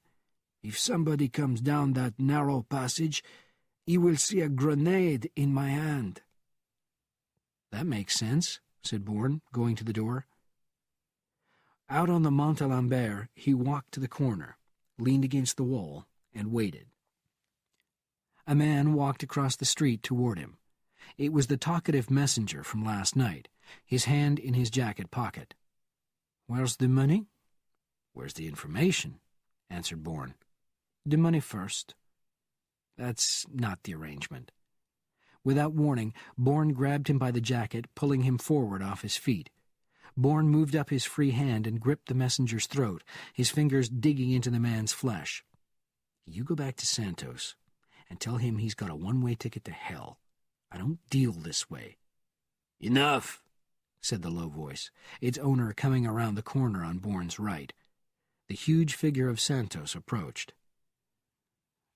"If somebody comes down that narrow passage, he will see a grenade in my hand." "That makes sense," said Bourne, going to the door. Out on the Montalembert, he walked to the corner, leaned against the wall, and waited. A man walked across the street toward him. It was the talkative messenger from last night, his hand in his jacket pocket. "Where's the money?" "Where's the information?" answered Bourne. "The money first." "That's not the arrangement." Without warning, Bourne grabbed him by the jacket, pulling him forward off his feet. Bourne moved up his free hand and gripped the messenger's throat, his fingers digging into the man's flesh. "You go back to Santos and tell him he's got a one-way ticket to hell. I don't deal this way." "Enough," said the low voice, its owner coming around the corner on Bourne's right. The huge figure of Santos approached.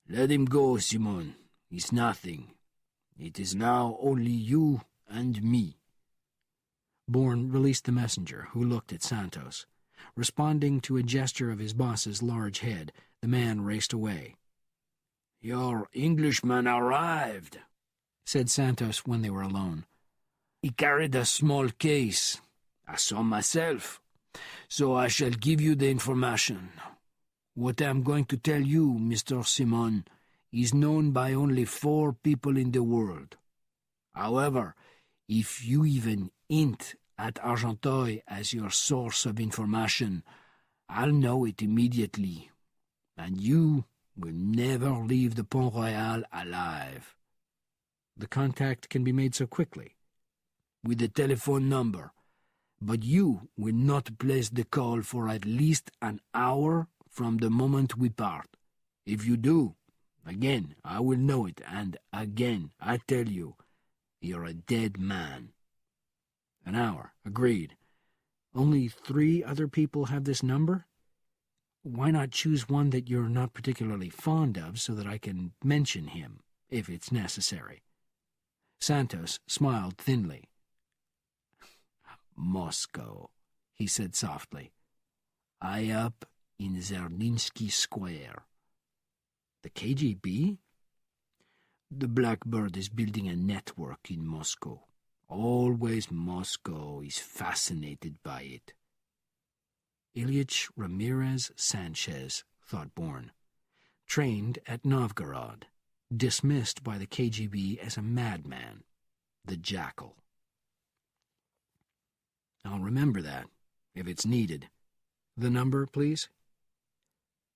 "Let him go, Simon. It's nothing. It is now only you and me." Bourne released the messenger, who looked at Santos. Responding to a gesture of his boss's large head, the man raced away. "Your Englishman arrived," said Santos when they were alone. "He carried a small case. I saw myself. So I shall give you the information. What I am going to tell you, Mr. Simon, is known by only 4 people in the world. However, if you even hint at Argenteuil as your source of information, I'll know it immediately, and you will never leave the Pont Royal alive." "The contact can be made so quickly?" "With a telephone number. But you will not place the call for at least an hour from the moment we part. If you do, again I will know it, and again I tell you, You're a dead man. An hour. Agreed. Only 3 other people have this number? Why not choose one that you're not particularly fond of so that I can mention him, if it's necessary? Santos smiled thinly. Moscow, he said softly. High up in Zerninsky Square. The KGB? The Blackbird is building a network in Moscow. Always Moscow is fascinated by it. Ilyich Ramirez Sanchez, thought Bourne. Trained at Novgorod. Dismissed by the KGB as a madman. The Jackal. I'll remember that, if it's needed. The number, please?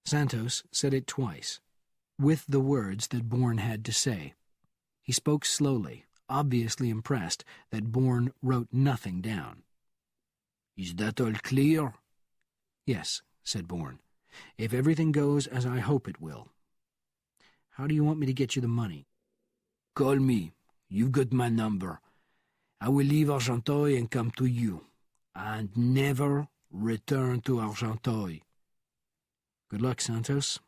Santos said it twice, with the words that Bourne had to say. He spoke slowly, obviously impressed that Bourne wrote nothing down. Is that all clear? Yes, said Bourne, if everything goes as I hope it will. How do you want me to get you the money? Call me. You've got my number. I will leave Argenteuil and come to you. And never return to Argenteuil. Good luck, Santos.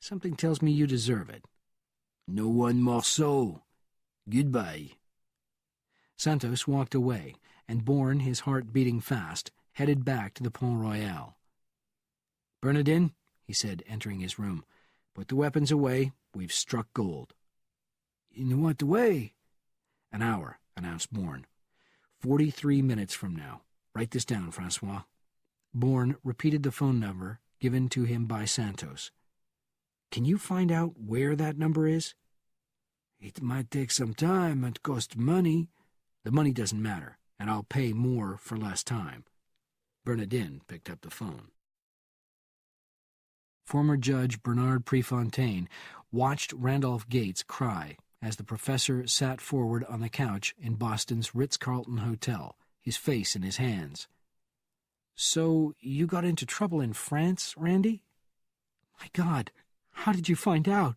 Something tells me you deserve it. No one more so. Goodbye. Santos walked away, and Bourne, his heart beating fast, headed back to the Pont Royal. Bernardin, he said, entering his room, put the weapons away. We've struck gold. In what way? An hour, announced Bourne. 43 minutes from now. Write this down, Francois. Bourne repeated the phone number given to him by Santos. Can you find out where that number is? It might take some time and cost money. The money doesn't matter, and I'll pay more for less time. Bernardin picked up the phone. Former Judge Bernard Prefontaine watched Randolph Gates cry as the professor sat forward on the couch in Boston's Ritz-Carlton Hotel, his face in his hands. So you got into trouble in France, Randy? My God, how did you find out?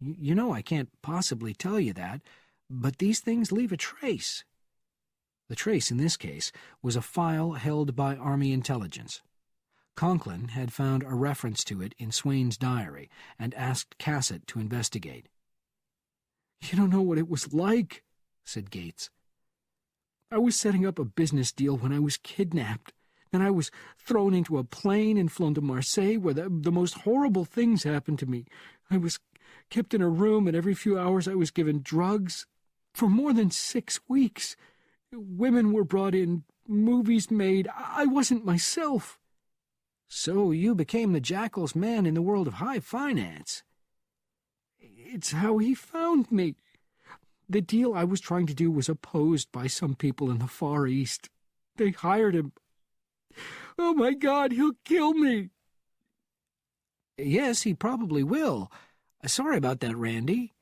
You know I can't possibly tell you that, but these things leave a trace. The trace, in this case, was a file held by Army intelligence. Conklin had found a reference to it in Swain's diary and asked Cassett to investigate. You don't know what it was like, said Gates. I was setting up a business deal when I was kidnapped. Then I was thrown into a plane and flown to Marseille, where the most horrible things happened to me. I was kept in a room, and every few hours I was given drugs. For more than 6 weeks. Women were brought in, movies made. I wasn't myself. So you became the Jackal's man in the world of high finance. It's how he found me. The deal I was trying to do was opposed by some people in the Far East. They hired him. Oh, my God, he'll kill me. Yes, he probably will. Sorry about that, Randy.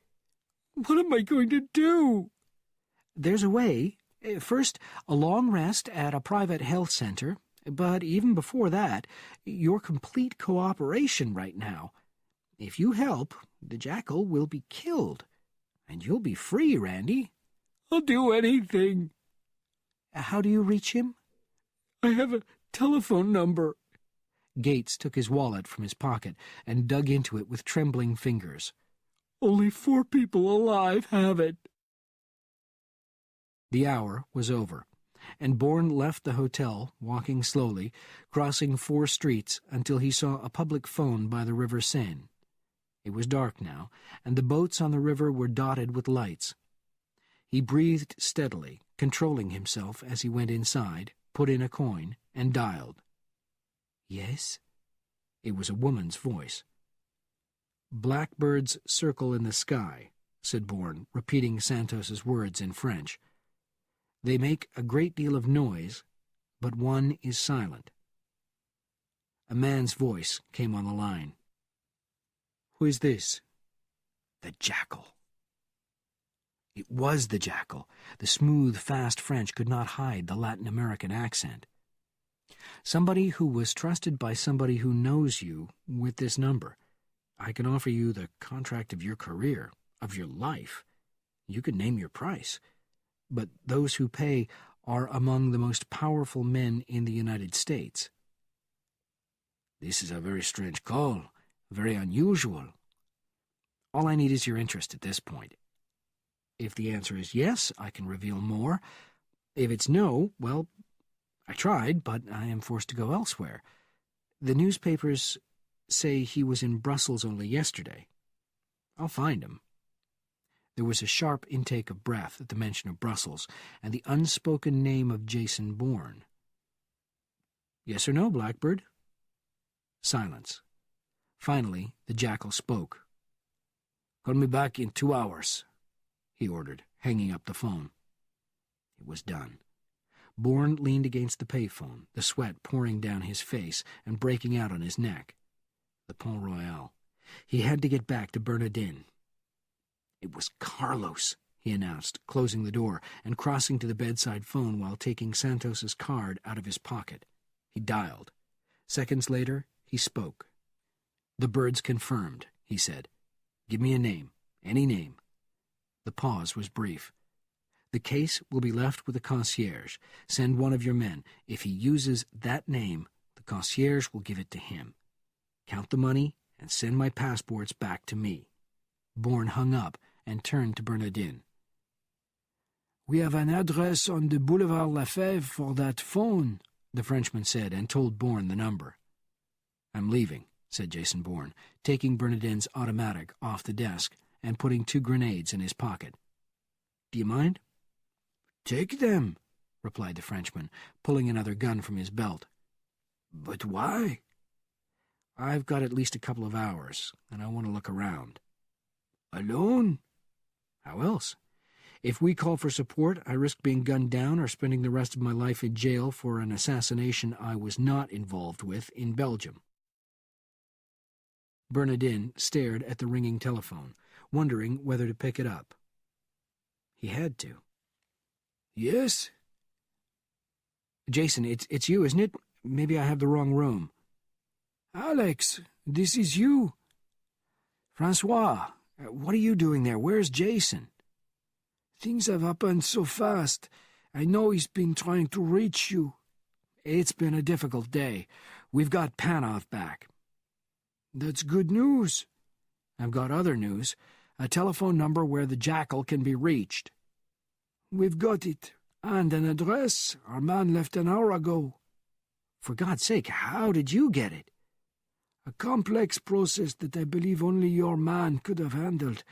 What am I going to do? There's a way. First, a long rest at a private health center. But even before that, your complete cooperation right now. If you help, the Jackal will be killed. And you'll be free, Randy. I'll do anything. How do you reach him? I have a telephone number. Gates took his wallet from his pocket and dug into it with trembling fingers. Only 4 people alive have it. The hour was over, and Bourne left the hotel, walking slowly, crossing 4 streets until he saw a public phone by the River Seine. It was dark now, and the boats on the river were dotted with lights. He breathed steadily, controlling himself as he went inside, put in a coin, and dialed. Yes? It was a woman's voice. Blackbirds circle in the sky, said Bourne, repeating Santos's words in French. They make a great deal of noise, but one is silent. A man's voice came on the line. Who is this? The Jackal. It was the Jackal. The smooth, fast French could not hide the Latin American accent. Somebody who was trusted by somebody who knows you with this number. I can offer you the contract of your career, of your life. You can name your price. But those who pay are among the most powerful men in the United States. This is a very strange call, very unusual. All I need is your interest at this point. If the answer is yes, I can reveal more. If it's no, well, I tried, but I am forced to go elsewhere. The newspapers say he was in Brussels only yesterday. I'll find him. There was a sharp intake of breath at the mention of Brussels and the unspoken name of Jason Bourne. Yes or no, Blackbird? Silence. Finally, the Jackal spoke. Call me back in 2 hours, he ordered, hanging up the phone. It was done. Bourne leaned against the payphone, the sweat pouring down his face and breaking out on his neck. The Pont Royal. He had to get back to Bernardin. It was Carlos, he announced, closing the door and crossing to the bedside phone while taking Santos's card out of his pocket. He dialed. Seconds later, he spoke. "The bird's confirmed," he said. "Give me a name, any name." The pause was brief. "The case will be left with the concierge. Send one of your men. If he uses that name, the concierge will give it to him. Count the money and send my passports back to me." Bourne hung up and turned to Bernardin. "We have an address on the Boulevard Lefebvre for that phone," the Frenchman said, and told Bourne the number. "I'm leaving," said Jason Bourne, taking Bernardin's automatic off the desk and putting 2 grenades in his pocket. "Do you mind?" "Take them," replied the Frenchman, pulling another gun from his belt. "But why?" "I've got at least a couple of hours, and I want to look around." "Alone?" "How else? If we call for support, I risk being gunned down or spending the rest of my life in jail for an assassination I was not involved with in Belgium." Bernardin stared at the ringing telephone, wondering whether to pick it up. He had to. "Yes?" "Jason, it's you, isn't it? Maybe I have the wrong room." "Alex, this is you." "Francois, what are you doing there? Where's Jason?" "Things have happened so fast. I know he's been trying to reach you." "It's been a difficult day. We've got Panov back." "That's good news." "I've got other news. A telephone number where the Jackal can be reached." "We've got it. And an address. Our man left an hour ago." "For God's sake, how did you get it?" "A complex process that I believe only your man could have handled.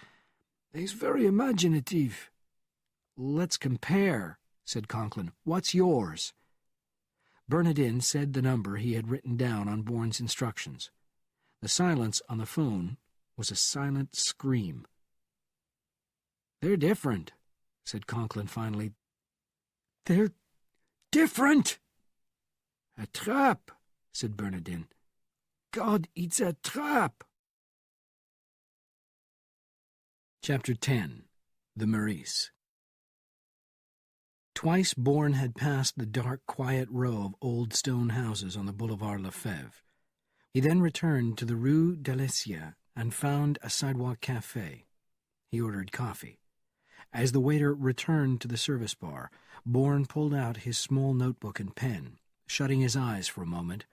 He's very imaginative." "Let's compare," said Conklin. "What's yours?" Bernardin said the number he had written down on Bourne's instructions. The silence on the phone was a silent scream. "They're different," said Conklin finally. "They're different!" "A trap," said Bernardin. "God, it's a trap!" Chapter 10. The Maurice. Twice Bourne had passed the dark, quiet row of old stone houses on the Boulevard Lefebvre. He then returned to the Rue d'Alessia and found a sidewalk cafe. He ordered coffee. As the waiter returned to the service bar, Bourne pulled out his small notebook and pen, shutting his eyes for a moment,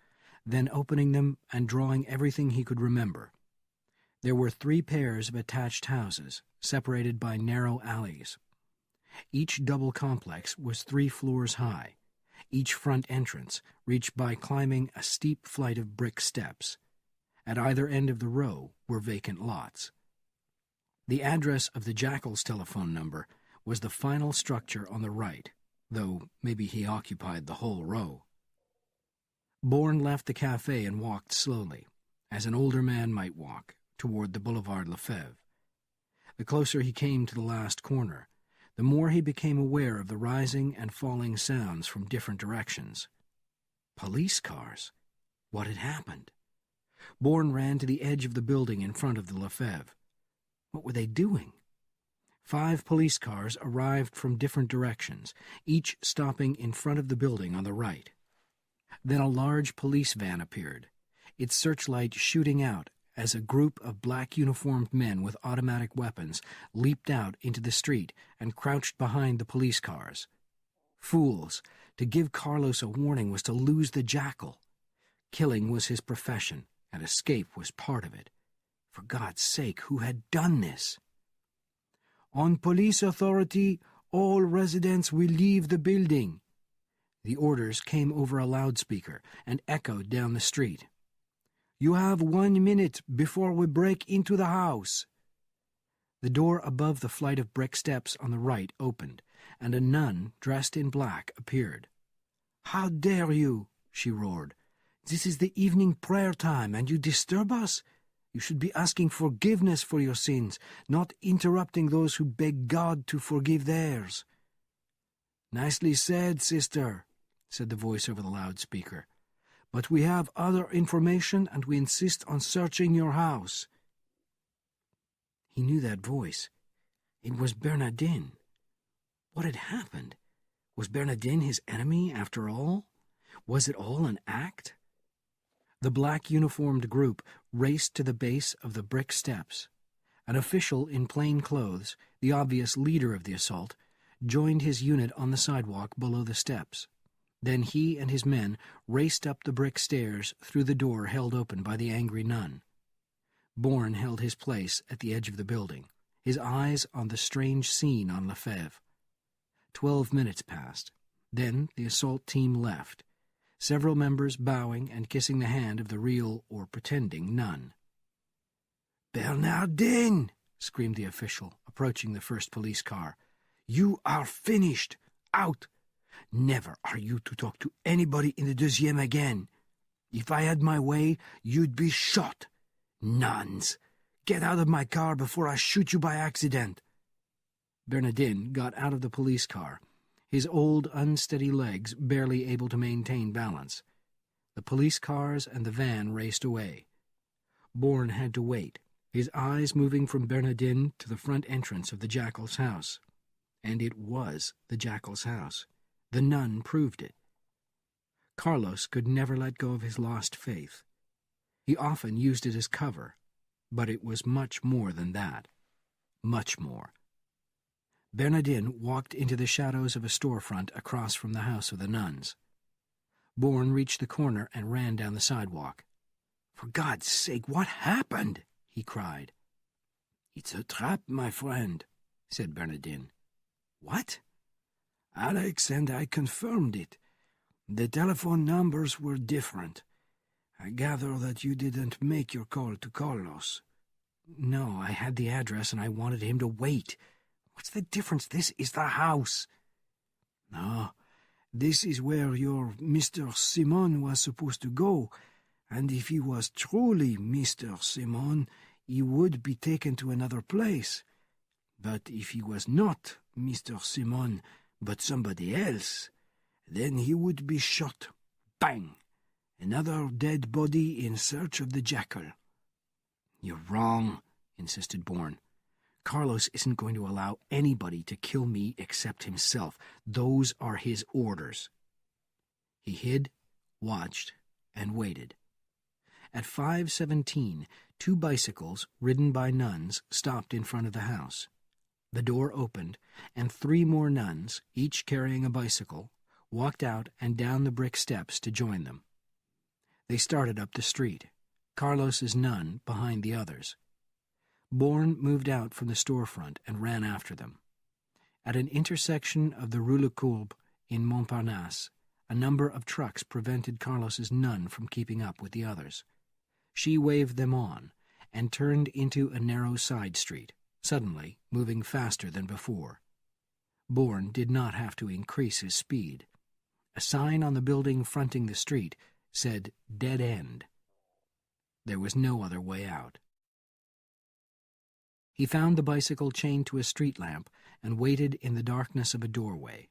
then opening them and drawing everything he could remember. There were 3 pairs of attached houses, separated by narrow alleys. Each double complex was 3 floors high, each front entrance reached by climbing a steep flight of brick steps. At either end of the row were vacant lots. The address of the Jackal's telephone number was the final structure on the right, though maybe he occupied the whole row. Bourne left the cafe and walked slowly, as an older man might walk, toward the Boulevard Lefebvre. The closer he came to the last corner, the more he became aware of the rising and falling sounds from different directions. Police cars. What had happened? Bourne ran to the edge of the building in front of the Lefebvre. What were they doing? 5 police cars arrived from different directions, each stopping in front of the building on the right. Then a large police van appeared, its searchlight shooting out as a group of black uniformed men with automatic weapons leaped out into the street and crouched behind the police cars. Fools! To give Carlos a warning was to lose the Jackal. Killing was his profession, and escape was part of it. For God's sake, who had done this? On police authority, all residents will leave the building. The orders came over a loudspeaker and echoed down the street. You have 1 minute before we break into the house. The door above the flight of brick steps on the right opened, and a nun dressed in black appeared. How dare you? She roared. This is the evening prayer time, and you disturb us? You should be asking forgiveness for your sins, not interrupting those who beg God to forgive theirs. Nicely said, sister, said the voice over the loudspeaker. But we have other information, and we insist on searching your house. He knew that voice. It was Bernardin. What had happened? Was Bernardin his enemy, after all? Was it all an act? The black uniformed group raced to the base of the brick steps. An official in plain clothes, the obvious leader of the assault, joined his unit on the sidewalk below the steps. Then he and his men raced up the brick stairs through the door held open by the angry nun. Bourne held his place at the edge of the building, his eyes on the strange scene on Lefebvre. 12 minutes passed. Then the assault team left, several members bowing and kissing the hand of the real or pretending nun. "Bernardin!" screamed the official, approaching the first police car. "You are finished! Out! Never are you to talk to anybody in the 2e again. If I had my way, you'd be shot. Nuns! Get out of my car before I shoot you by accident." Bernardin got out of the police car, his old, unsteady legs barely able to maintain balance. The police cars and the van raced away. Bourne had to wait, his eyes moving from Bernardin to the front entrance of the Jackal's house. And it was the Jackal's house. The nun proved it. Carlos could never let go of his lost faith. He often used it as cover, but it was much more than that. Much more. Bernardin walked into the shadows of a storefront across from the house of the nuns. Bourne reached the corner and ran down the sidewalk. "For God's sake, what happened?" he cried. "It's a trap, my friend," said Bernardin. "What?" "Alex and I confirmed it. The telephone numbers were different. I gather that you didn't make your call to Carlos." "No, I had the address and I wanted him to wait. What's the difference? This is the house." "No, this is where your Mr. Simon was supposed to go, and if he was truly Mr. Simon, he would be taken to another place. But if he was not Mr. Simon, but somebody else, then he would be shot. Bang! Another dead body in search of the Jackal." "You're wrong," insisted Bourne. "Carlos isn't going to allow anybody to kill me except himself. Those are his orders." He hid, watched, and waited. At 5:17, 2 bicycles, ridden by nuns, stopped in front of the house. The door opened, and 3 more nuns, each carrying a bicycle, walked out and down the brick steps to join them. They started up the street, Carlos's nun behind the others. Bourne moved out from the storefront and ran after them. At an intersection of the Rue Lecoulbre in Montparnasse, a number of trucks prevented Carlos's nun from keeping up with the others. She waved them on and turned into a narrow side street, suddenly moving faster than before. Bourne did not have to increase his speed. A sign on the building fronting the street said "Dead End." There was no other way out. He found the bicycle chained to a street lamp and waited in the darkness of a doorway.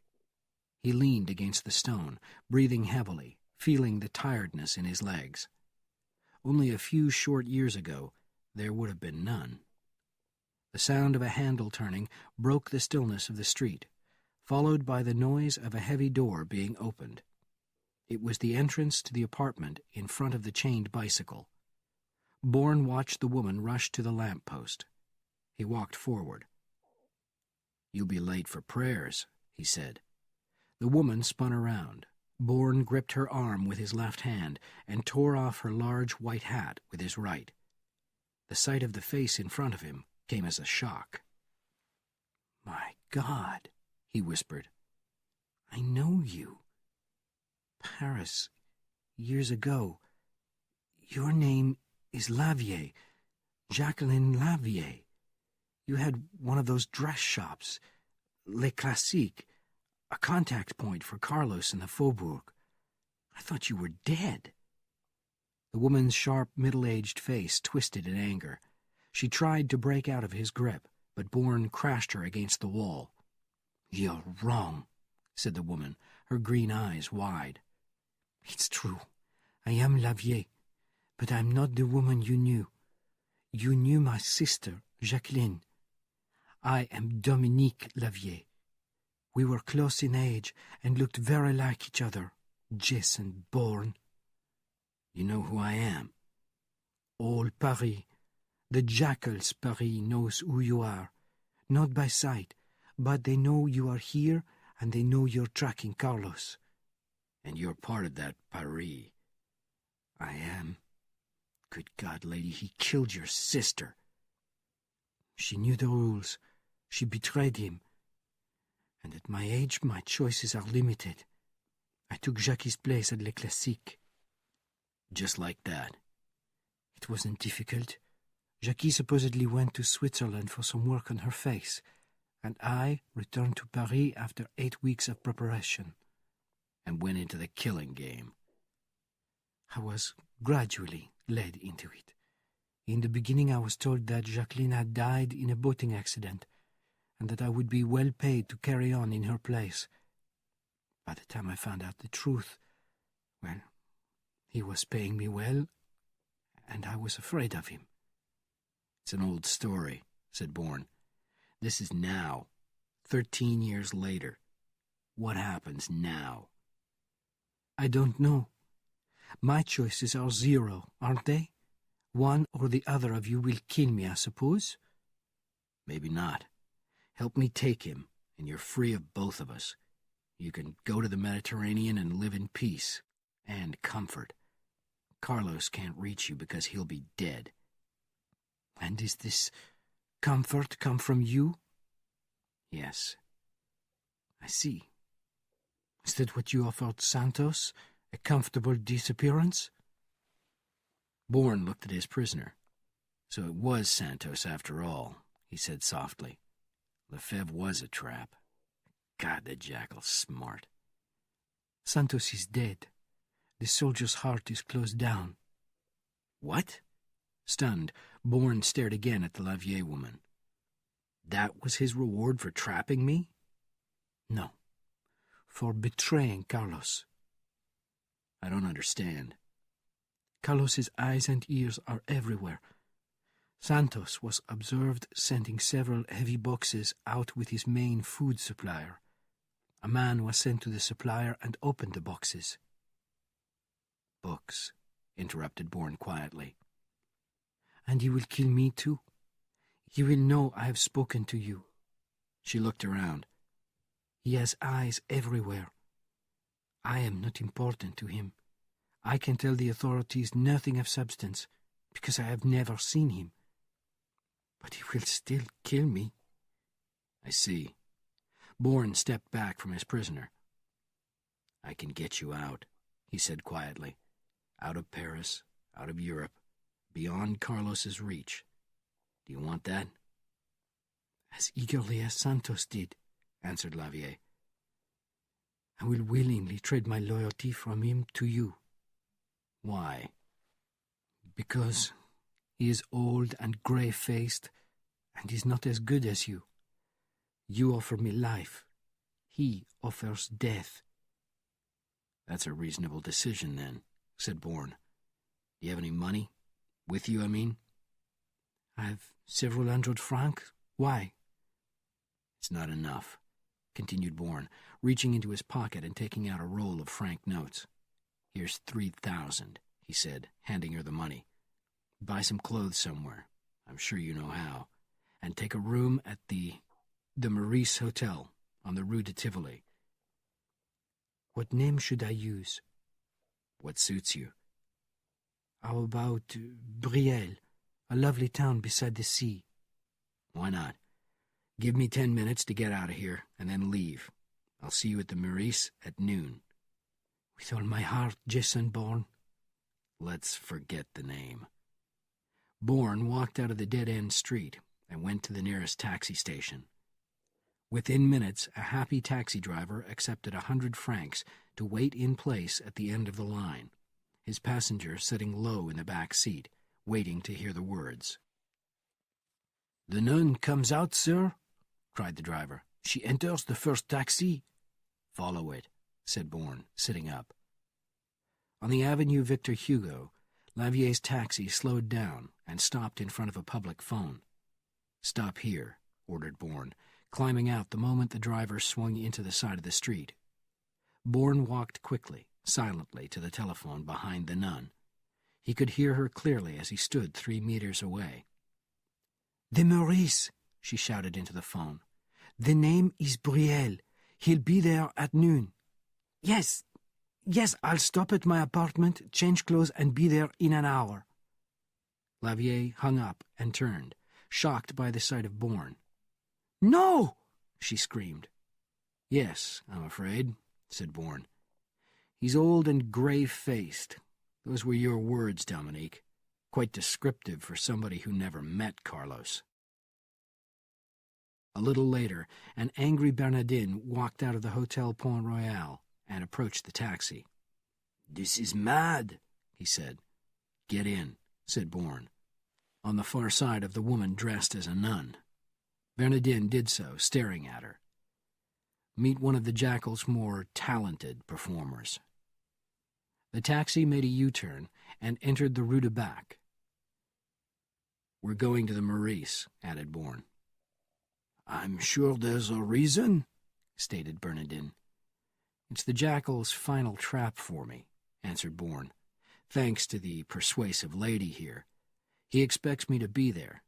He leaned against the stone, breathing heavily, feeling the tiredness in his legs. Only a few short years ago, there would have been none. The sound of a handle turning broke the stillness of the street, followed by the noise of a heavy door being opened. It was the entrance to the apartment in front of the chained bicycle. Bourne watched the woman rush to the lamp-post. He walked forward. "You'll be late for prayers," he said. The woman spun around. Bourne gripped her arm with his left hand and tore off her large white hat with his right. The sight of the face in front of him came as a shock. "My God," he whispered. "I know you. Paris, years ago. Your name is Lavier, Jacqueline Lavier. You had one of those dress shops, Les Classiques, a contact point for Carlos in the Faubourg. I thought you were dead." The woman's sharp, middle-aged face twisted in anger. She tried to break out of his grip, but Bourne crashed her against the wall. "You're wrong," said the woman, her green eyes wide. "It's true. I am Lavier, but I'm not the woman you knew. You knew my sister, Jacqueline. I am Dominique Lavier. We were close in age and looked very like each other, Jason Bourne." "You know who I am?" "All Paris, the Jackal's Paris, knows who you are. Not by sight, but they know you are here and they know you're tracking Carlos." "And you're part of that Paris." "I am. Good God, lady, he killed your sister." "She knew the rules. She betrayed him. And at my age, my choices are limited. I took Jackie's place at Les Classiques." "Just like that?" "It wasn't difficult. Jackie supposedly went to Switzerland for some work on her face, and I returned to Paris after 8 weeks of preparation." "And went into the killing game?" "I was gradually led into it. In the beginning I was told that Jacqueline had died in a boating accident, and that I would be well paid to carry on in her place. By the time I found out the truth, well, he was paying me well, and I was afraid of him." "It's an old story," said Bourne. "This is now, 13 years later. What happens now?" "I don't know. My choices are zero, aren't they? One or the other of you will kill me, I suppose?" "Maybe not. Help me take him, and you're free of both of us. You can go to the Mediterranean and live in peace and comfort. Carlos can't reach you because he'll be dead." "And is this comfort come from you?" "Yes." "I see. Is that what you offered Santos? A comfortable disappearance?" Bourne looked at his prisoner. "So it was Santos after all," he said softly. "Lefebvre was a trap. God, the Jackal's smart." "Santos is dead. The soldier's heart is closed down." "What?" Stunned, Bourne stared again at the Lavier woman. "That was his reward for trapping me?" "No, for betraying Carlos." "I don't understand." "Carlos's eyes and ears are everywhere. Santos was observed sending several heavy boxes out with his main food supplier. A man was sent to the supplier and opened the boxes." "Books," interrupted Bourne quietly. "And he will kill me too. He will know I have spoken to you." She looked around. "He has eyes everywhere. I am not important to him. I can tell the authorities nothing of substance, because I have never seen him. But he will still kill me." "I see." Bourne stepped back from his prisoner. "I can get you out," he said quietly. "Out of Paris, out of Europe, beyond Carlos's reach. Do you want that?" "As eagerly as Santos did," answered Lavier. "I will willingly trade my loyalty from him to you." "Why?" "Because he is old and grey-faced, and is not as good as you. You offer me life. He offers death." "That's a reasonable decision, then," said Bourne. "Do you have any money? With you, I mean?" "I have several hundred francs. Why?" "It's not enough," continued Bourne, reaching into his pocket and taking out a roll of franc notes. "Here's 3,000, he said, handing her the money. Buy some clothes somewhere. I'm sure you know how. And take a room at the Maurice Hotel on the Rue de Tivoli. What name should I use? What suits you? How about Brielle, a lovely town beside the sea? Why not? Give me 10 minutes to get out of here, and then leave. I'll see you at the Maurice at noon. With all my heart, Jason Bourne. Let's forget the name. Bourne walked out of the dead-end street and went to the nearest taxi station. Within minutes, a happy taxi driver accepted 100 francs to wait in place at the end of the line, his passenger sitting low in the back seat, waiting to hear the words. "The nun comes out, sir," cried the driver. "She enters the first taxi." "Follow it," said Bourne, sitting up. On the Avenue Victor Hugo, Lavier's taxi slowed down and stopped in front of a public phone. "Stop here," ordered Bourne, climbing out the moment the driver swung into the side of the street. Bourne walked quickly, silently, to the telephone behind the nun. He could hear her clearly as he stood 3 meters away. "The Maurice," she shouted into the phone. "The name is Brielle. He'll be there at noon." Yes, I'll stop at my apartment, change clothes, and be there in an hour." Lavier hung up and turned, shocked by the sight of Bourne. "No!" she screamed. "Yes, I'm afraid," said Bourne. "He's old and grave-faced. Those were your words, Dominique. Quite descriptive for somebody who never met Carlos." A little later, an angry Bernardin walked out of the Hotel Pont Royal and approached the taxi. "This is mad," he said. "Get in," said Bourne, on the far side of the woman dressed as a nun. Bernardin did so, staring at her. "Meet one of the Jackal's more talented performers." The taxi made a U-turn and entered the Rue de Bac. "We're going to the Maurice," added Bourne. "I'm sure there's a reason," stated Bernardin. "It's the Jackal's final trap for me," answered Bourne, "thanks to the persuasive lady here. He expects me to be there,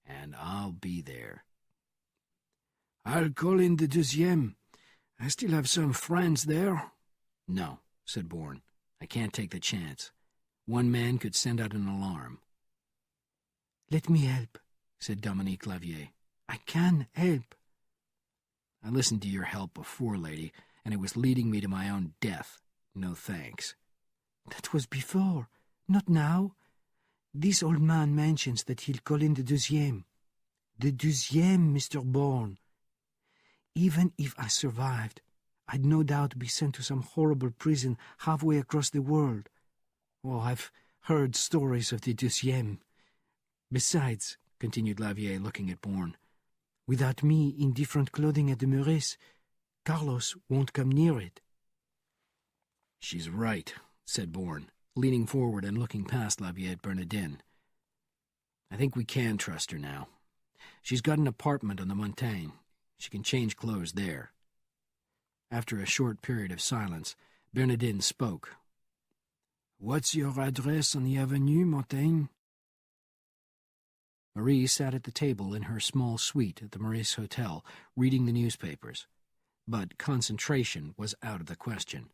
and I'll be there." "I'll call in the 2e. I still have some friends there." "No," said Bourne. "I can't take the chance. One man could send out an alarm." "Let me help," said Dominique Lavier. "I can help." "I listened to your help before, lady, and it was leading me to my own death. No thanks." "That was before, not now. This old man mentions that he'll call in the 2e. The 2e, Mr. Bourne. Even if I survived, I'd no doubt be sent to some horrible prison halfway across the world. Oh, I've heard stories of the 2e. Besides," continued Lavier, looking at Bourne, "without me in different clothing at the Maurice, Carlos won't come near it." "She's right," said Bourne, leaning forward and looking past Lavier at Bernardin. "I think we can trust her now. She's got an apartment on the Montagne. She can change clothes there." After a short period of silence, Bernardin spoke. "What's your address on the Avenue, Montaigne?" Marie sat at the table in her small suite at the Maurice Hotel, reading the newspapers. But concentration was out of the question.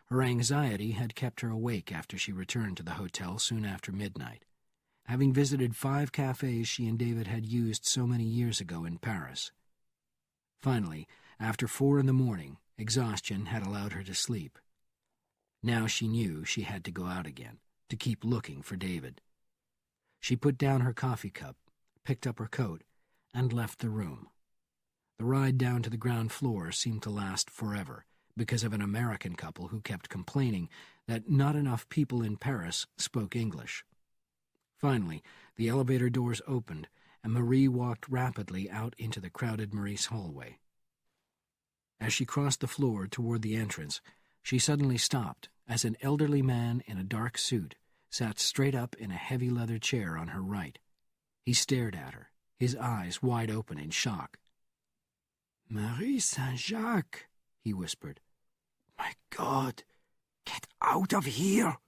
Her anxiety had kept her awake after she returned to the hotel soon after midnight, having visited 5 cafes she and David had used so many years ago in Paris. Finally, after 4 in the morning, exhaustion had allowed her to sleep. Now she knew she had to go out again, to keep looking for David. She put down her coffee cup, picked up her coat, and left the room. The ride down to the ground floor seemed to last forever, because of an American couple who kept complaining that not enough people in Paris spoke English. Finally, the elevator doors opened, and Marie walked rapidly out into the crowded Maurice hallway. As she crossed the floor toward the entrance, she suddenly stopped as an elderly man in a dark suit sat straight up in a heavy leather chair on her right. He stared at her, his eyes wide open in shock. "Marie Saint-Jacques," he whispered. "My God, get out of here!"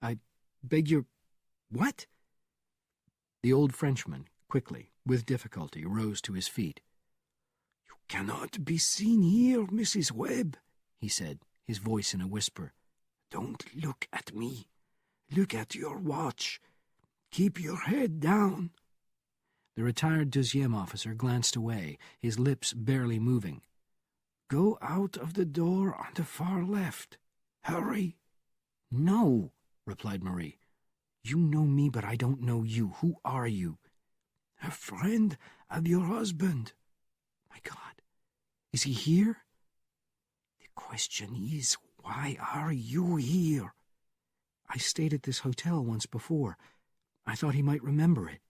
"I beg your... what?" The old Frenchman, quickly, with difficulty, rose to his feet. "You cannot be seen here, Mrs. Webb," he said, his voice in a whisper. "Don't look at me. Look at your watch. Keep your head down." The retired deuxième officer glanced away, his lips barely moving. "Go out of the door on the far left. Hurry." "No," replied Marie. "You know me, but I don't know you. Who are you?" "A friend of your husband." "My God, is he here?" "The question is, why are you here?" "I stayed at this hotel once before. I thought he might remember it."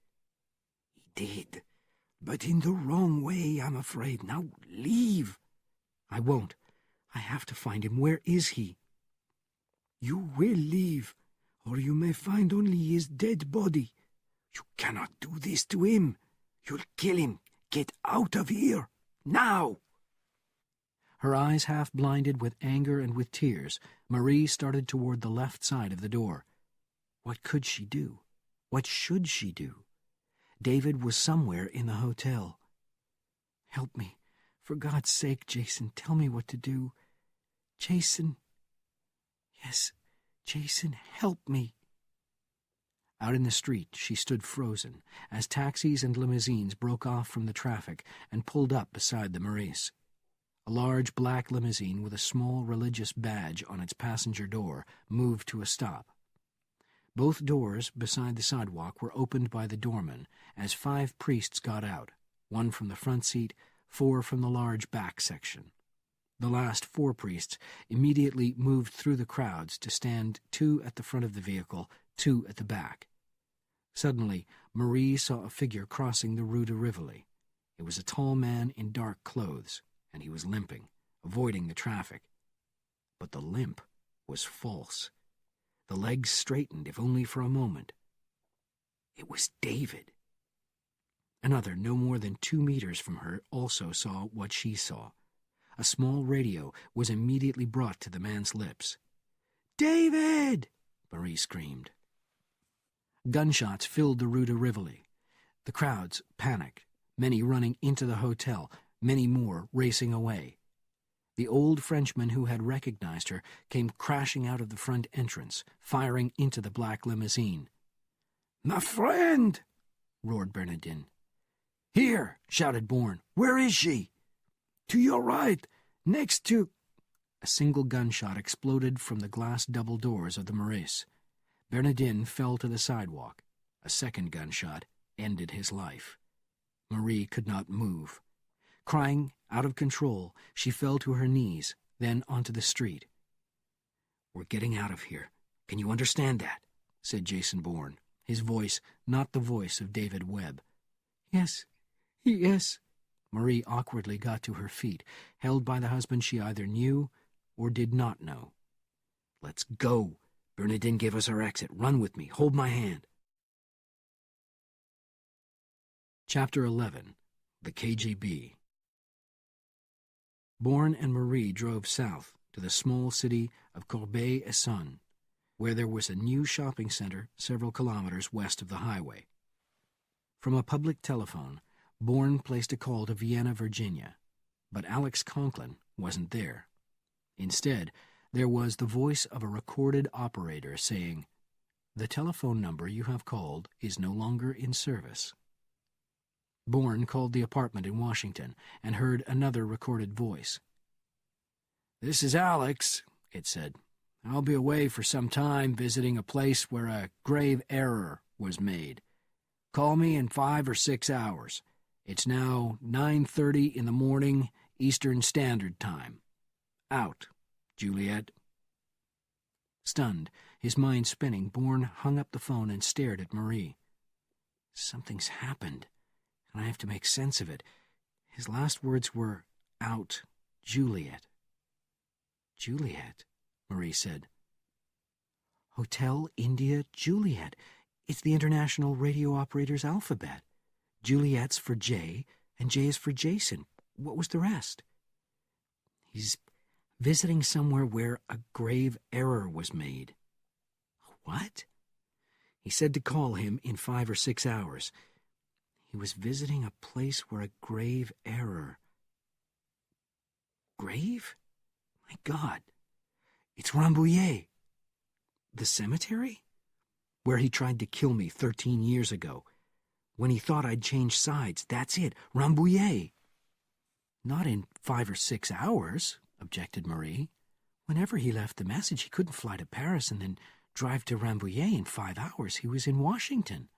"He did, but in the wrong way, I'm afraid. Now leave." "I won't. I have to find him. Where is he?" "You will leave, or you may find only his dead body. You cannot do this to him. You'll kill him. Get out of here, now!" Her eyes half blinded with anger and with tears, Marie started toward the left side of the door. What could she do? What should she do? David was somewhere in the hotel. "Help me. For God's sake, Jason, tell me what to do. Jason. Yes, Jason, help me." Out in the street, she stood frozen, as taxis and limousines broke off from the traffic and pulled up beside the Maurice. A large black limousine with a small religious badge on its passenger door moved to a stop. Both doors beside the sidewalk were opened by the doorman as 5 priests got out, 1 from the front seat, 4 from the large back section. The last 4 priests immediately moved through the crowds to stand 2 at the front of the vehicle, 2 at the back. Suddenly, Marie saw a figure crossing the Rue de Rivoli. It was a tall man in dark clothes, and he was limping, avoiding the traffic. But the limp was false. The legs straightened, if only for a moment. It was David. Another, no more than 2 meters from her, also saw what she saw. A small radio was immediately brought to the man's lips. "David!" Marie screamed. Gunshots filled the Rue de Rivoli. The crowds panicked, many running into the hotel, many more racing away. The old Frenchman who had recognized her came crashing out of the front entrance, firing into the black limousine. "My friend!" roared Bernardin. "Here!" shouted Bourne. "Where is she?" "To your right, next to—" A single gunshot exploded from the glass double doors of the Maurice. Bernardin fell to the sidewalk. A second gunshot ended his life. Marie could not move. Crying, out of control, she fell to her knees, then onto the street. "We're getting out of here. Can you understand that?" said Jason Bourne, his voice not the voice of David Webb. Yes. Marie awkwardly got to her feet, held by the husband she either knew or did not know. "Let's go. Bernardin gave us our exit. Run with me. Hold my hand." Chapter 11. The KGB. Bourne and Marie drove south to the small city of Corbeil-Essonnes, where there was a new shopping center several kilometers west of the highway. From a public telephone, Bourne placed a call to Vienna, Virginia, but Alex Conklin wasn't there. Instead, there was the voice of a recorded operator saying, "The telephone number you have called is no longer in service." Bourne called the apartment in Washington and heard another recorded voice. "This is Alex," it said. "I'll be away for some time visiting a place where a grave error was made. Call me in 5 or 6 hours. It's now 9:30 in the morning, Eastern Standard Time. Out, Juliet." Stunned, his mind spinning, Bourne hung up the phone and stared at Marie. Something's happened, and I have to make sense of it. His last words were, "Out, Juliet." "Juliet," Marie said. "Hotel India Juliet. It's the International Radio Operator's alphabet. Juliet's for J, and J is for Jason. What was the rest?" "He's visiting somewhere where a grave error was made." "What?" He said to call him in 5 or 6 hours. He was visiting a place where a grave error... Grave? My God. It's Rambouillet. The cemetery? Where he tried to kill me 13 years ago. When he thought I'd changed sides. That's it. Rambouillet. Not in 5 or 6 hours, objected Marie. Whenever he left the message, he couldn't fly to Paris and then drive to Rambouillet in 5 hours. He was in Washington.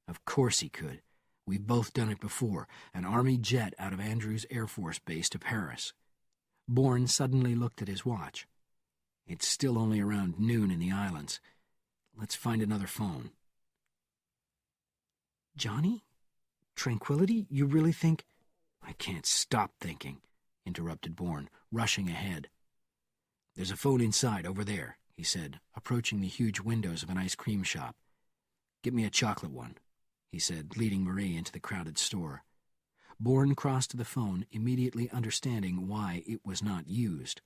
Of course he could. We've both done it before. An Army jet out of Andrews Air Force Base to Paris. Bourne suddenly looked at his watch. It's still only around noon in the islands. Let's find another phone. Johnny? Tranquility? You really think... I can't stop thinking, interrupted Bourne, rushing ahead. There's a phone inside, over there, he said, approaching the huge windows of an ice cream shop. Get me a chocolate one, he said, leading Marie into the crowded store. Bourne crossed to the phone, immediately understanding why it was not used.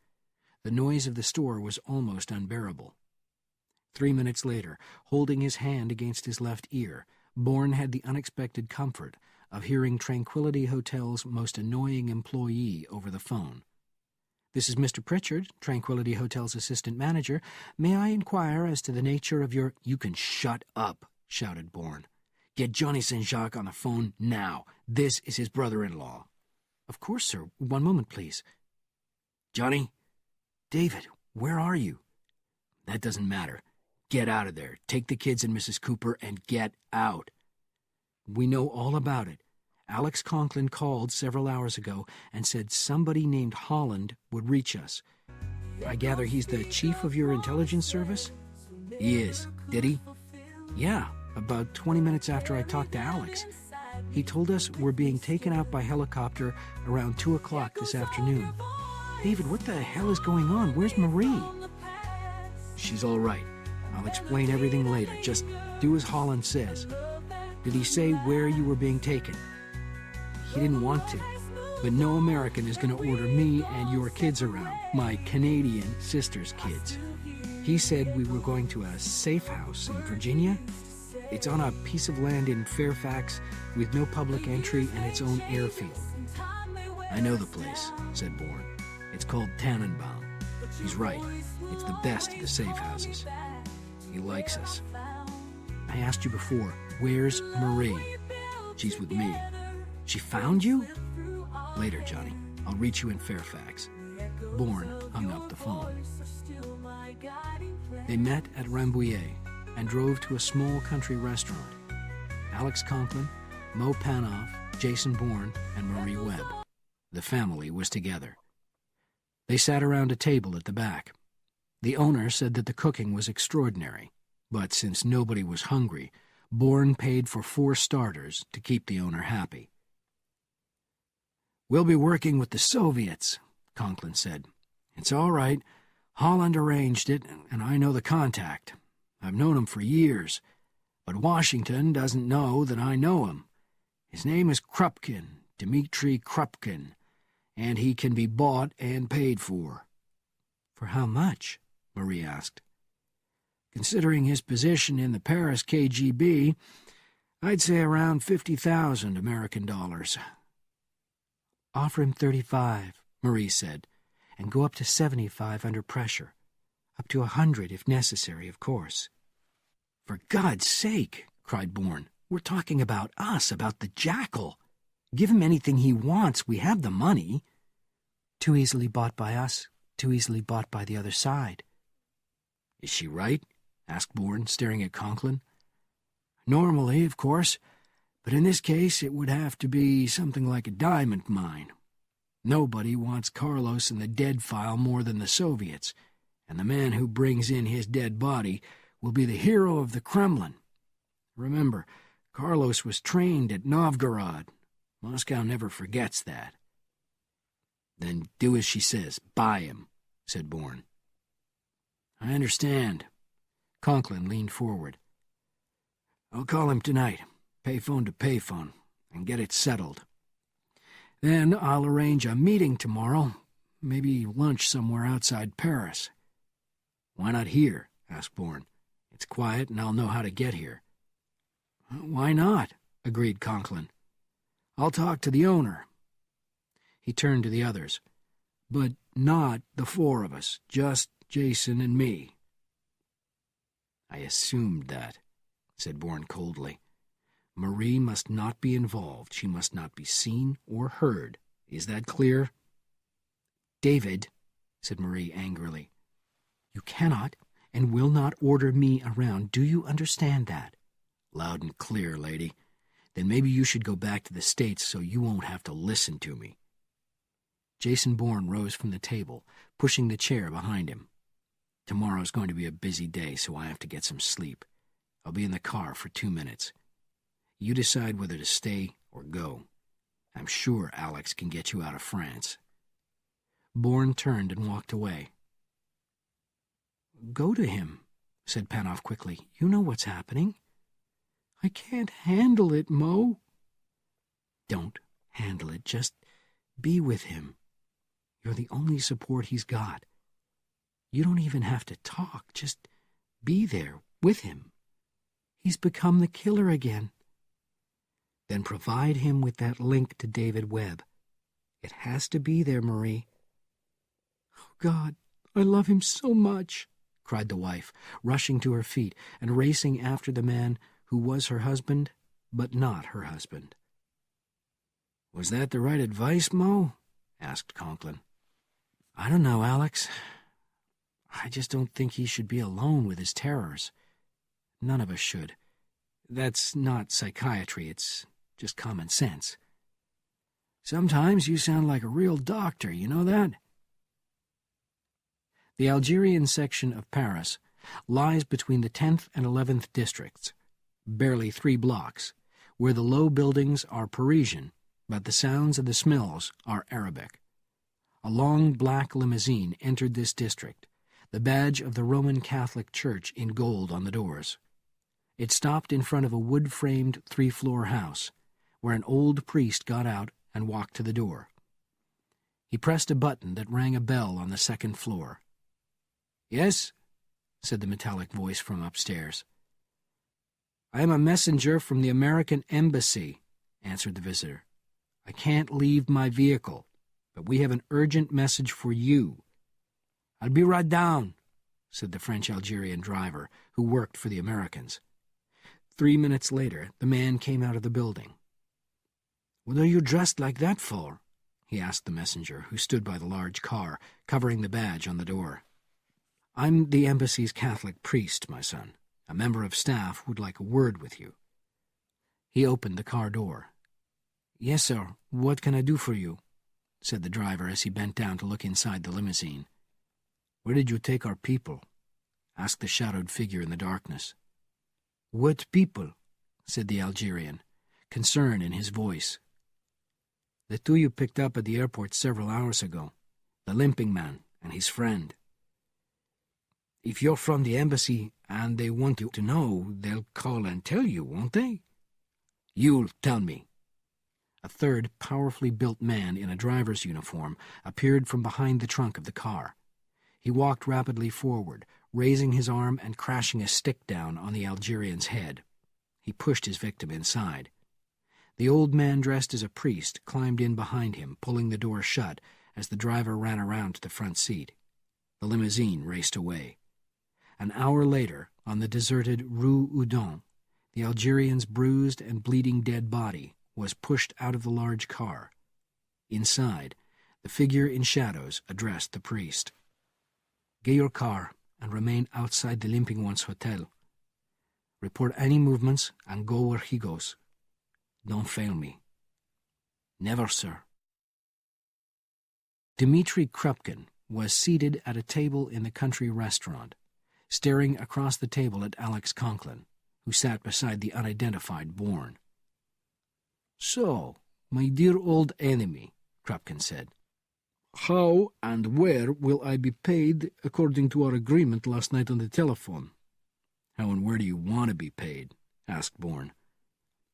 The noise of the store was almost unbearable. 3 minutes later, holding his hand against his left ear, Bourne had the unexpected comfort of hearing Tranquility Hotel's most annoying employee over the phone. This is Mr. Pritchard, Tranquility Hotel's assistant manager. May I inquire as to the nature of your... You can shut up, shouted Bourne. Get Johnny St. Jacques on the phone now. This is his brother-in-law. Of course, sir. 1 moment, please. Johnny? David, where are you? That doesn't matter. Get out of there. Take the kids and Mrs. Cooper and get out. We know all about it. Alex Conklin called several hours ago and said somebody named Holland would reach us. I gather he's the chief of your intelligence service? He is. Did he? Yeah, about 20 minutes after I talked to Alex. He told us we're being taken out by helicopter around 2 o'clock this afternoon. David, what the hell is going on? Where's Marie? She's all right. I'll explain everything later. Just do as Holland says. Did he say where you were being taken? He didn't want to, but no American is going to order me and your kids around, my Canadian sister's kids. He said we were going to a safe house in Virginia. It's on a piece of land in Fairfax with no public entry and its own airfield. I know the place, said Bourne. It's called Tannenbaum. He's right. It's the best of the safe houses. He likes us. I asked you before, where's Marie? She's with me. She found you? Later, Johnny. I'll reach you in Fairfax. Bourne hung up the phone. They met at Rambouillet and drove to a small country restaurant. Alex Conklin, Mo Panoff, Jason Bourne, and Marie Webb. The family was together. They sat around a table at the back. The owner said that the cooking was extraordinary, but since nobody was hungry, Bourne paid for 4 starters to keep the owner happy. We'll be working with the Soviets, Conklin said. It's all right. Holland arranged it, and I know the contact. I've known him for years, but Washington doesn't know that I know him. His name is Krupkin, Dmitri Krupkin, and he can be bought and paid for. For how much? Marie asked. Considering his position in the Paris KGB, I'd say around 50,000 American dollars. Offer him 35, Marie said, and go up to 75 under pressure. Up to 100 if necessary, of course. For God's sake, cried Bourne. We're talking about us, about the Jackal. Give him anything he wants. We have the money. Too easily bought by us, too easily bought by the other side. Is she right? Asked Bourne, staring at Conklin. Normally, of course, but in this case it would have to be something like a diamond mine. Nobody wants Carlos in the dead file more than the Soviets, and the man who brings in his dead body will be the hero of the Kremlin. Remember, Carlos was trained at Novgorod. Moscow never forgets that. Then do as she says. Buy him, said Bourne. I understand. Conklin leaned forward. I'll call him tonight, payphone to payphone, and get it settled. Then I'll arrange a meeting tomorrow, maybe lunch somewhere outside Paris. Why not here? Asked Bourne. It's quiet, and I'll know how to get here." "Why not?" agreed Conklin. "I'll talk to the owner." He turned to the others. "But not the four of us, just Jason and me." "I assumed that," said Bourne coldly. "Marie must not be involved. She must not be seen or heard. Is that clear?" "David," said Marie angrily, "you cannot and will not order me around. Do you understand that?" "Loud and clear, lady. Then maybe you should go back to the States so you won't have to listen to me." Jason Bourne rose from the table, pushing the chair behind him. "Tomorrow's going to be a busy day, so I have to get some sleep. I'll be in the car for 2 minutes. You decide whether to stay or go. I'm sure Alex can get you out of France." Bourne turned and walked away. "Go to him," said Panoff quickly. "You know what's happening." "I can't handle it, Mo." "Don't handle it. Just be with him. You're the only support he's got. You don't even have to talk. Just be there with him. He's become the killer again." "Then provide him with that link to David Webb. It has to be there, Marie." "Oh, God, I love him so much," cried the wife, rushing to her feet and racing after the man who was her husband, but not her husband. "Was that the right advice, Mo?" asked Conklin. "I don't know, Alex. I just don't think he should be alone with his terrors. None of us should. That's not psychiatry, it's just common sense." "Sometimes you sound like a real doctor, you know that?" The Algerian section of Paris lies between the 10th and 11th districts, barely 3 blocks, where the low buildings are Parisian, but the sounds and the smells are Arabic. A long black limousine entered this district, the badge of the Roman Catholic Church in gold on the doors. It stopped in front of a wood-framed 3-floor house, where an old priest got out and walked to the door. He pressed a button that rang a bell on the 2nd floor. "Yes?" said the metallic voice from upstairs. "I am a messenger from the American Embassy," answered the visitor. "I can't leave my vehicle, but we have an urgent message for you." "I'll be right down," said the French-Algerian driver, who worked for the Americans. 3 minutes later, the man came out of the building. "What are you dressed like that for?" he asked the messenger, who stood by the large car, covering the badge on the door. "I'm the embassy's Catholic priest, my son. A member of staff would like a word with you." He opened the car door. "Yes, sir. What can I do for you?" said the driver as he bent down to look inside the limousine. "Where did you take our people?" asked the shadowed figure in the darkness. "What people?" said the Algerian, concern in his voice. "The 2 you picked up at the airport several hours ago, the limping man and his friend." "If you're from the embassy and they want you to know, they'll call and tell you, won't they?" "You'll tell me." A third, powerfully built man in a driver's uniform appeared from behind the trunk of the car. He walked rapidly forward, raising his arm and crashing a stick down on the Algerian's head. He pushed his victim inside. The old man dressed as a priest climbed in behind him, pulling the door shut as the driver ran around to the front seat. The limousine raced away. An hour later, on the deserted Rue Houdon, the Algerian's bruised and bleeding dead body was pushed out of the large car. Inside, the figure in shadows addressed the priest. "Get your car and remain outside the Limping One's hotel. Report any movements and go where he goes. Don't fail me." "Never, sir." Dmitri Krupkin was seated at a table in the country restaurant, staring across the table at Alex Conklin, who sat beside the unidentified Bourne. "So, my dear old enemy," Krupkin said, "how and where will I be paid according to our agreement last night on the telephone?" "How and where do you want to be paid?" asked Bourne.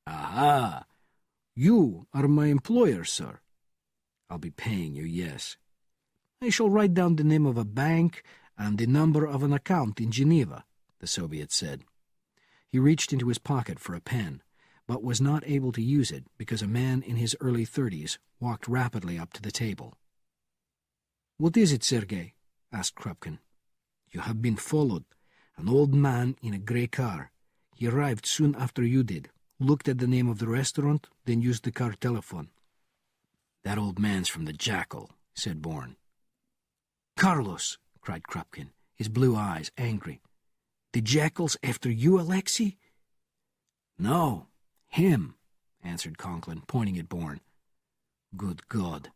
"Aha! You are my employer, sir." "I'll be paying you, yes." "I shall write down the name of a bank and the number of an account in Geneva. the Soviet said. He reached into his pocket for a pen, but was not able to use it because a man in his early 30s walked rapidly up to the table. "What is it, Sergei?" asked Krupkin. "You have been followed. An old man in a grey car. He arrived soon after you did, looked at the name of the restaurant, then used the car telephone." "That old man's from the Jackal," said Bourne. "Carlos!" cried Krupkin, his blue eyes angry. "The Jackal's after you, Alexei?" "No, him," answered Conklin, pointing at Bourne. "Good God.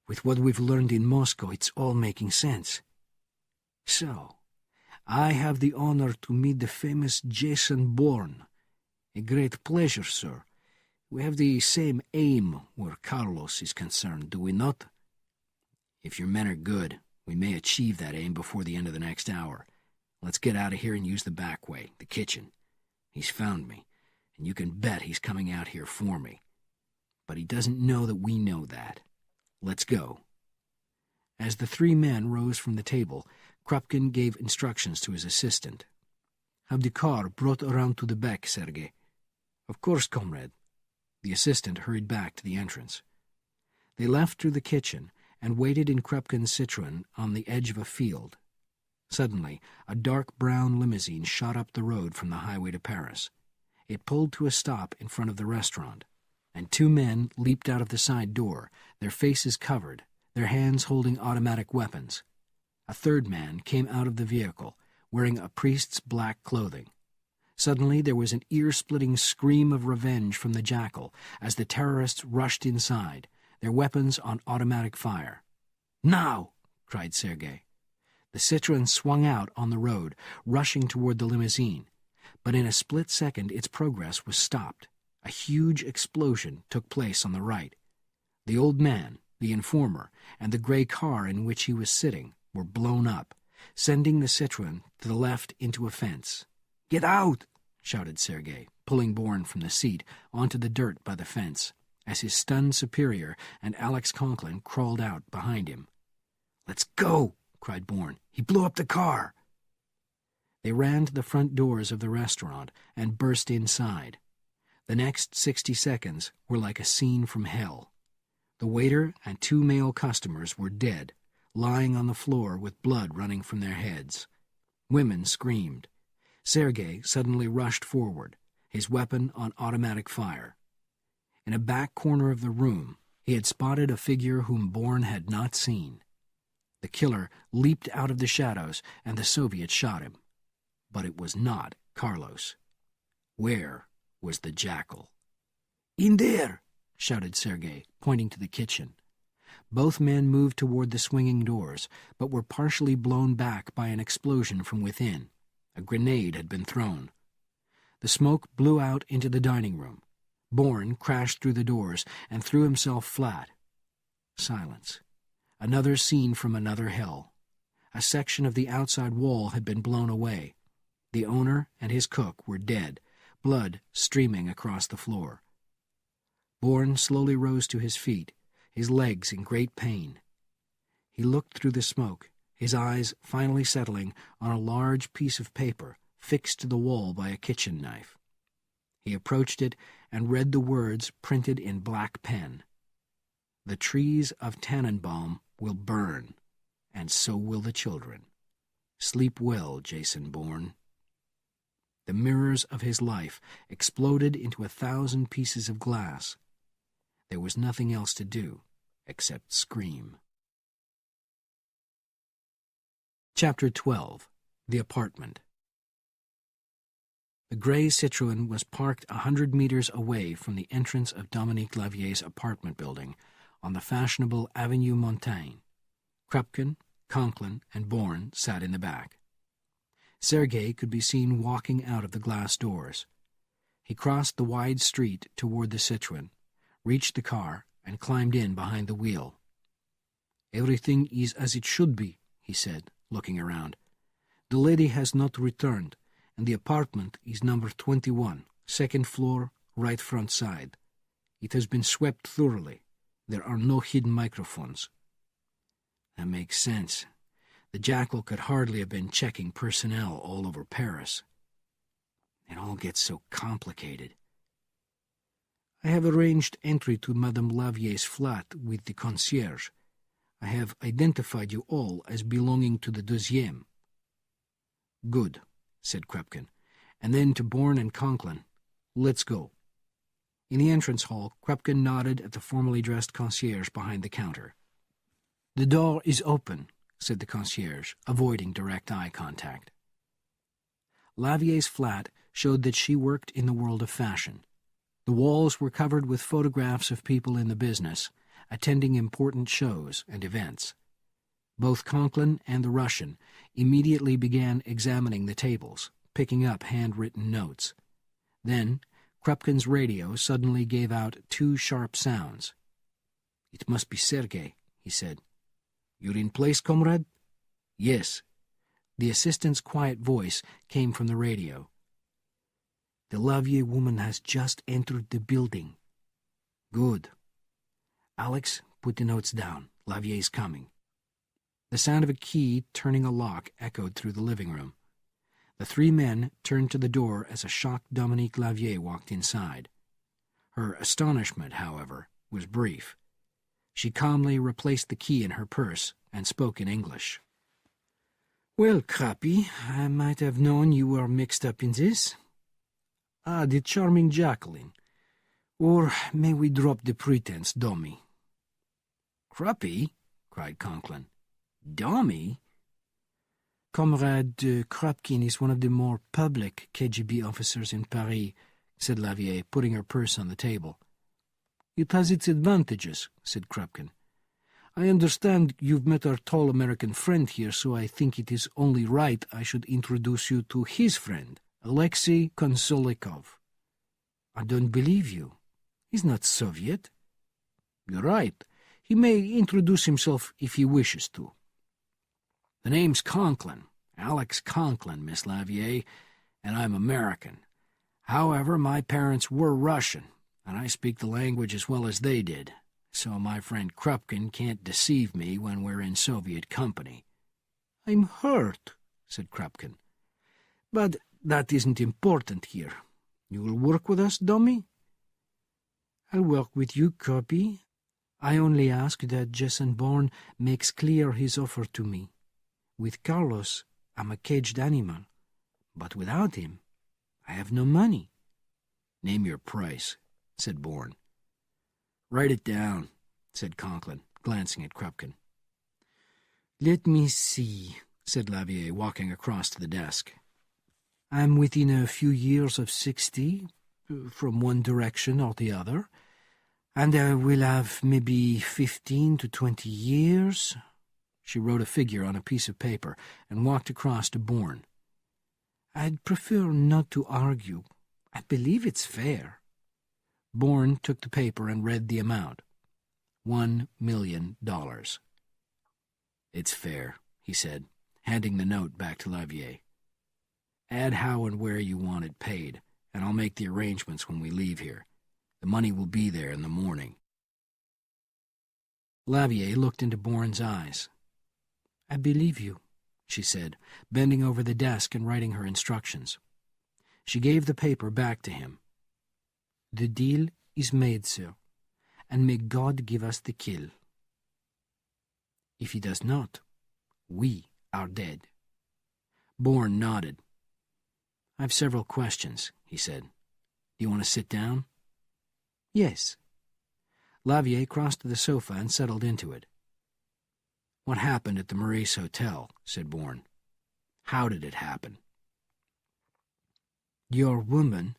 With what we've learned in Moscow, it's all making sense. So, I have the honor to meet the famous Jason Bourne. A great pleasure, sir. We have the same aim where Carlos is concerned, do we not?" "If your men are good, we may achieve that aim before the end of the next hour. Let's get out of here and use the back way, the kitchen. He's found me, and you can bet he's coming out here for me. But he doesn't know that we know that. Let's go." As the three men rose from the table, Krupkin gave instructions to his assistant. "Have the car brought around to the back, Sergei." "Of course, comrade." The assistant hurried back to the entrance. They left through the kitchen and waited in Krupkin's Citroën on the edge of a field. Suddenly, a dark brown limousine shot up the road from the highway to Paris. It pulled to a stop in front of the restaurant, and two men leaped out of the side door, their faces covered, their hands holding automatic weapons. A third man came out of the vehicle, wearing a priest's black clothing. Suddenly there was an ear-splitting scream of revenge from the Jackal as the terrorists rushed inside, their weapons on automatic fire. "Now!" cried Sergei. The Citroën swung out on the road, rushing toward the limousine, but in a split second its progress was stopped. A huge explosion took place on the right. The old man, the informer, and the gray car in which he was sitting were blown up, sending the Citroën to the left into a fence. "Get out!" shouted Sergei, pulling Bourne from the seat onto the dirt by the fence, as his stunned superior and Alex Conklin crawled out behind him. "Let's go!" cried Bourne. "He blew up the car!" They ran to the front doors of the restaurant and burst inside. The next 60 seconds were like a scene from hell. The waiter and two male customers were dead, lying on the floor with blood running from their heads. Women screamed. Sergei suddenly rushed forward, his weapon on automatic fire. In a back corner of the room, he had spotted a figure whom Bourne had not seen. The killer leaped out of the shadows, and the Soviet shot him. But it was not Carlos. Where was the Jackal? "In there!" shouted Sergei, pointing to the kitchen. Both men moved toward the swinging doors, but were partially blown back by an explosion from within. A grenade had been thrown. The smoke blew out into the dining room. Bourne crashed through the doors and threw himself flat. Silence. Another scene from another hell. A section of the outside wall had been blown away. The owner and his cook were dead, blood streaming across the floor. Bourne slowly rose to his feet, his legs in great pain. He looked through the smoke, his eyes finally settling on a large piece of paper fixed to the wall by a kitchen knife. He approached it and read the words printed in black pen. "The trees of Tannenbaum will burn, and so will the children. Sleep well, Jason Bourne." The mirrors of his life exploded into 1,000 pieces of glass. There was nothing else to do except scream. Chapter 12. The Apartment. The gray Citroën was parked 100 meters away from the entrance of Dominique Lavier's apartment building on the fashionable Avenue Montaigne. Krupkin, Conklin, and Bourne sat in the back. Sergei could be seen walking out of the glass doors. He crossed the wide street toward the Citroën, reached the car, and climbed in behind the wheel. "Everything is as it should be," he said, looking around. "The lady has not returned, and the apartment is number 21, second floor, right front side. It has been swept thoroughly. There are no hidden microphones." "That makes sense. The Jackal could hardly have been checking personnel all over Paris. It all gets so complicated. I have arranged entry to Madame Lavier's flat with the concierge. I have identified you all as belonging to the 12e. Good, said Krupkin. And then to Bourne and Conklin. Let's go. In the entrance hall, Krupkin nodded at the formally dressed concierge behind the counter. The door is open, said the concierge, avoiding direct eye contact. Lavier's flat showed that she worked in the world of fashion. The walls were covered with photographs of people in the business, attending important shows and events. Both Conklin and the Russian immediately began examining the tables, picking up handwritten notes. Then, Krupkin's radio suddenly gave out 2 sharp sounds. "It must be Sergei," he said. "You're in place, comrade?" "Yes." The assistant's quiet voice came from the radio. "The Lavier woman has just entered the building." "Good." "Alex, put the notes down. Lavier's coming." The sound of a key turning a lock echoed through the living room. The 3 men turned to the door as a shocked Dominique Lavier walked inside. Her astonishment, however, was brief. She calmly replaced the key in her purse and spoke in English. "Well, Crappy, I might have known you were mixed up in this. Ah, the charming Jacqueline. Or may we drop the pretense, Dommy?" "Crappy?" cried Conklin. "Dommy?" "Comrade Krupkin is one of the more public KGB officers in Paris," said Lavier, putting her purse on the table. "It has its advantages," said Krupkin. "I understand you've met our tall American friend here, so I think it is only right I should introduce you to his friend, Alexei Konsolikov." "I don't believe you. He's not Soviet." "You're right. He may introduce himself if he wishes to." "The name's Conklin, Alex Conklin, Miss Lavier, and I'm American. However, my parents were Russian, and I speak the language as well as they did, so my friend Krupkin can't deceive me when we're in Soviet company." "I'm hurt," said Krupkin. "But that isn't important here. You will work with us, Dommy?" "I'll work with you, Copy. I only ask that Jason Bourne makes clear his offer to me. With Carlos, I'm a caged animal, but without him, I have no money." "Name your price," said Bourne. "Write it down," said Conklin, glancing at Krupkin. "Let me see," said Lavier, walking across to the desk. "I'm within a few years of 60, from one direction or the other, and I will have maybe 15 to 20 years." She wrote a figure on a piece of paper and walked across to Bourne. "I'd prefer not to argue. I believe it's fair." Bourne took the paper and read the amount. $1 million. "It's fair," he said, handing the note back to Lavier. "Add how and where you want it paid, and I'll make the arrangements when we leave here. The money will be there in the morning." Lavier looked into Bourne's eyes. "I believe you," she said, bending over the desk and writing her instructions. She gave the paper back to him. "The deal is made, sir, and may God give us the kill. If he does not, we are dead." Bourne nodded. "I've several questions," he said. "Do you want to sit down?" "Yes." Lavier crossed to the sofa and settled into it. "What happened at the Maurice Hotel?" said Bourne. "How did it happen?" "Your woman,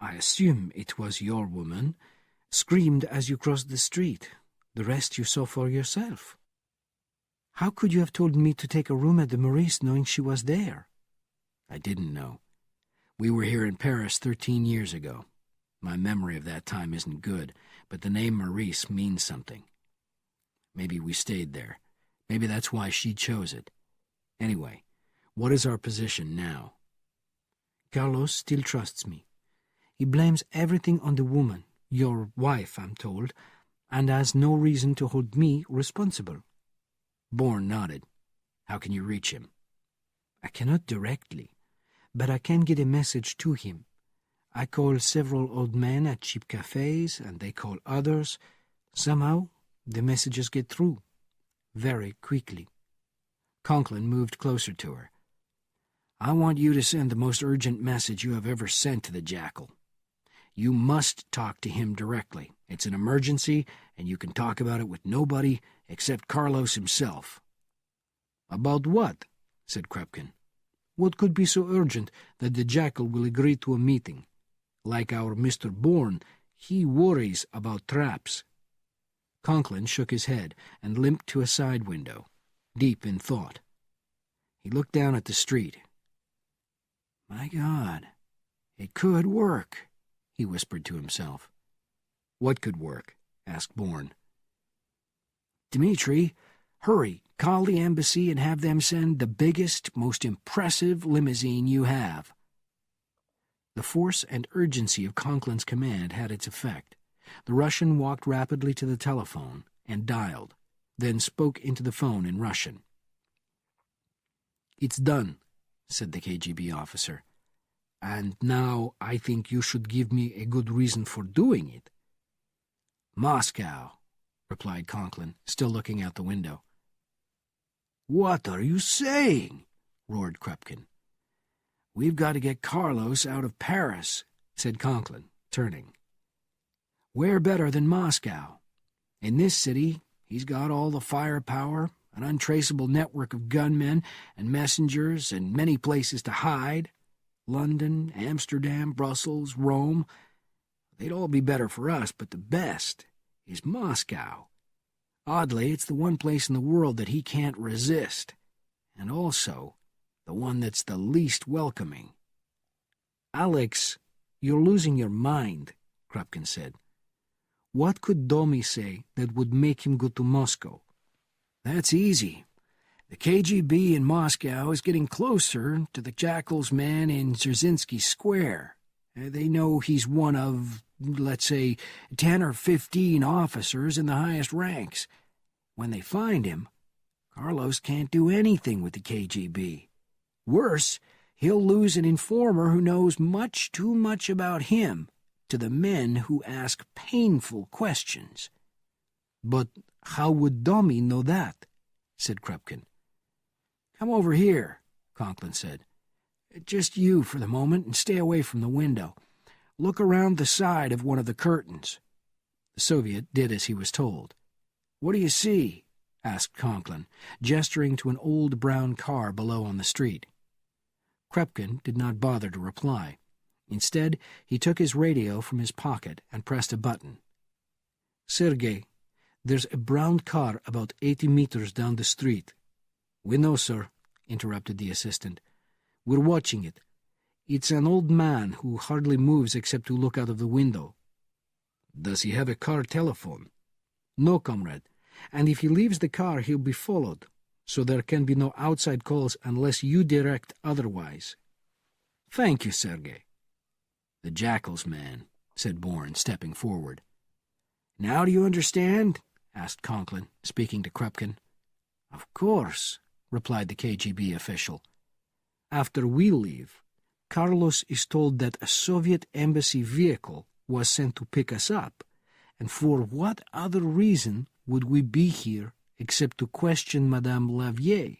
I assume it was your woman, screamed as you crossed the street. The rest you saw for yourself." "How could you have told me to take a room at the Maurice knowing she was there?" "I didn't know. We were here in Paris 13 years ago. My memory of that time isn't good, but the name Maurice means something. Maybe we stayed there. Maybe that's why she chose it. Anyway, what is our position now?" "Carlos still trusts me. He blames everything on the woman, your wife, I'm told, and has no reason to hold me responsible." Bourne nodded. How can you reach him? I cannot directly, but I can get a message to him. I call several old men at cheap cafes, and they call others. Somehow, the messages get through. Very quickly. Conklin moved closer to her. I want you to send the most urgent message you have ever sent to the Jackal. You must talk to him directly. It's an emergency, and you can talk about it with nobody except Carlos himself. About what? Said Krupkin. What could be so urgent that the Jackal will agree to a meeting? Like our Mr. Bourne, he worries about traps. Conklin shook his head and limped to a side window, deep in thought. He looked down at the street. My God, it could work, he whispered to himself. What could work? Asked Bourne. Dmitri, hurry, call the embassy and have them send the biggest, most impressive limousine you have. The force and urgency of Conklin's command had its effect. The Russian walked rapidly to the telephone and dialed, then spoke into the phone in Russian. It's done, said the KGB officer. And now I think you should give me a good reason for doing it. Moscow, replied Conklin, still looking out the window. What are you saying? Roared Krupkin. We've got to get Carlos out of Paris, said Conklin, turning. Where better than Moscow? In this city, he's got all the firepower, an untraceable network of gunmen and messengers, and many places to hide. London, Amsterdam, Brussels, Rome. They'd all be better for us, but the best is Moscow. Oddly, it's the one place in the world that he can't resist, and also the one that's the least welcoming. Alex, you're losing your mind, Krupkin said. What could Domi say that would make him go to Moscow? That's easy. The KGB in Moscow is getting closer to the Jackal's man in Dzerzhinsky Square. They know he's one of, let's say, 10 or 15 officers in the highest ranks. When they find him, Carlos can't do anything with the KGB. Worse, he'll lose an informer who knows much too much about him to the men who ask painful questions. But how would Domi know that? Said Krupkin. Come over here, Conklin said. Just you for the moment, and stay away from the window. Look around the side of one of the curtains. The Soviet did as he was told. What do you see? Asked Conklin, gesturing to an old brown car below on the street. Krupkin did not bother to reply. Instead, he took his radio from his pocket and pressed a button. Sergei, there's a brown car about 80 meters down the street. We know, sir, interrupted the assistant. We're watching it. It's an old man who hardly moves except to look out of the window. Does he have a car telephone? No, comrade. And if he leaves the car, he'll be followed, so there can be no outside calls unless you direct otherwise. Thank you, Sergei. The Jackal's man, said Bourne, stepping forward. Now do you understand? Asked Conklin, speaking to Krupkin. Of course, replied the KGB official. After we leave, Carlos is told that a Soviet embassy vehicle was sent to pick us up, and for what other reason would we be here except to question Madame Lavier?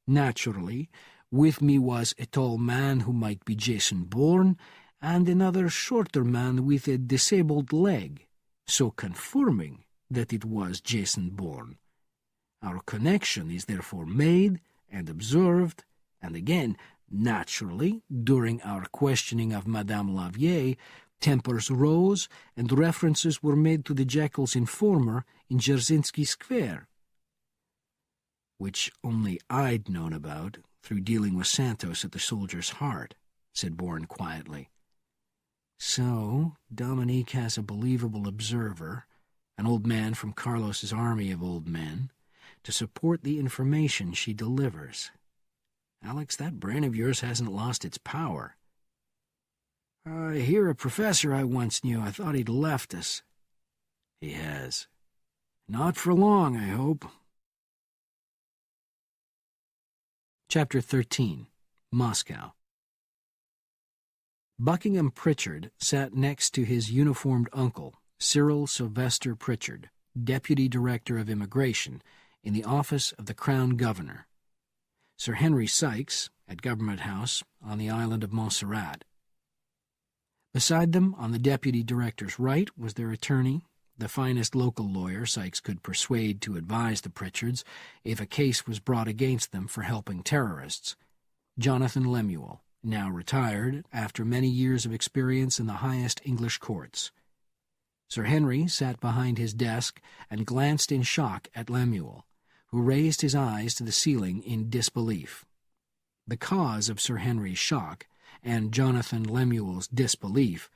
Naturally, with me was a tall man who might be Jason Bourne, and another shorter man with a disabled leg, so confirming that it was Jason Bourne. Our connection is therefore made and observed, and again, naturally, during our questioning of Madame Lavier, tempers rose and references were made to the Jackal's informer in Dzerzhinsky Square, which only I'd known about through dealing with Santos at the Soldier's Heart, said Bourne quietly. So, Dominique has a believable observer, an old man from Carlos's army of old men, to support the information she delivers. Alex, that brain of yours hasn't lost its power. I hear a professor I once knew. I thought he'd left us. He has. Not for long, I hope. Chapter 13. Moscow. Buckingham Pritchard sat next to his uniformed uncle, Cyril Sylvester Pritchard, Deputy Director of Immigration, in the office of the Crown Governor. Sir Henry Sykes, at Government House, on the island of Montserrat. Beside them, on the Deputy Director's right, was their attorney, the finest local lawyer Sykes could persuade to advise the Pritchards if a case was brought against them for helping terrorists, Jonathan Lemuel, now retired after many years of experience in the highest English courts. Sir Henry sat behind his desk and glanced in shock at Lemuel, who raised his eyes to the ceiling in disbelief. The cause of Sir Henry's shock, and Jonathan Lemuel's disbelief,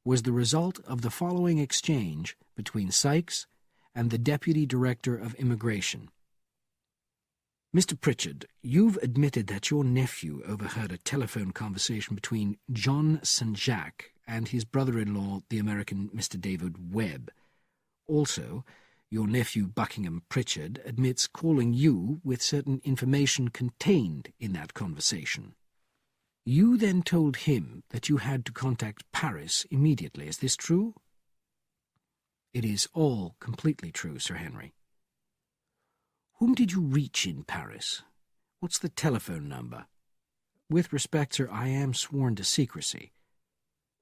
was the result of the following exchange between Sykes and the Deputy Director of Immigration. "Mr. Pritchard, you've admitted that your nephew overheard a telephone conversation between John St. Jacques and his brother-in-law, the American Mr. David Webb. Also, your nephew Buckingham Pritchard admits calling you with certain information contained in that conversation. You then told him that you had to contact Paris immediately. Is this true?" "It is all completely true, Sir Henry." "Whom did you reach in Paris? What's the telephone number?" "With respect, sir, I am sworn to secrecy."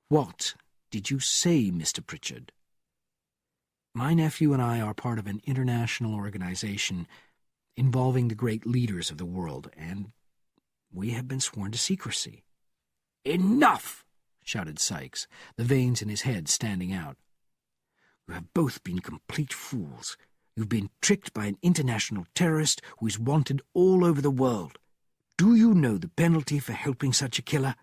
"What did you say, Mr. Pritchard?" "My nephew and I are part of an international organization involving the great leaders of the world, and we have been sworn to secrecy." "Enough!" shouted Sykes, the veins in his head standing out. "You have both been complete fools. You've been tricked by an international terrorist who is wanted all over the world. Do you know the penalty for helping such a killer?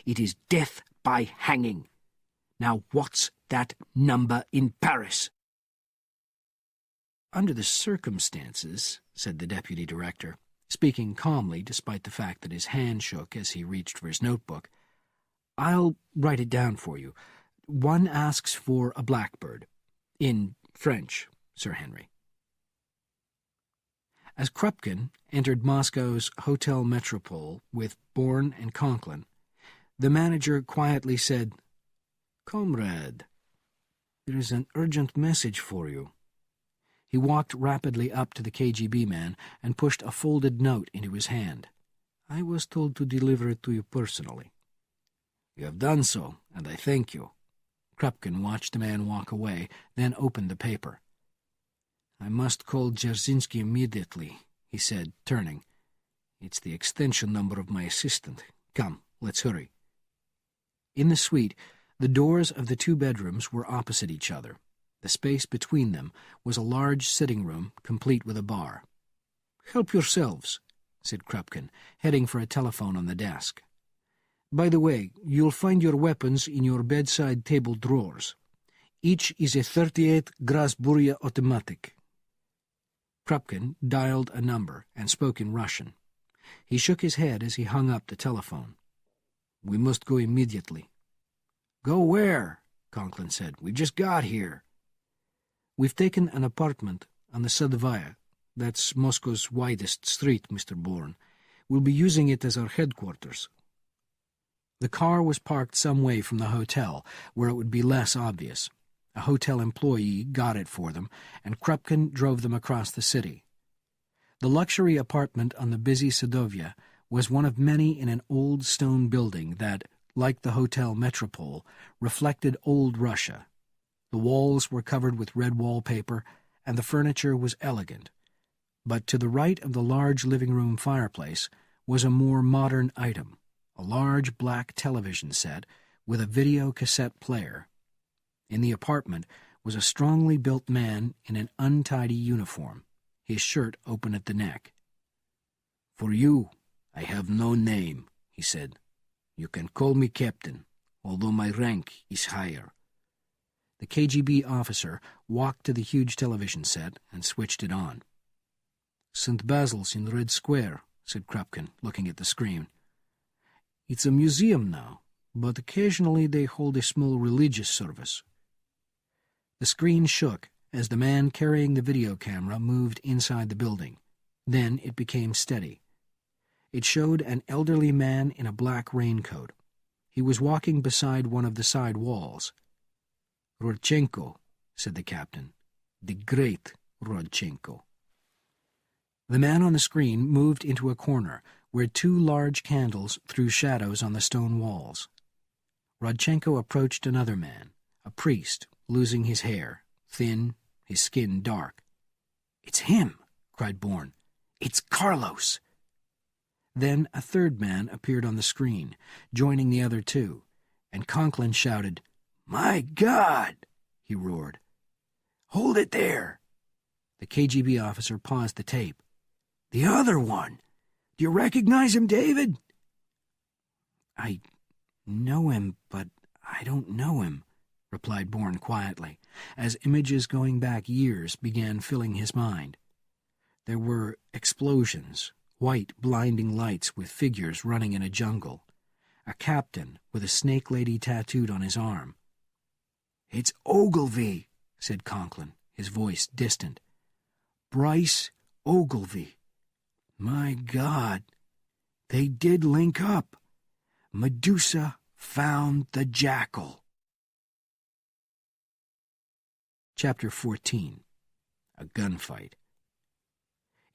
It is death by hanging. Now what's that number in Paris?" "Under the circumstances," said the Deputy Director, speaking calmly despite the fact that his hand shook as he reached for his notebook, "I'll write it down for you. One asks for a blackbird. In French, Sir Henry." As Krupkin entered Moscow's Hotel Metropole with Bourne and Conklin, the manager quietly said, "Comrade, there is an urgent message for you." He walked rapidly up to the KGB man and pushed a folded note into his hand. "I was told to deliver it to you personally." "You have done so, and I thank you." Krupkin watched the man walk away, then opened the paper. "I must call Dzerzhinsky immediately," he said, turning. "It's the extension number of my assistant. Come, let's hurry." In the suite, the doors of the two bedrooms were opposite each other. The space between them was a large sitting room, complete with a bar. "Help yourselves," said Krupkin, heading for a telephone on the desk. "By the way, you'll find your weapons in your bedside table drawers. Each is a 38 Grasburya automatic." Krupkin dialed a number and spoke in Russian. He shook his head as he hung up the telephone. "We must go immediately." "Go where?" Conklin said. "We just got here." "We've taken an apartment on the Sadovaya. That's Moscow's widest street, Mr. Bourne. We'll be using it as our headquarters." The car was parked some way from the hotel, where it would be less obvious. A hotel employee got it for them, and Krupkin drove them across the city. The luxury apartment on the busy Sadovya was one of many in an old stone building that, like the Hotel Metropole, reflected old Russia. The walls were covered with red wallpaper, and the furniture was elegant. But to the right of the large living-room fireplace was a more modern item, a large black television set with a video cassette player. In the apartment was a strongly built man in an untidy uniform, his shirt open at the neck. "For you, I have no name," he said. "You can call me Captain, although my rank is higher." The KGB officer walked to the huge television set and switched it on. "St. Basil's in Red Square," said Krupkin, looking at the screen. "It's a museum now, but occasionally they hold a small religious service." The screen shook as the man carrying the video camera moved inside the building. Then it became steady. It showed an elderly man in a black raincoat. He was walking beside one of the side walls. "Rodchenko," said the captain. "The great Rodchenko." The man on the screen moved into a corner where two large candles threw shadows on the stone walls. Rodchenko approached another man, a priest, losing his hair, thin, his skin dark. "It's him!" cried Bourne. "It's Carlos!" Then a third man appeared on the screen, joining the other two, and Conklin shouted, "My God!" he roared. "Hold it there!" The KGB officer paused the tape. "The other one! Do you recognize him, David?" "I know him, but I don't know him," replied Bourne quietly, as images going back years began filling his mind. There were explosions, white blinding lights with figures running in a jungle, a captain with a snake lady tattooed on his arm. "It's Ogilvy," said Conklin, his voice distant. "Bryce Ogilvy. My God, they did link up. Medusa found the Jackal." Chapter 14. A Gunfight.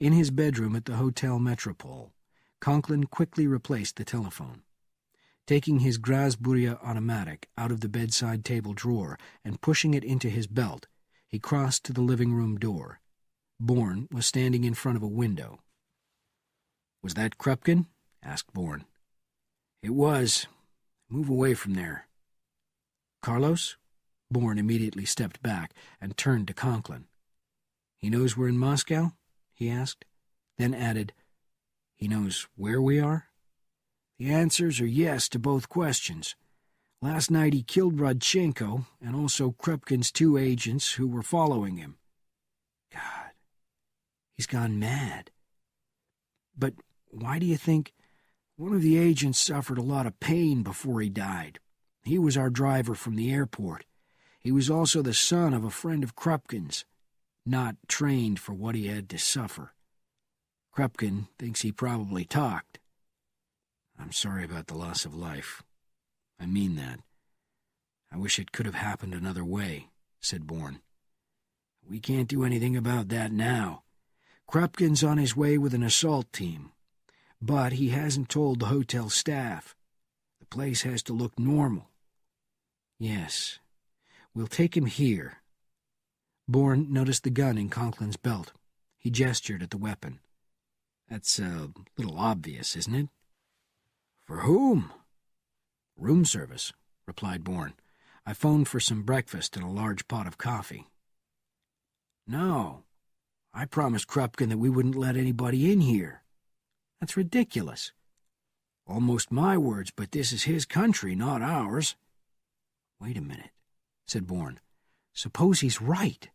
In his bedroom at the Hotel Metropole, Conklin quickly replaced the telephone. Taking his Grasburia automatic out of the bedside table drawer and pushing it into his belt, he crossed to the living room door. Bourne was standing in front of a window. "Was that Krupkin?" asked Bourne. "It was. Move away from there." "Carlos?" Bourne immediately stepped back and turned to Conklin. "He knows we're in Moscow?" he asked, then added, "He knows where we are?" "The answers are yes to both questions. Last night he killed Rodchenko and also Krupkin's two agents who were following him." "God, he's gone mad." "But why do you think—" "One of the agents suffered a lot of pain before he died. He was our driver from the airport. He was also the son of a friend of Krupkin's, not trained for what he had to suffer. Krupkin thinks he probably talked." "I'm sorry about the loss of life. I mean that. I wish it could have happened another way," said Bourne. "We can't do anything about that now. Krupkin's on his way with an assault team. But he hasn't told the hotel staff. The place has to look normal." "Yes. We'll take him here." Bourne noticed the gun in Conklin's belt. He gestured at the weapon. "That's a little obvious, isn't it?" "For whom?" "Room service," replied Bourne. "I phoned for some breakfast and a large pot of coffee." "No. I promised Krupkin that we wouldn't let anybody in here." "That's ridiculous." "Almost my words, but this is his country, not ours." "Wait a minute," said Bourne. "Suppose he's right."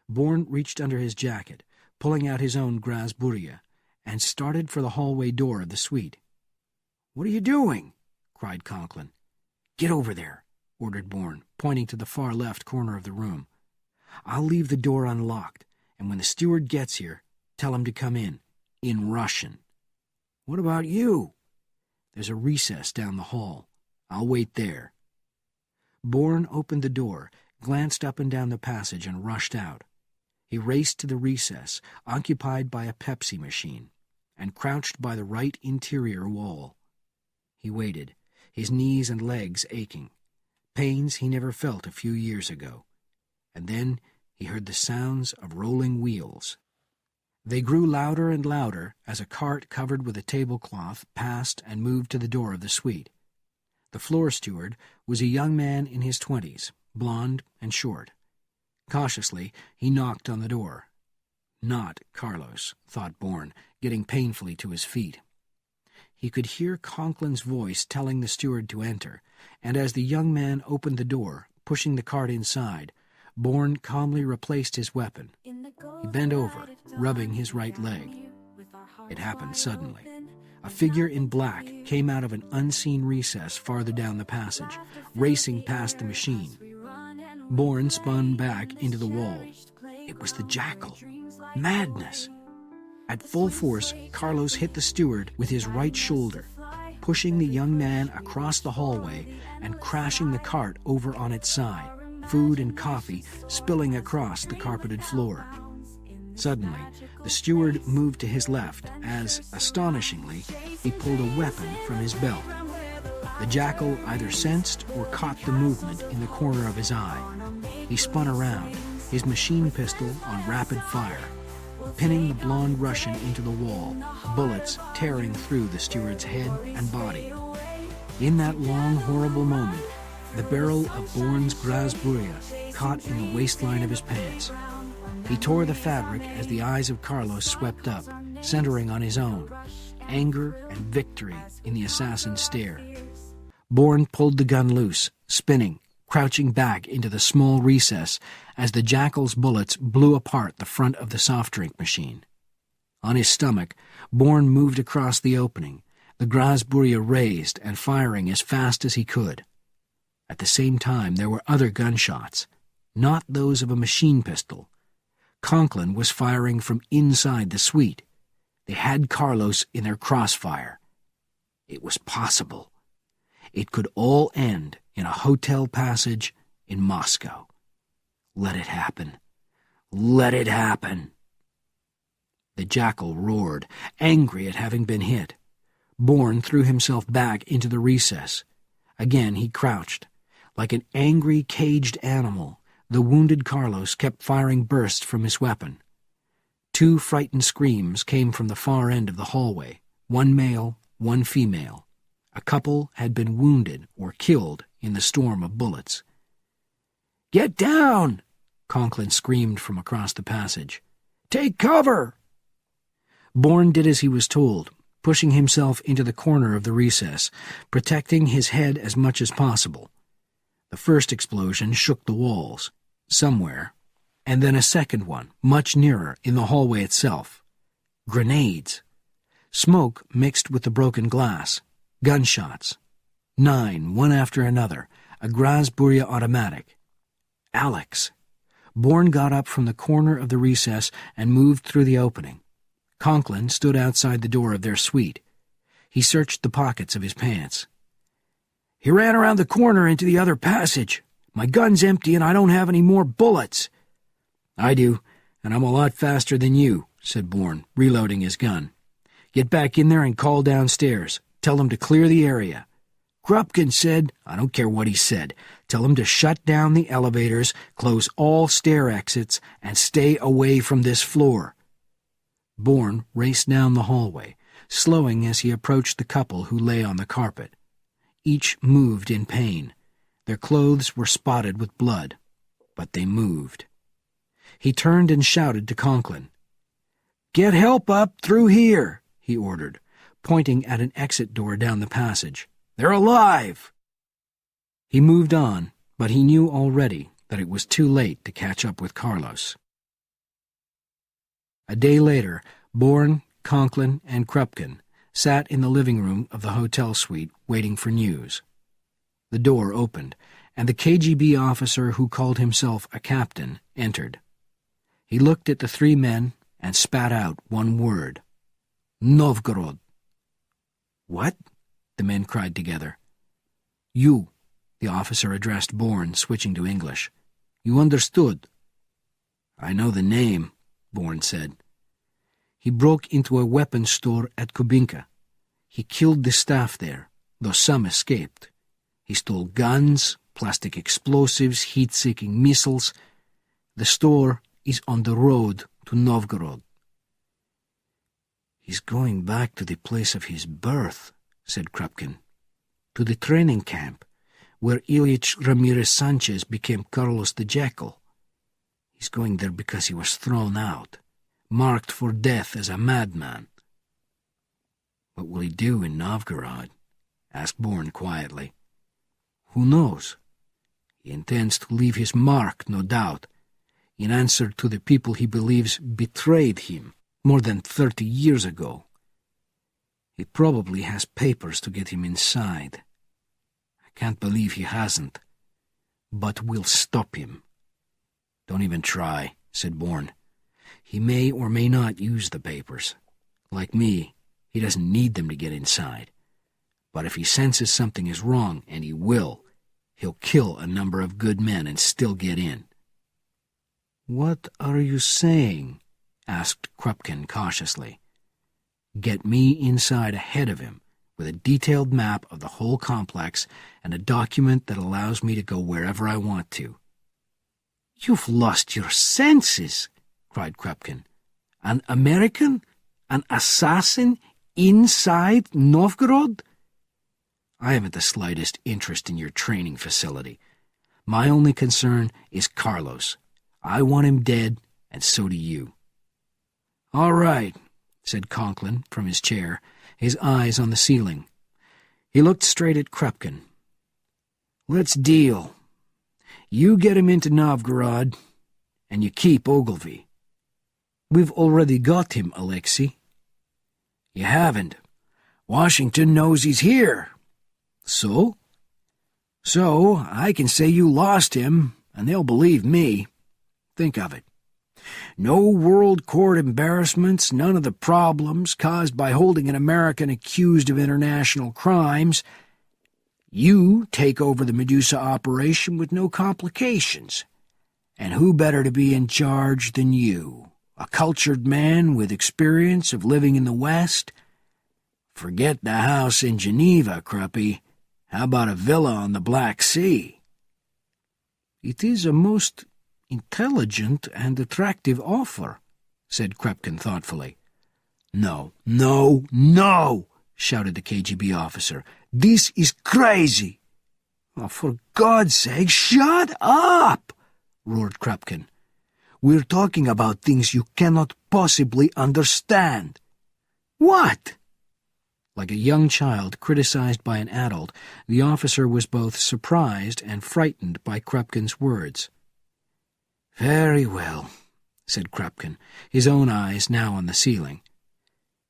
Bourne reached under his jacket, pulling out his own Grasburia, and started for the hallway door of the suite. "What are you doing?" cried Conklin. "Get over there," ordered Bourne, pointing to the far left corner of the room. "I'll leave the door unlocked, and when the steward gets here, tell him to come in Russian." "What about you?" "There's a recess down the hall. I'll wait there." Bourne opened the door, glanced up and down the passage, and rushed out. He raced to the recess, occupied by a Pepsi machine, and crouched by the right interior wall. He waited, his knees and legs aching, pains he never felt a few years ago. And then he heard the sounds of rolling wheels. They grew louder and louder as a cart covered with a tablecloth passed and moved to the door of the suite. The floor steward was a young man in his 20s, blond and short. Cautiously, he knocked on the door. Not Carlos, thought Bourne, getting painfully to his feet. He could hear Conklin's voice telling the steward to enter, and as the young man opened the door, pushing the cart inside, Bourne calmly replaced his weapon. He bent over, rubbing his right leg. It happened suddenly. A figure in black came out of an unseen recess farther down the passage, racing past the machine. Bourne spun back into the wall. It was the Jackal. Madness! At full force, Carlos hit the steward with his right shoulder, pushing the young man across the hallway and crashing the cart over on its side, food and coffee spilling across the carpeted floor. Suddenly, the steward moved to his left as, astonishingly, he pulled a weapon from his belt. The Jackal either sensed or caught the movement in the corner of his eye. He spun around, his machine pistol on rapid fire, pinning the blonde Russian into the wall, bullets tearing through the steward's head and body. In that long, horrible moment, the barrel of Bourne's Grasburia caught in the waistline of his pants. He tore the fabric as the eyes of Carlos swept up, centering on his own, anger and victory in the assassin's stare. Bourne pulled the gun loose, spinning, crouching back into the small recess as the Jackal's bullets blew apart the front of the soft drink machine. On his stomach, Bourne moved across the opening, the Grasburia raised and firing as fast as he could. At the same time, there were other gunshots, not those of a machine pistol. Conklin was firing from inside the suite. They had Carlos in their crossfire. It was possible. It could all end in a hotel passage in Moscow. Let it happen. Let it happen. The Jackal roared, angry at having been hit. Bourne threw himself back into the recess. Again he crouched. Like an angry, caged animal, the wounded Carlos kept firing bursts from his weapon. 2 frightened screams came from the far end of the hallway, 1 male, 1 female. A couple had been wounded or killed in the storm of bullets. "Get down!" Conklin screamed from across the passage. "Take cover!" Bourne did as he was told, pushing himself into the corner of the recess, protecting his head as much as possible. The first explosion shook the walls, somewhere, and then a second one, much nearer, in the hallway itself. Grenades. Smoke mixed with the broken glass. Gunshots. 9, one after another, a Grasburia automatic. Alex. Bourne got up from the corner of the recess and moved through the opening. Conklin stood outside the door of their suite. He searched the pockets of his pants. "He ran around the corner into the other passage. My gun's empty and I don't have any more bullets." "I do, and I'm a lot faster than you," said Bourne, reloading his gun. "Get back in there and call downstairs. Tell them to clear the area." "Krupkin said—" "I don't care what he said. Tell him to shut down the elevators, close all stair exits, and stay away from this floor." Bourne raced down the hallway, slowing as he approached the couple who lay on the carpet. Each moved in pain. Their clothes were spotted with blood, but they moved. He turned and shouted to Conklin. "Get help up through here," he ordered, pointing at an exit door down the passage. "They're alive!" He moved on, but he knew already that it was too late to catch up with Carlos. A day later, Bourne, Conklin, and Krupkin sat in the living room of the hotel suite waiting for news. The door opened, and the KGB officer who called himself a captain entered. He looked at the 3 men and spat out one word. "Novgorod." "What?" the men cried together. "You," the officer addressed Bourne, switching to English. "You understood." "I know the name," Bourne said. "He broke into a weapons store at Kubinka. He killed the staff there, though some escaped. He stole guns, plastic explosives, heat-seeking missiles. The store is on the road to Novgorod." "He's going back to the place of his birth," said Krupkin. "To the training camp, where Ilyich Ramirez Sanchez became Carlos the Jackal. He's going there because he was thrown out, marked for death as a madman." "What will he do in Novgorod?" asked Bourne quietly. "Who knows? He intends to leave his mark, no doubt, in answer to the people he believes betrayed him more than 30 years ago. He probably has papers to get him inside. I can't believe he hasn't, but we'll stop him." "Don't even try," said Bourne. He may or may not use the papers. Like me, he doesn't need them to get inside. But if he senses something is wrong, and he will, he'll kill a number of good men and still get in." "What are you saying?" asked Krupkin cautiously. "Get me inside ahead of him, with a detailed map of the whole complex and a document that allows me to go wherever I want to." "You've lost your senses," cried Krupkin. "An American? An assassin inside Novgorod?" "I haven't the slightest interest in your training facility. My only concern is Carlos. I want him dead, and so do you." "All right," said Conklin from his chair, his eyes on the ceiling. He looked straight at Krupkin. "Let's deal. You get him into Novgorod, and you keep Ogilvy." "We've already got him, Alexei." "You haven't. Washington knows he's here." "So?" "So I can say you lost him, and they'll believe me. Think of it. No world court embarrassments, none of the problems caused by holding an American accused of international crimes. You take over the Medusa operation with no complications. And who better to be in charge than you? A cultured man with experience of living in the West? Forget the house in Geneva, Kruppy. How about a villa on the Black Sea?" "It is a most intelligent and attractive offer," said Krupkin thoughtfully. "No, no, no!" shouted the KGB officer. "This is crazy!" "Oh, for God's sake, shut up!" roared Krupkin. "We're talking about things you cannot possibly understand." "What?" Like a young child criticized by an adult, the officer was both surprised and frightened by Krupkin's words. "Very well," said Krupkin, his own eyes now on the ceiling.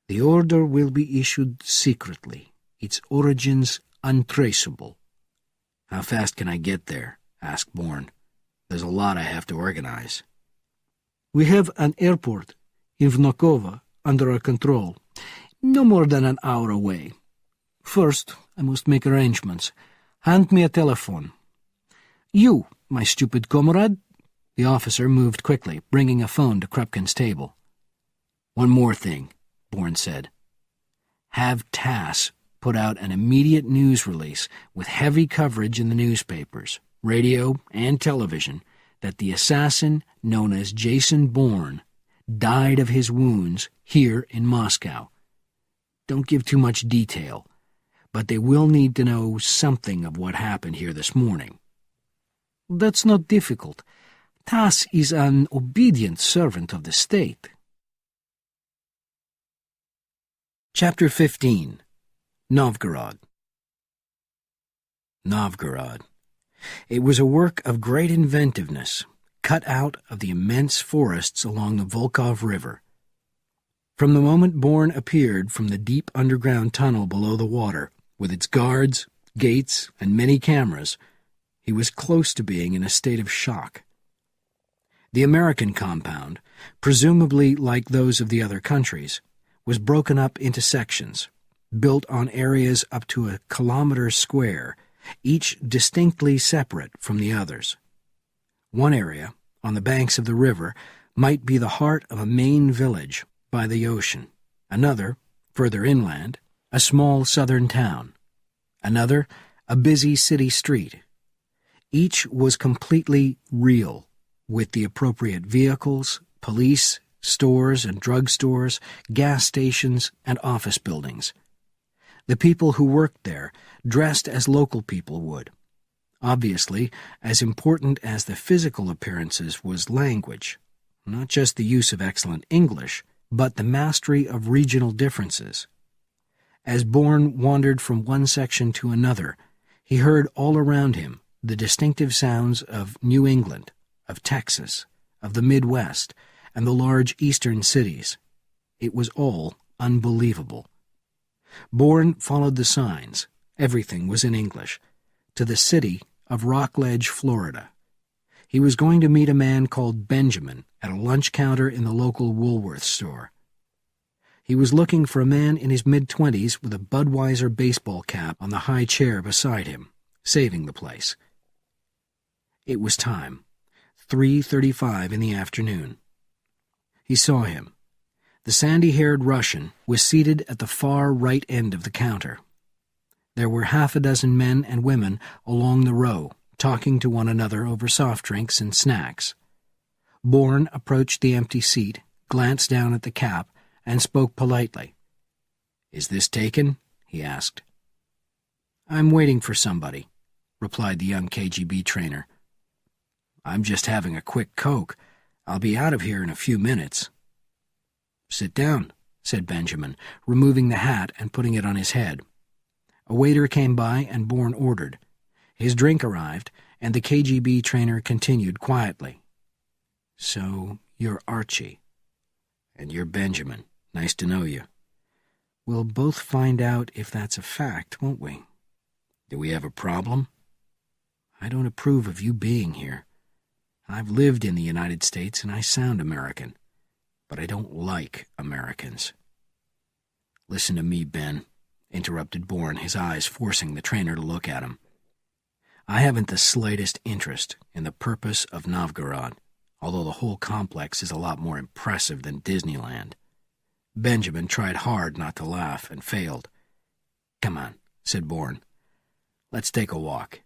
"The order will be issued secretly, its origins untraceable." "How fast can I get there?" asked Bourne. "There's a lot I have to organize." "We have an airport in Vnukovo under our control, no more than an hour away. First, I must make arrangements. Hand me a telephone. You, my stupid comrade." The officer moved quickly, bringing a phone to Krupkin's table. "One more thing," Bourne said. "Have TASS put out an immediate news release with heavy coverage in the newspapers, radio, and television that the assassin known as Jason Bourne died of his wounds here in Moscow. Don't give too much detail, but they will need to know something of what happened here this morning." "That's not difficult. TASS is an obedient servant of the state." Chapter 15. Novgorod. Novgorod. It was a work of great inventiveness, cut out of the immense forests along the Volkhov River. From the moment Bourne appeared from the deep underground tunnel below the water, with its guards, gates, and many cameras, he was close to being in a state of shock. The American compound, presumably like those of the other countries, was broken up into sections, built on areas up to a kilometer square, each distinctly separate from the others. One area, on the banks of the river, might be the heart of a main village by the ocean. Another, further inland, a small southern town. Another, a busy city street. Each was completely real, with the appropriate vehicles, police, stores and drugstores, gas stations, and office buildings. The people who worked there dressed as local people would. Obviously, as important as the physical appearances was language, not just the use of excellent English, but the mastery of regional differences. As Bourne wandered from one section to another, he heard all around him the distinctive sounds of New England, of Texas, of the Midwest, and the large eastern cities. It was all unbelievable. Bourne followed the signs. Everything was in English. To the city of Rockledge, Florida. He was going to meet a man called Benjamin at a lunch counter in the local Woolworth store. He was looking for a man in his mid-20s with a Budweiser baseball cap on the high chair beside him, saving the place. It was time, 3:35 in the afternoon. He saw him. The sandy-haired Russian was seated at the far right end of the counter. There were half a dozen men and women along the row, talking to one another over soft drinks and snacks. Bourne approached the empty seat, glanced down at the cap, and spoke politely. "Is this taken?" he asked. "I'm waiting for somebody," replied the young KGB trainer. "I'm just having a quick Coke. I'll be out of here in a few minutes." "Sit down," said Benjamin, removing the hat and putting it on his head. A waiter came by and Bourne ordered. His drink arrived, and the KGB trainer continued quietly. "So, you're Archie. And you're Benjamin. Nice to know you. We'll both find out if that's a fact, won't we? Do we have a problem? I don't approve of you being here. I've lived in the United States and I sound American, but I don't like Americans." "Listen to me, Ben," interrupted Bourne, his eyes forcing the trainer to look at him. "I haven't the slightest interest in the purpose of Novgorod, although the whole complex is a lot more impressive than Disneyland." Benjamin tried hard not to laugh and failed. "Come on," said Bourne. "Let's take a walk."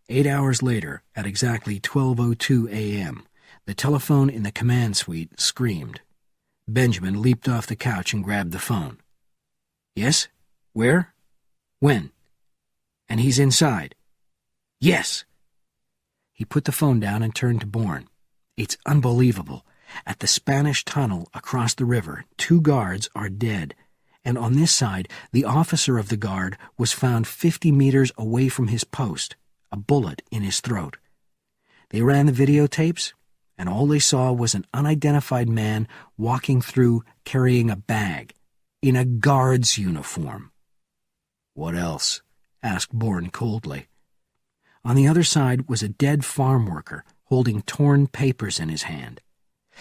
8 hours later, at exactly 12:02 a.m., the telephone in the command suite screamed. Benjamin leaped off the couch and grabbed the phone. "Yes? Where? When? And he's inside?" "Yes." He put the phone down and turned to Bourne. "It's unbelievable. At the Spanish tunnel across the river, 2 guards are dead, and on this side, the officer of the guard was found 50 meters away from his post, a bullet in his throat. They ran the videotapes, and all they saw was an unidentified man walking through carrying a bag, in a guard's uniform." "What else?" asked Bourne coldly. On the other side was a dead farm worker holding torn papers in his hand.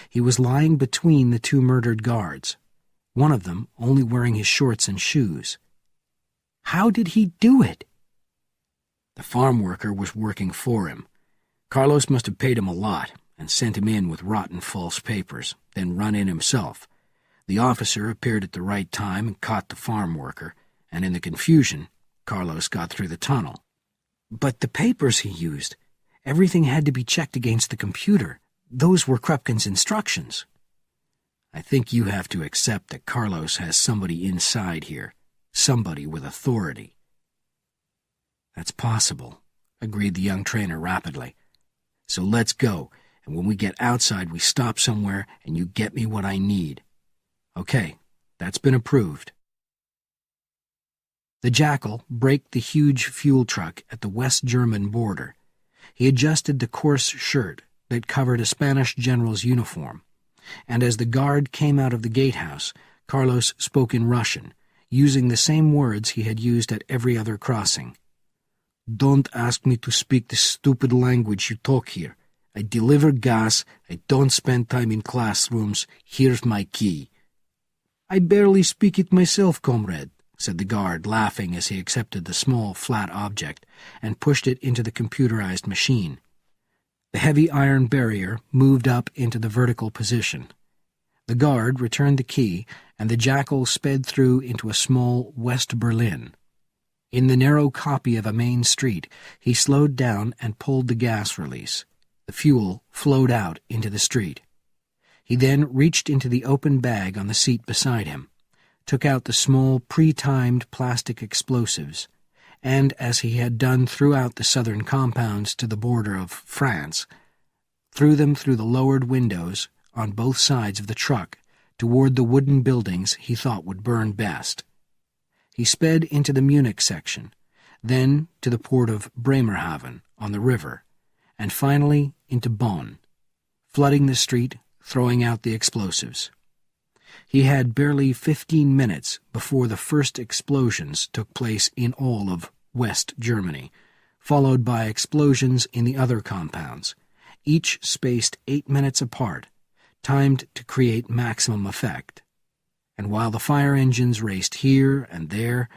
He was lying between the 2 murdered guards, one of them only wearing his shorts and shoes. How did he do it? The farm worker was working for him. Carlos must have paid him a lot and sent him in with rotten false papers, then run in himself. The officer appeared at the right time and caught the farm worker, and in the confusion, Carlos got through the tunnel. But the papers he used, everything had to be checked against the computer. Those were Krupkin's instructions. I think you have to accept that Carlos has somebody inside here, somebody with authority. That's possible, agreed the young trainer rapidly. So let's go, and when we get outside we stop somewhere and you get me what I need. Okay, that's been approved. The Jackal braked the huge fuel truck at the West German border. He adjusted the coarse shirt that covered a Spanish general's uniform, and as the guard came out of the gatehouse, Carlos spoke in Russian, using the same words he had used at every other crossing. Don't ask me to speak the stupid language you talk here. I deliver gas. I don't spend time in classrooms. Here's my key. I barely speak it myself, comrade, said the guard, laughing as he accepted the small, flat object and pushed it into the computerized machine. The heavy iron barrier moved up into the vertical position. The guard returned the key, and the Jackal sped through into a small West Berlin. In the narrow copy of a main street, he slowed down and pulled the gas release. The fuel flowed out into the street. He then reached into the open bag on the seat beside him, took out the small pre-timed plastic explosives, and, as he had done throughout the southern compounds to the border of France, threw them through the lowered windows on both sides of the truck toward the wooden buildings he thought would burn best. He sped into the Munich section, then to the port of Bremerhaven on the river, and finally into Bonn, flooding the street, throwing out the explosives. He had barely 15 minutes before the first explosions took place in all of West Germany, followed by explosions in the other compounds, each spaced 8 minutes apart, timed to create maximum effect. And while the fire engines raced here and there,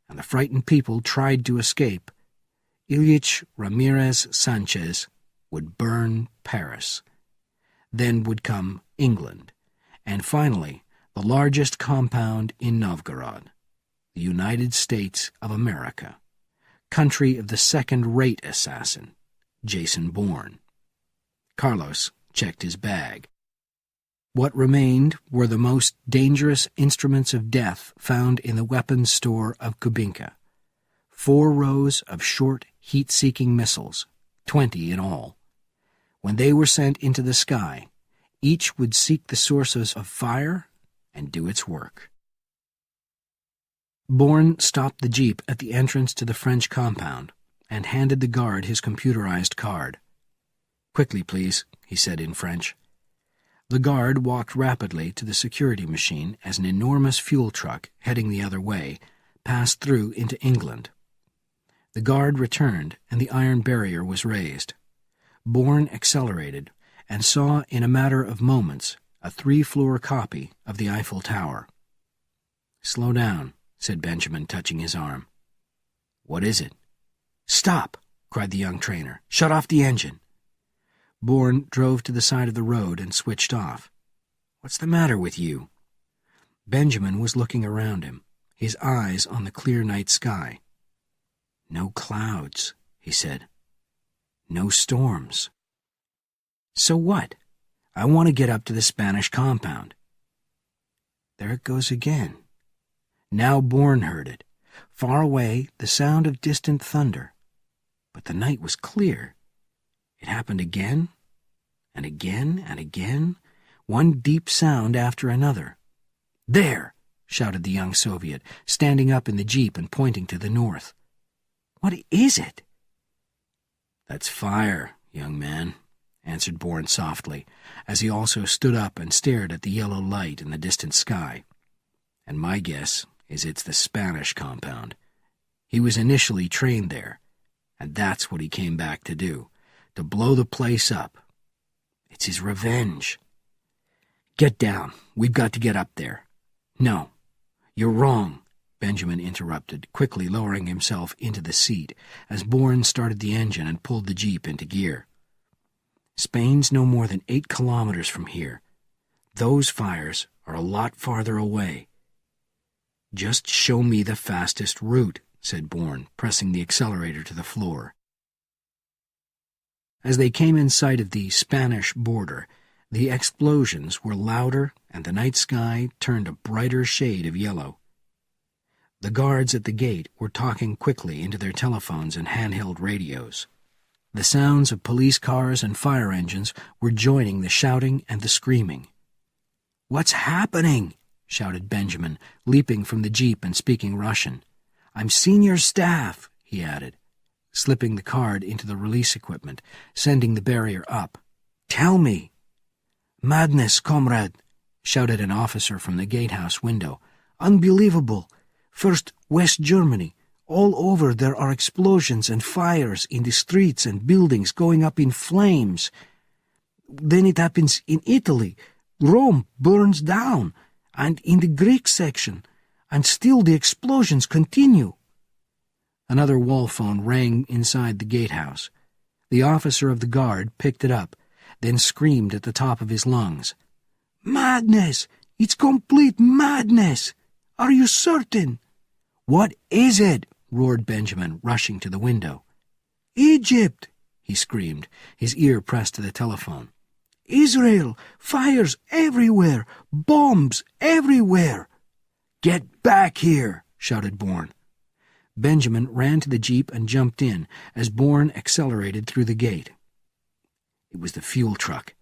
and the frightened people tried to escape, Ilyich Ramirez Sanchez would burn Paris. Then would come England, and finally the largest compound in Novgorod, the United States of America, country of the second-rate assassin, Jason Bourne. Carlos checked his bag. What remained were the most dangerous instruments of death found in the weapons store of Kubinka. 4 rows of short, heat-seeking missiles, 20 in all. When they were sent into the sky, each would seek the sources of fire and do its work. Bourne stopped the jeep at the entrance to the French compound and handed the guard his computerized card. "Quickly, please," he said in French. The guard walked rapidly to the security machine as an enormous fuel truck, heading the other way, passed through into England. The guard returned, and the iron barrier was raised. Bourne accelerated and saw in a matter of moments a 3-floor copy of the Eiffel Tower. "Slow down," said Benjamin, touching his arm. "What is it?" "Stop!" cried the young trainer. "Shut off the engine." Bourne drove to the side of the road and switched off. "What's the matter with you?" Benjamin was looking around him, his eyes on the clear night sky. "No clouds," he said. "No storms." "So what? I want to get up to the Spanish compound." There it goes again. Now Bourne heard it. Far away, the sound of distant thunder. But the night was clear. It happened again, and again, and again, one deep sound after another. "There!" shouted the young Soviet, standing up in the jeep and pointing to the north. "What is it?" "That's fire, young man," answered Bourne softly, as he also stood up and stared at the yellow light in the distant sky. "And my guess is it's the Spanish compound. He was initially trained there, and that's what he came back to do. To blow the place up. It's his revenge." "Get down. We've got to get up there." "No, you're wrong," Benjamin interrupted, quickly lowering himself into the seat as Bourne started the engine and pulled the jeep into gear. "Spain's no more than 8 kilometers from here. Those fires are a lot farther away." "Just show me the fastest route," said Bourne, pressing the accelerator to the floor. As they came in sight of the Spanish border, the explosions were louder and the night sky turned a brighter shade of yellow. The guards at the gate were talking quickly into their telephones and handheld radios. The sounds of police cars and fire engines were joining the shouting and the screaming. "What's happening?" shouted Benjamin, leaping from the jeep and speaking Russian. "I'm senior staff," he added, slipping the card into the release equipment, sending the barrier up. "Tell me." "Madness, comrade," shouted an officer from the gatehouse window. "Unbelievable. First, West Germany. All over there are explosions and fires in the streets and buildings going up in flames. Then it happens in Italy. Rome burns down, and in the Greek section, and still the explosions continue." Another wall phone rang inside the gatehouse. The officer of the guard picked it up, then screamed at the top of his lungs. "Madness! It's complete madness! Are you certain?" "What is it?" roared Benjamin, rushing to the window. "Egypt!" he screamed, his ear pressed to the telephone. "Israel! Fires everywhere! Bombs everywhere!" "Get back here!" shouted Bourne. Benjamin ran to the jeep and jumped in as Bourne accelerated through the gate. It was the fuel truck.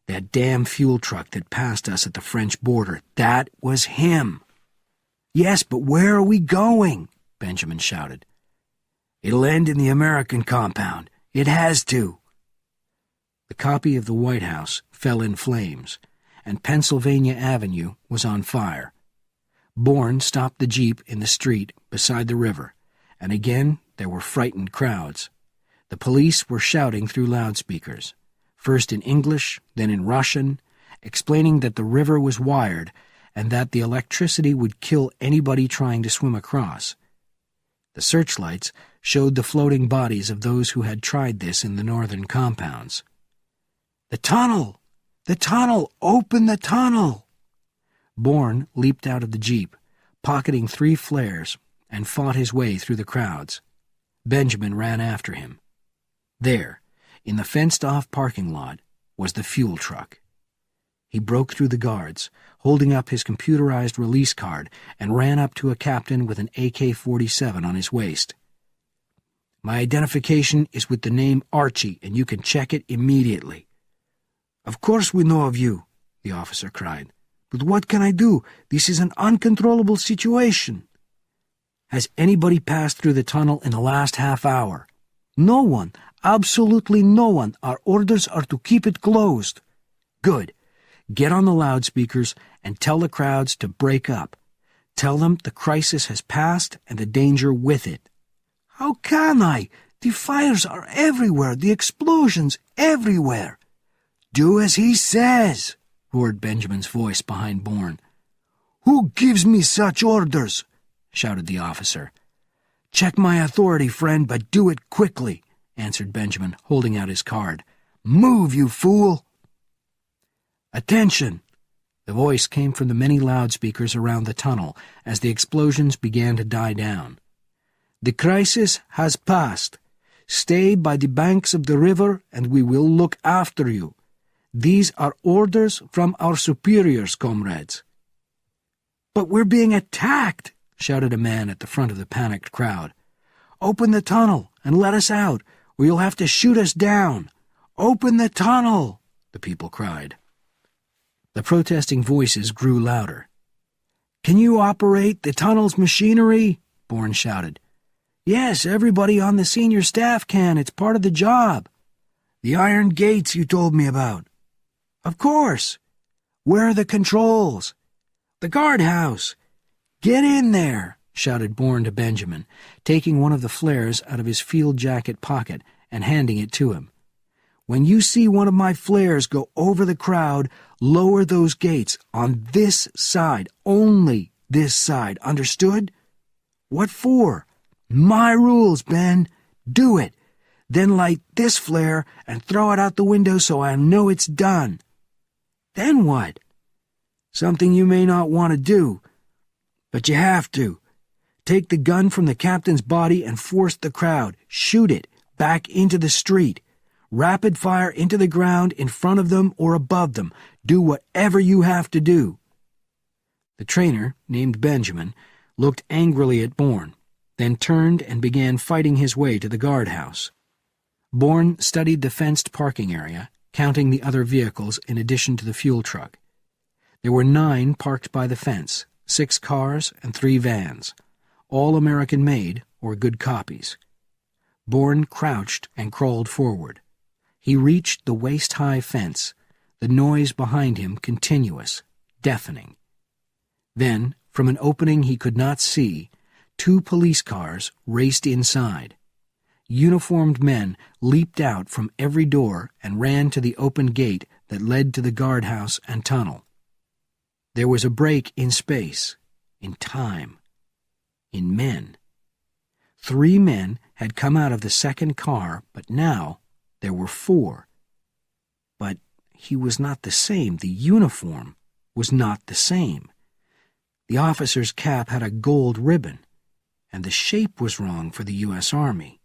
That damn fuel truck that passed us at the French border. That was him. "Yes, but where are we going?" Benjamin shouted. "It'll end in the American compound. It has to." The copy of the White House fell in flames, and Pennsylvania Avenue was on fire. Bourne stopped the jeep in the street beside the river, and again there were frightened crowds. The police were shouting through loudspeakers, first in English, then in Russian, explaining that the river was wired and that the electricity would kill anybody trying to swim across. The searchlights showed the floating bodies of those who had tried this in the northern compounds. "The tunnel! The tunnel! Open the tunnel!" Bourne leaped out of the jeep, pocketing 3 flares, and fought his way through the crowds. Benjamin ran after him. There, in the fenced-off parking lot, was the fuel truck. He broke through the guards, holding up his computerized release card, and ran up to a captain with an AK-47 on his waist. "My identification is with the name Archie, and you can check it immediately." "Of course we know of you," the officer cried. "But what can I do? This is an uncontrollable situation." "Has anybody passed through the tunnel in the last half hour?" "No one. Absolutely no one. Our orders are to keep it closed." "Good. Get on the loudspeakers and tell the crowds to break up. Tell them the crisis has passed and the danger with it." "How can I? The fires are everywhere, the explosions everywhere." "Do as he says," roared Benjamin's voice behind Bourne. "Who gives me such orders?" shouted the officer. "Check my authority, friend, but do it quickly," answered Benjamin, holding out his card. "Move, you fool!" "Attention!" The voice came from the many loudspeakers around the tunnel as the explosions began to die down. "The crisis has passed. Stay by the banks of the river and we will look after you. These are orders from our superiors, comrades." "But we're being attacked!" shouted a man at the front of the panicked crowd. "Open the tunnel and let us out, or you'll have to shoot us down." "Open the tunnel!" the people cried. The protesting voices grew louder. "Can you operate the tunnel's machinery?" Bourne shouted. "Yes, everybody on the senior staff can. It's part of the job." "The iron gates you told me about." "Of course." "Where are the controls?" "The guardhouse." "Get in there," shouted Bourne to Benjamin, taking one of the flares out of his field jacket pocket and handing it to him. "When you see one of my flares go over the crowd, lower those gates on this side, only this side, understood?" "What for?" "My rules, Ben. Do it. Then light this flare and throw it out the window so I know it's done." "Then what?" "Something you may not want to do, but you have to. Take the gun from the captain's body and force the crowd. Shoot it back into the street. Rapid fire into the ground in front of them or above them. Do whatever you have to do." The trainer, named Benjamin, looked angrily at Bourne, then turned and began fighting his way to the guardhouse. Bourne studied the fenced parking area, counting the other vehicles in addition to the fuel truck. There were 9 parked by the fence, 6 cars and 3 vans, all American-made or good copies. Bourne crouched and crawled forward. He reached the waist-high fence, the noise behind him continuous, deafening. Then, from an opening he could not see, 2 police cars raced inside. Uniformed men leaped out from every door and ran to the open gate that led to the guardhouse and tunnel. There was a break in space, in time, in men. 3 men had come out of the second car, but now there were 4. But he was not the same. The uniform was not the same. The officer's cap had a gold ribbon, and the shape was wrong for the U.S. Army.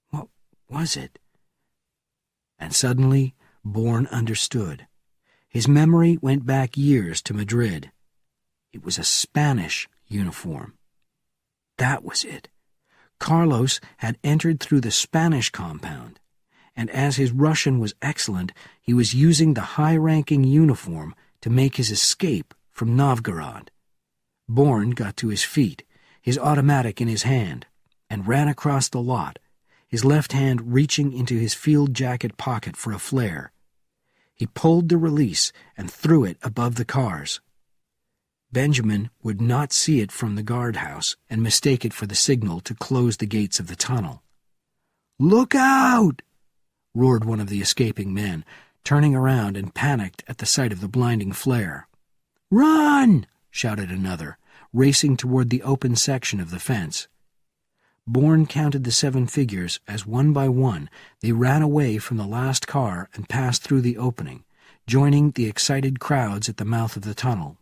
What was it? And suddenly Bourne understood. His memory went back years to Madrid. It was a Spanish uniform. That was it. Carlos had entered through the Spanish compound, and as his Russian was excellent, he was using the high-ranking uniform to make his escape from Novgorod. Bourne got to his feet, his automatic in his hand, and ran across the lot, his left hand reaching into his field jacket pocket for a flare. He pulled the release and threw it above the cars. Benjamin would not see it from the guardhouse and mistake it for the signal to close the gates of the tunnel. "Look out!" roared one of the escaping men, turning around and panicked at the sight of the blinding flare. "Run!" shouted another, racing toward the open section of the fence. Bourne counted the 7 figures as one by one they ran away from the last car and passed through the opening, joining the excited crowds at the mouth of the tunnel.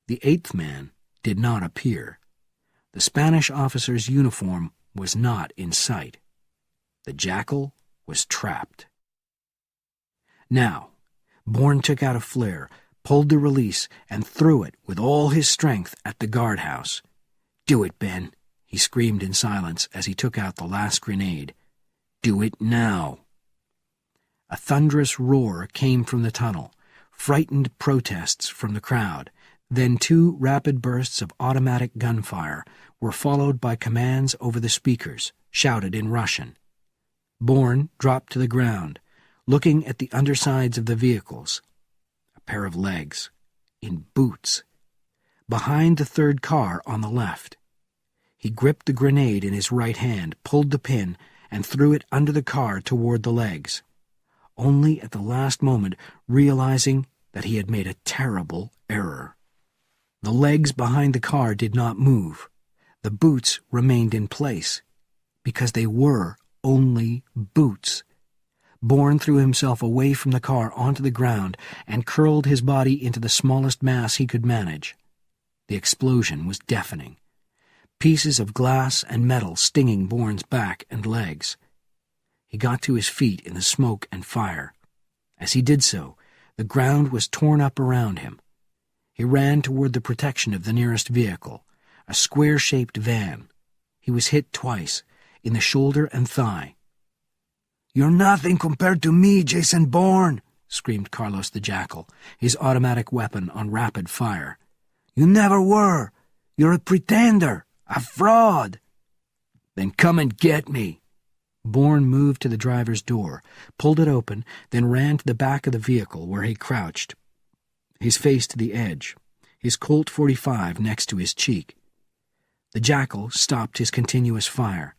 The 8th man did not appear. The Spanish officer's uniform was not in sight. The Jackal was trapped. Now, Bourne took out a flare, pulled the release, and threw it with all his strength at the guardhouse. "Do it, Ben," he screamed in silence as he took out the last grenade. "Do it now." A thunderous roar came from the tunnel, frightened protests from the crowd, then 2 rapid bursts of automatic gunfire were followed by commands over the speakers, shouted in Russian. Bourne dropped to the ground, looking at the undersides of the vehicles. A pair of legs, in boots, behind the 3rd car on the left. He gripped the grenade in his right hand, pulled the pin, and threw it under the car toward the legs, only at the last moment realizing that he had made a terrible error. The legs behind the car did not move. The boots remained in place, because they were only boots. Bourne threw himself away from the car onto the ground and curled his body into the smallest mass he could manage. The explosion was deafening. Pieces of glass and metal stinging Bourne's back and legs. He got to his feet in the smoke and fire. As he did so, the ground was torn up around him. He ran toward the protection of the nearest vehicle, a square-shaped van. He was hit twice, in the shoulder and thigh. "You're nothing compared to me, Jason Bourne," screamed Carlos the Jackal, his automatic weapon on rapid fire. "You never were. You're a pretender, a fraud." "Then come and get me." Bourne moved to the driver's door, pulled it open, then ran to the back of the vehicle where he crouched, his face to the edge, his Colt .45 next to his cheek. The Jackal stopped his continuous fire.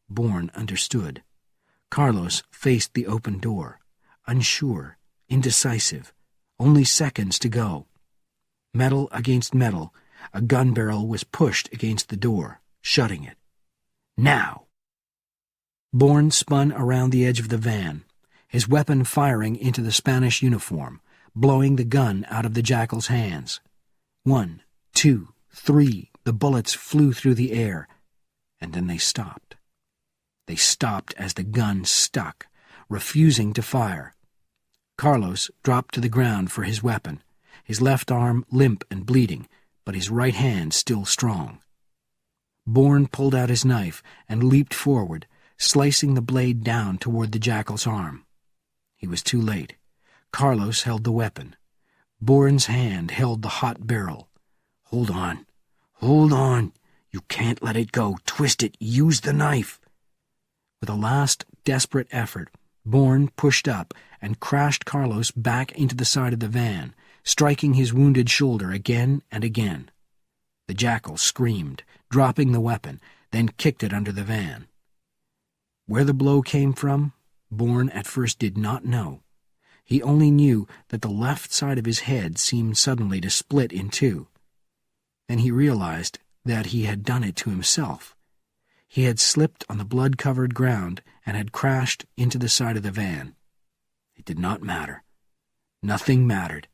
Bourne understood. Carlos faced the open door, unsure, indecisive, only seconds to go. Metal against metal, a gun barrel was pushed against the door, shutting it. Now! Bourne spun around the edge of the van, his weapon firing into the Spanish uniform, blowing the gun out of the Jackal's hands. 1, 2, 3, the bullets flew through the air, and then they stopped. They stopped as the gun stuck, refusing to fire. Carlos dropped to the ground for his weapon, his left arm limp and bleeding, but his right hand still strong. Bourne pulled out his knife and leaped forward, slicing the blade down toward the Jackal's arm. He was too late. Carlos held the weapon. Bourne's hand held the hot barrel. "Hold on. Hold on. You can't let it go. Twist it. Use the knife." With a last desperate effort, Bourne pushed up and crashed Carlos back into the side of the van, striking his wounded shoulder again and again. The Jackal screamed, dropping the weapon, then kicked it under the van. Where the blow came from, Bourne at first did not know. He only knew that the left side of his head seemed suddenly to split in 2. Then he realized that he had done it to himself. He had slipped on the blood-covered ground and had crashed into the side of the van. It did not matter. Nothing mattered.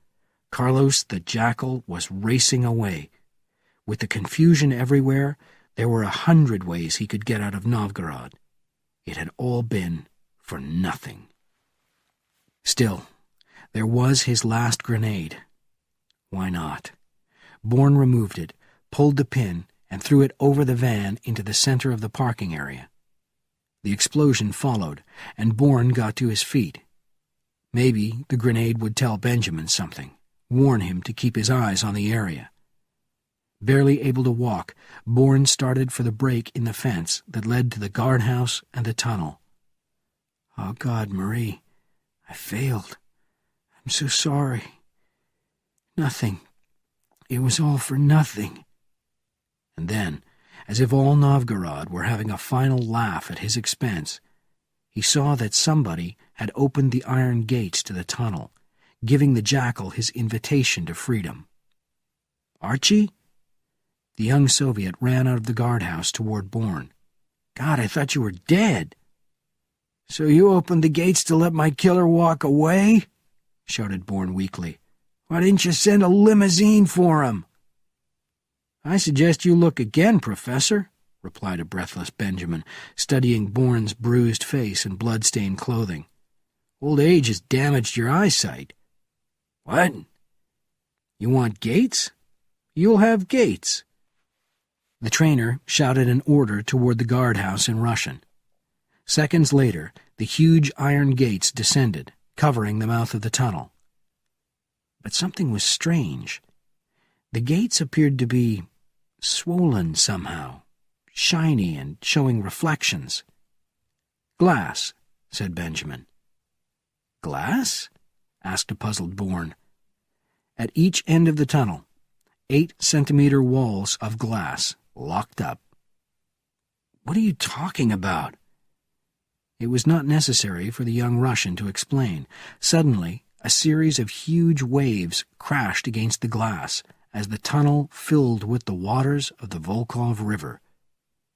Carlos the Jackal was racing away. With the confusion everywhere, there were 100 ways he could get out of Novgorod. It had all been for nothing. Still, there was his last grenade. Why not? Bourne removed it, pulled the pin, and threw it over the van into the center of the parking area. The explosion followed, and Bourne got to his feet. Maybe the grenade would tell Benjamin something, warn him to keep his eyes on the area. Barely able to walk, Bourne started for the break in the fence that led to the guardhouse and the tunnel. "Oh, God, Marie, I failed. I'm so sorry. Nothing. It was all for nothing." And then, as if all Novgorod were having a final laugh at his expense, he saw that somebody had opened the iron gates to the tunnel, giving the Jackal his invitation to freedom. "Archie?" The young Soviet ran out of the guardhouse toward Bourne. "God, I thought you were dead." "So you opened the gates to let my killer walk away?" shouted Bourne weakly. "Why didn't you send a limousine for him?" "I suggest you look again, Professor," replied a breathless Benjamin, studying Bourne's bruised face and blood-stained clothing. "Old age has damaged your eyesight." "What?" "You want gates? You'll have gates." The trainer shouted an order toward the guardhouse in Russian. Seconds later, the huge iron gates descended, covering the mouth of the tunnel. But something was strange. The gates appeared to be swollen somehow, shiny and showing reflections. "Glass," said Benjamin. "Glass?" asked a puzzled Bourne. At each end of the tunnel, 8-centimeter walls of glass, locked up. "What are you talking about?" It was not necessary for the young Russian to explain. Suddenly, a series of huge waves crashed against the glass as the tunnel filled with the waters of the Volkhov River.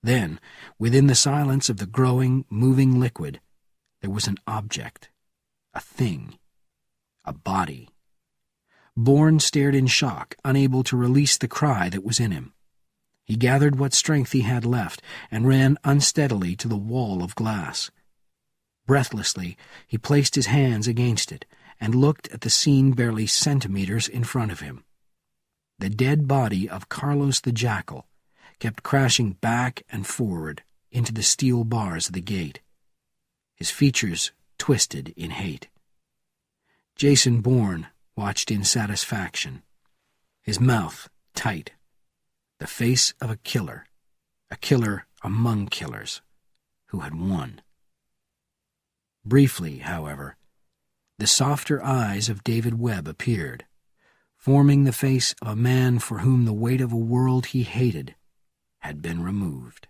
Then, within the silence of the growing, moving liquid, there was an object, a thing, a body. Bourne stared in shock, unable to release the cry that was in him. He gathered what strength he had left and ran unsteadily to the wall of glass. Breathlessly, he placed his hands against it and looked at the scene barely centimeters in front of him. The dead body of Carlos the Jackal kept crashing back and forward into the steel bars of the gate, his features twisted in hate. Jason Bourne watched in satisfaction, his mouth tight, the face of a killer among killers, who had won. Briefly, however, the softer eyes of David Webb appeared, forming the face of a man for whom the weight of a world he hated had been removed.